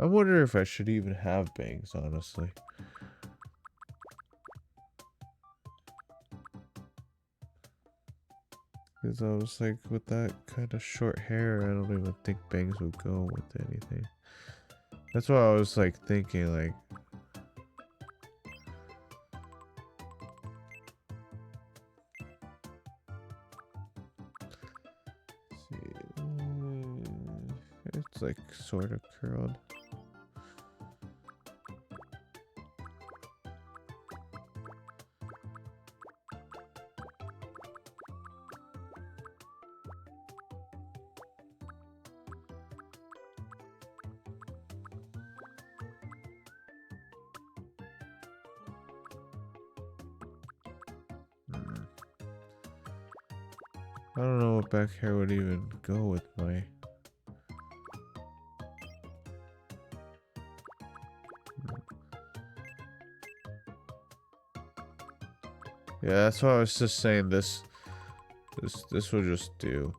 I wonder if I should even have bangs, honestly. Because I was like, with that kind of short hair, I don't even think bangs would go with anything. That's why I was like thinking, like, it's like sort of curled. I don't know what back hair would even go with my... Yeah, that's why I was just saying this will just do.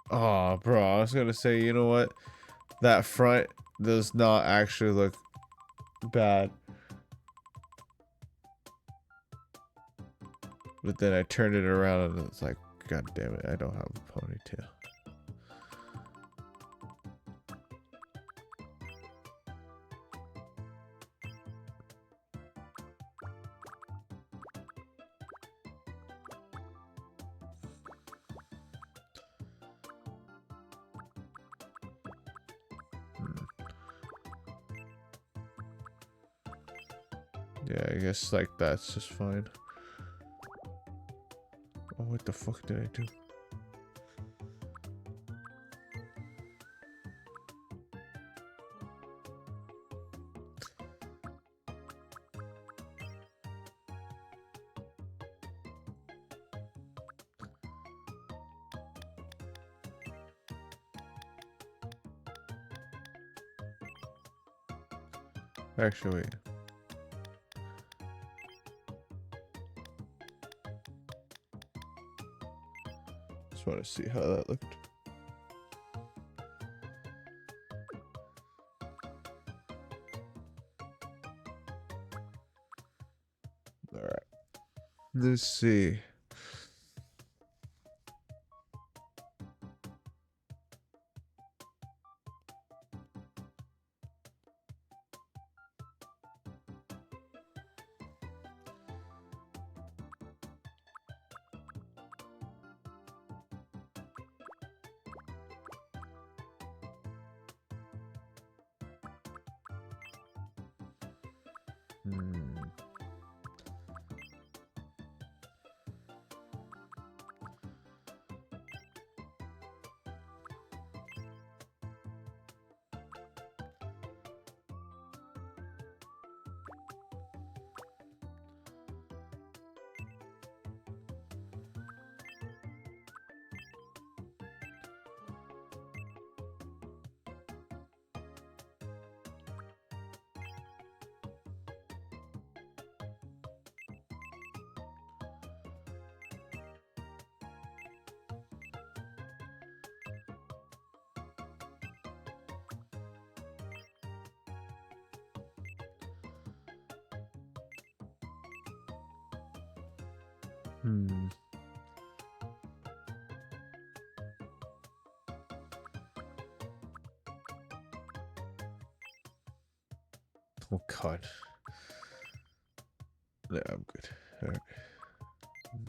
Oh, bro, I was gonna say, you know what? That front does not actually look bad. But then I turned it around and it's like, God damn it, I don't have a ponytail. Yeah, I guess like that's just fine. Oh, what the fuck did I do? Actually, wait. Just want to see how that looked. All right. Let's see. Oh god. Yeah, I'm good. All right.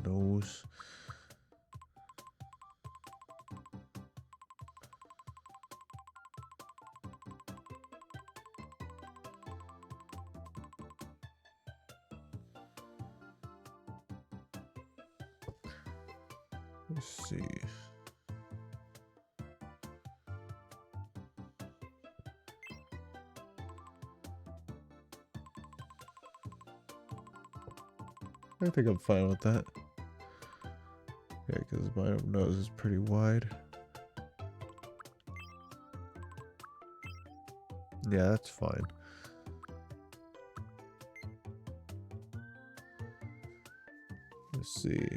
Nose. Let's see. I think I'm fine with that. Yeah, because my nose is pretty wide. Yeah, that's fine. Let's see.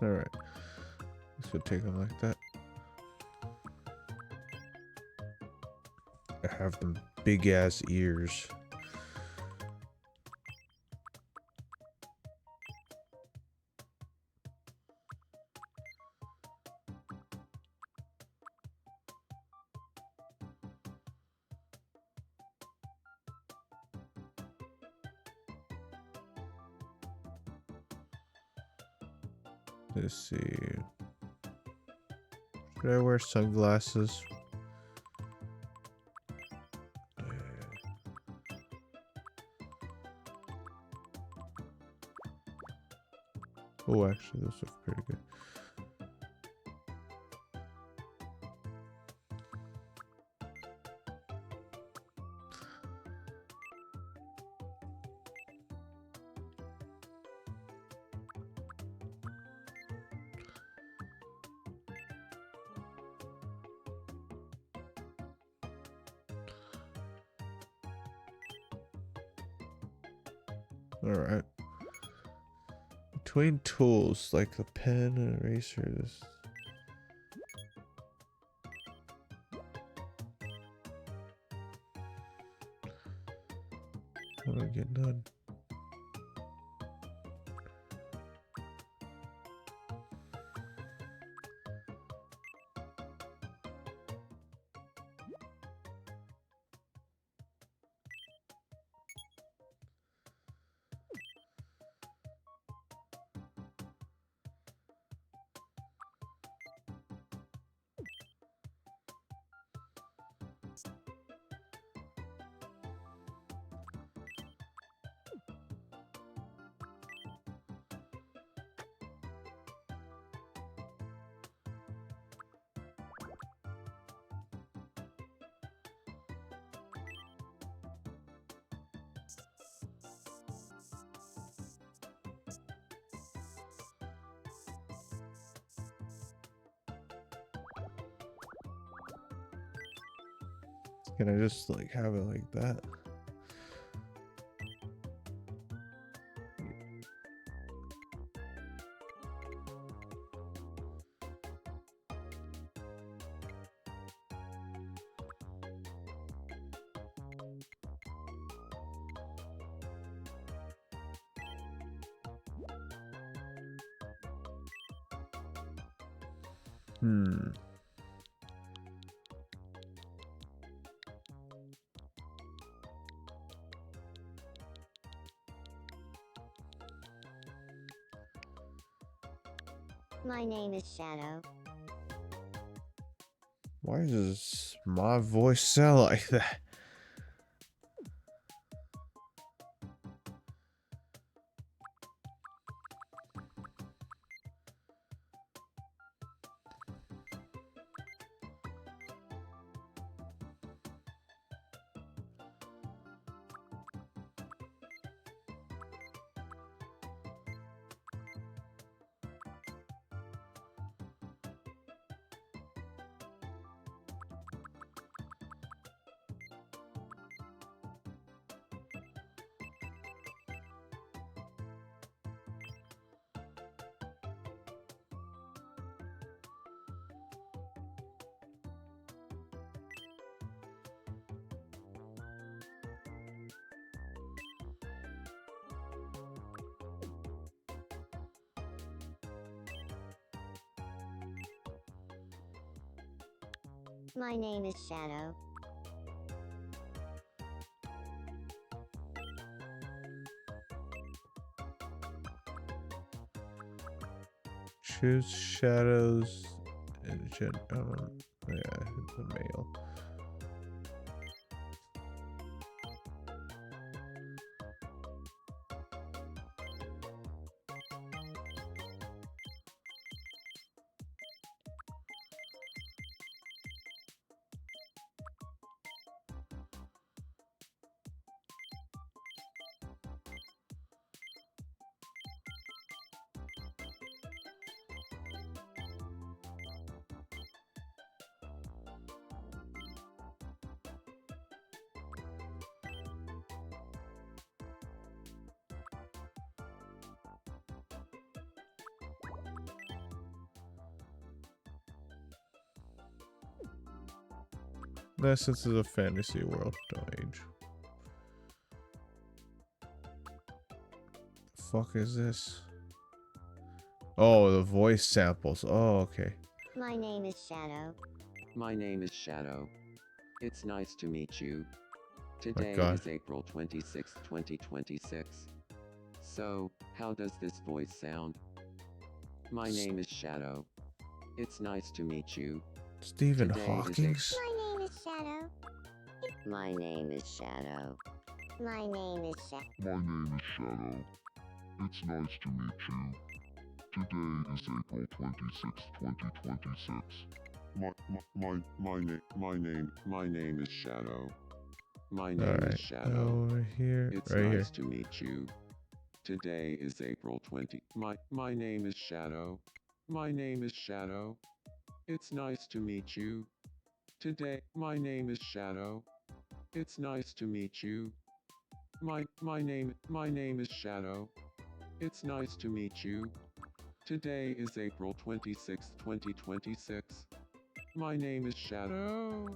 All right. This would take them like that. I have them big ass ears. Let's see. Should I wear sunglasses? Oh, actually, those look pretty good. Alright. Between tools like the pen and eraser, this. How do I get done? Can I just like have it like that? Hmm. My name is Shadow. Why does my voice sound like that? My name is Shadow. Choose shadows and yeah, the male. No, since it's a fantasy world, don't age. The fuck is this? Oh, the voice samples. Oh, okay. My name is Shadow. My name is Shadow. It's nice to meet you. Today God. is April 26, 2026. So, how does this voice sound? My name is Shadow. It's nice to meet you. Stephen Today is Hawking's? My name is Shadow. My name is Shadow. My name is Shadow. My name is Shadow. It's nice to meet you. Today is April 26, 2026. My name is Shadow. My name Alright, is Shadow. over here, It's right nice here. to meet you. Today is April 20. My name is Shadow. My name is Shadow. It's nice to meet you. Today, my name is Shadow. It's nice to meet you. My name is Shadow. It's nice to meet you. Today is April 26, 2026. My name is Shadow.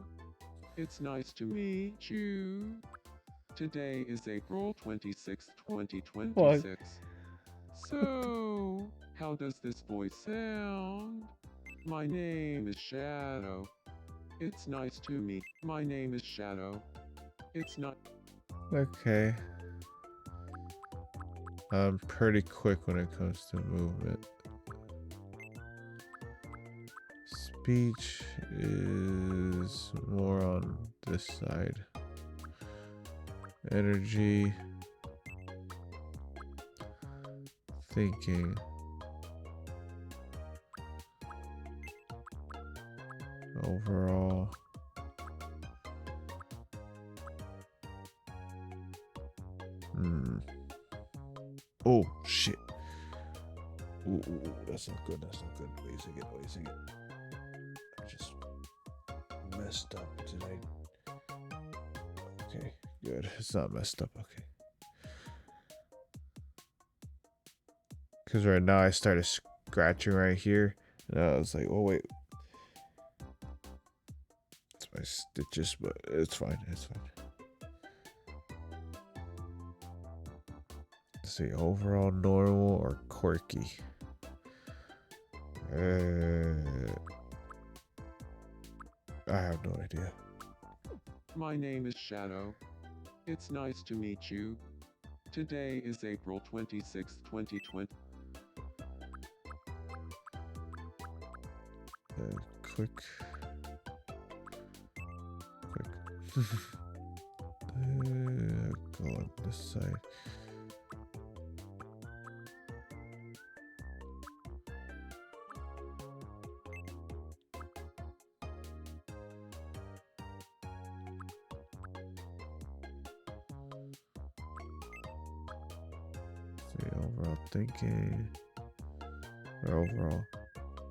It's nice to meet you. Today is April 26, What? 2026. So, how does this voice sound? My name is Shadow. It's nice to meet. My name is Shadow. It's not. Okay. I'm pretty quick when it comes to movement. Speech is more on this side. Energy. Thinking. Overall. Oh, shit. Ooh, that's not good. That's not good. Wait a second. I just messed up. Did I? Okay, good. It's not messed up. Okay. Because right now I started scratching right here. And I was like, oh, wait. It's my stitches, but it's fine. It's fine. Let's see, overall normal or quirky? I have no idea. My name is Shadow. It's nice to meet you. Today is April 26, 2020. Quick. Go on this side. See, overall thinking. Or overall,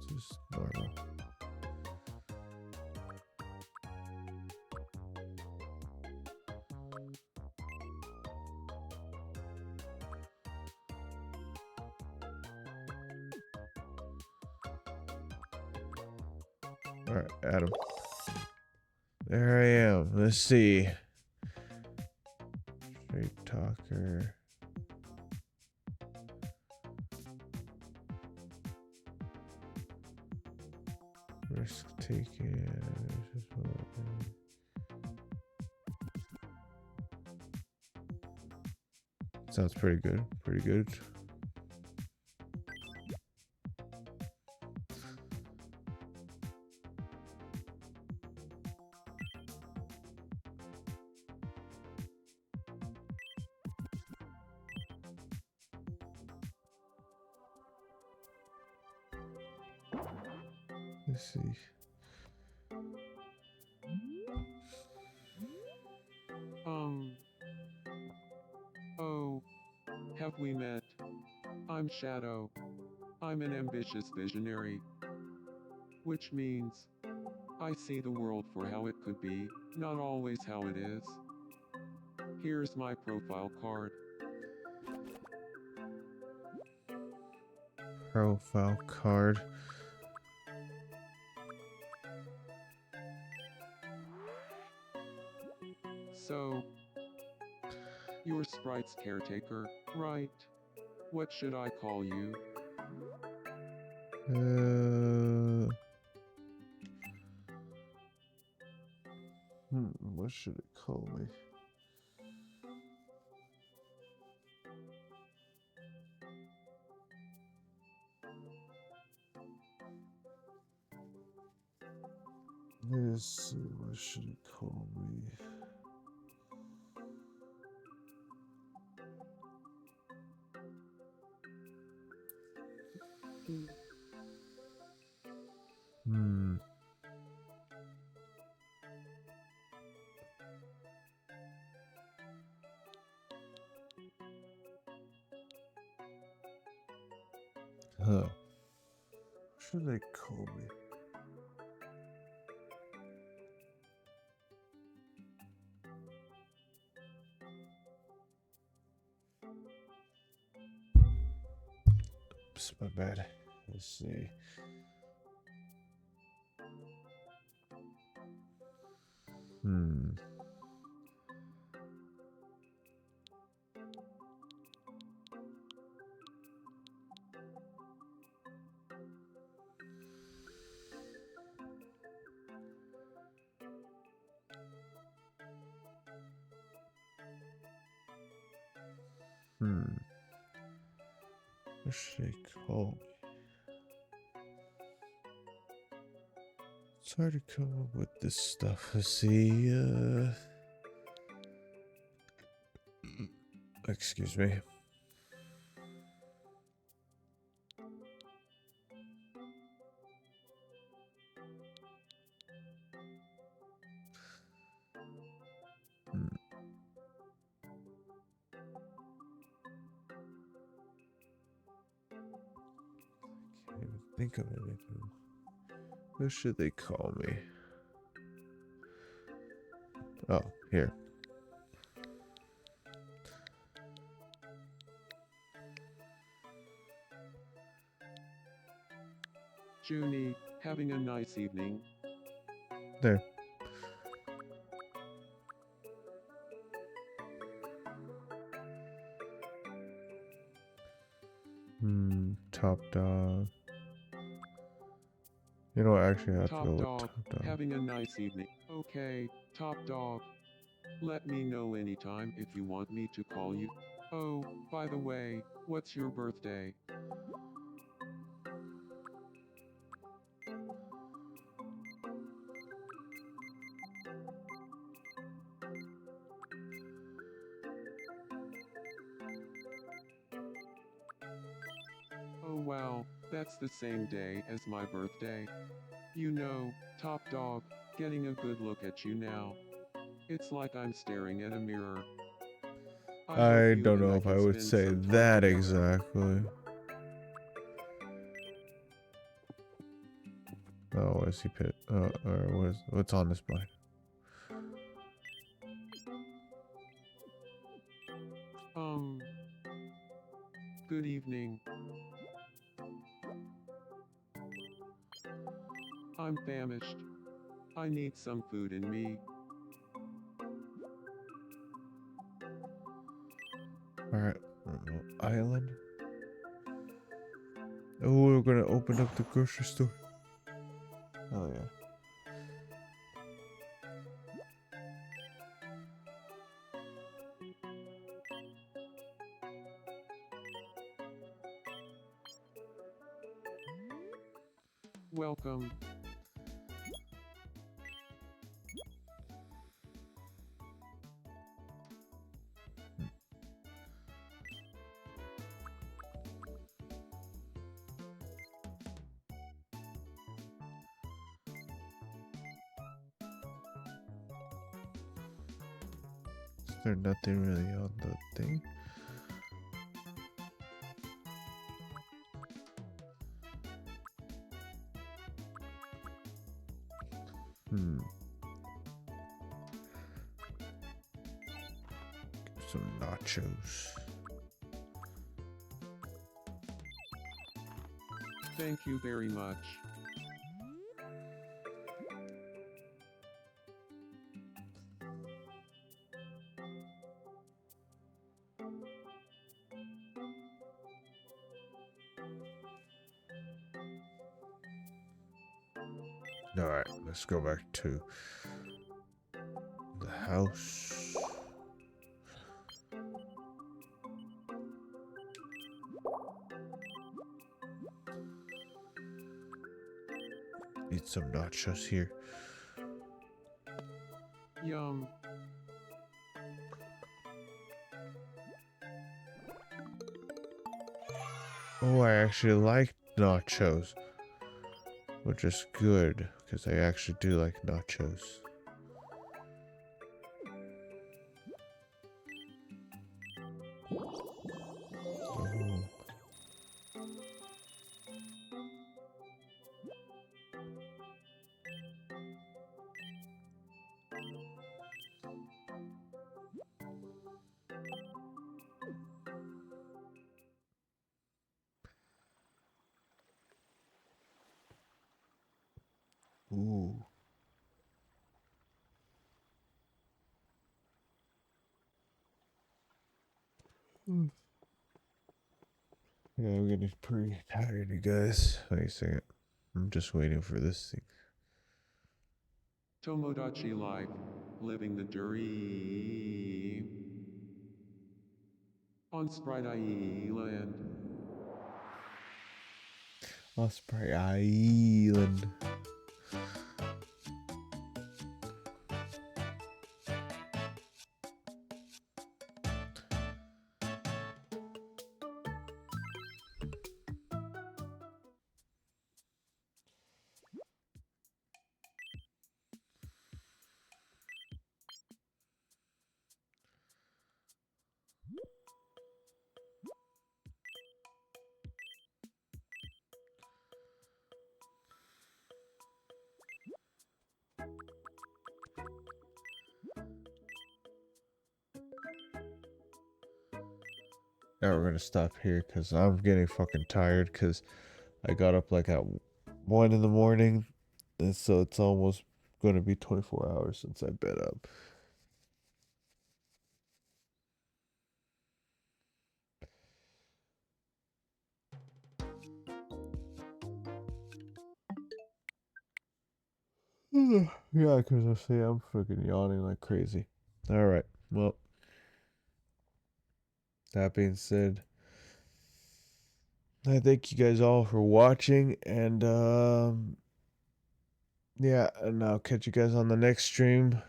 just normal. Alright, Adam. There I am. Let's see. Straight talker. Risk taking. Sounds pretty good. Pretty good. Let's see. Oh, have we met? I'm Shadow. I'm an ambitious visionary. Which means, I see the world for how it could be, not always how it is. Here's my profile card. Profile card. So, you're Sprite's caretaker, right? What should I call you? What should it call me? Let's see, what should it call me? What should they call me? bed. Let's see. Hmm. What should they call me? It's hard to come up with this stuff. Let's see. Excuse me. Can't even think of anything. What should they call me? Oh, here. Junie, having a nice evening. There. Top dog. You know, actually, I have to Top go with dog, top dog. having a nice evening. Okay, top dog. Let me know anytime if you want me to call you. Oh, by the way, what's your birthday? Oh wow, that's the same day as my birthday. You know, top dog, getting a good look at you now. It's like I'm staring at a mirror. I hope I you don't and know I if can I would spend say some time that together. exactly. Oh, what is he pit? Or what's on this blind? Good evening. I'm famished. I need some food in me. Alright. Island. Oh, we're gonna open up the grocery store. Oh, yeah. Welcome. Is there nothing really on the thing? Some nachos. Thank you very much. Alright, let's go back to the house. Eat some nachos here. Yum. Oh, I actually like nachos, which is good because I actually do like nachos. Oh. Ooh. Mm. Yeah, I'm getting pretty tired, you guys. Wait a second. I'm just waiting for this thing. Tomodachi Life, living the dream. On Sprite Island. Osprey Island. Now we're gonna stop here because I'm getting fucking tired because I got up like at 1 in the morning, and so it's almost gonna be 24 hours since I've been up. Yeah, because I say I'm fucking yawning like crazy. All right, well, that being said, I thank you guys all for watching, and yeah, and I'll catch you guys on the next stream.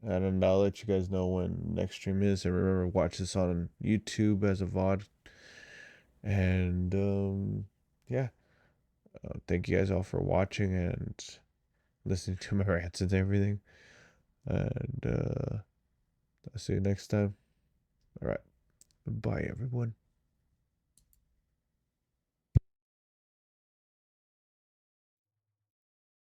And I'll let you guys know when next stream is. And remember, watch this on YouTube as a VOD. And yeah, thank you guys all for watching and listening to my rants and everything. And I'll see you next time. All right, bye everyone.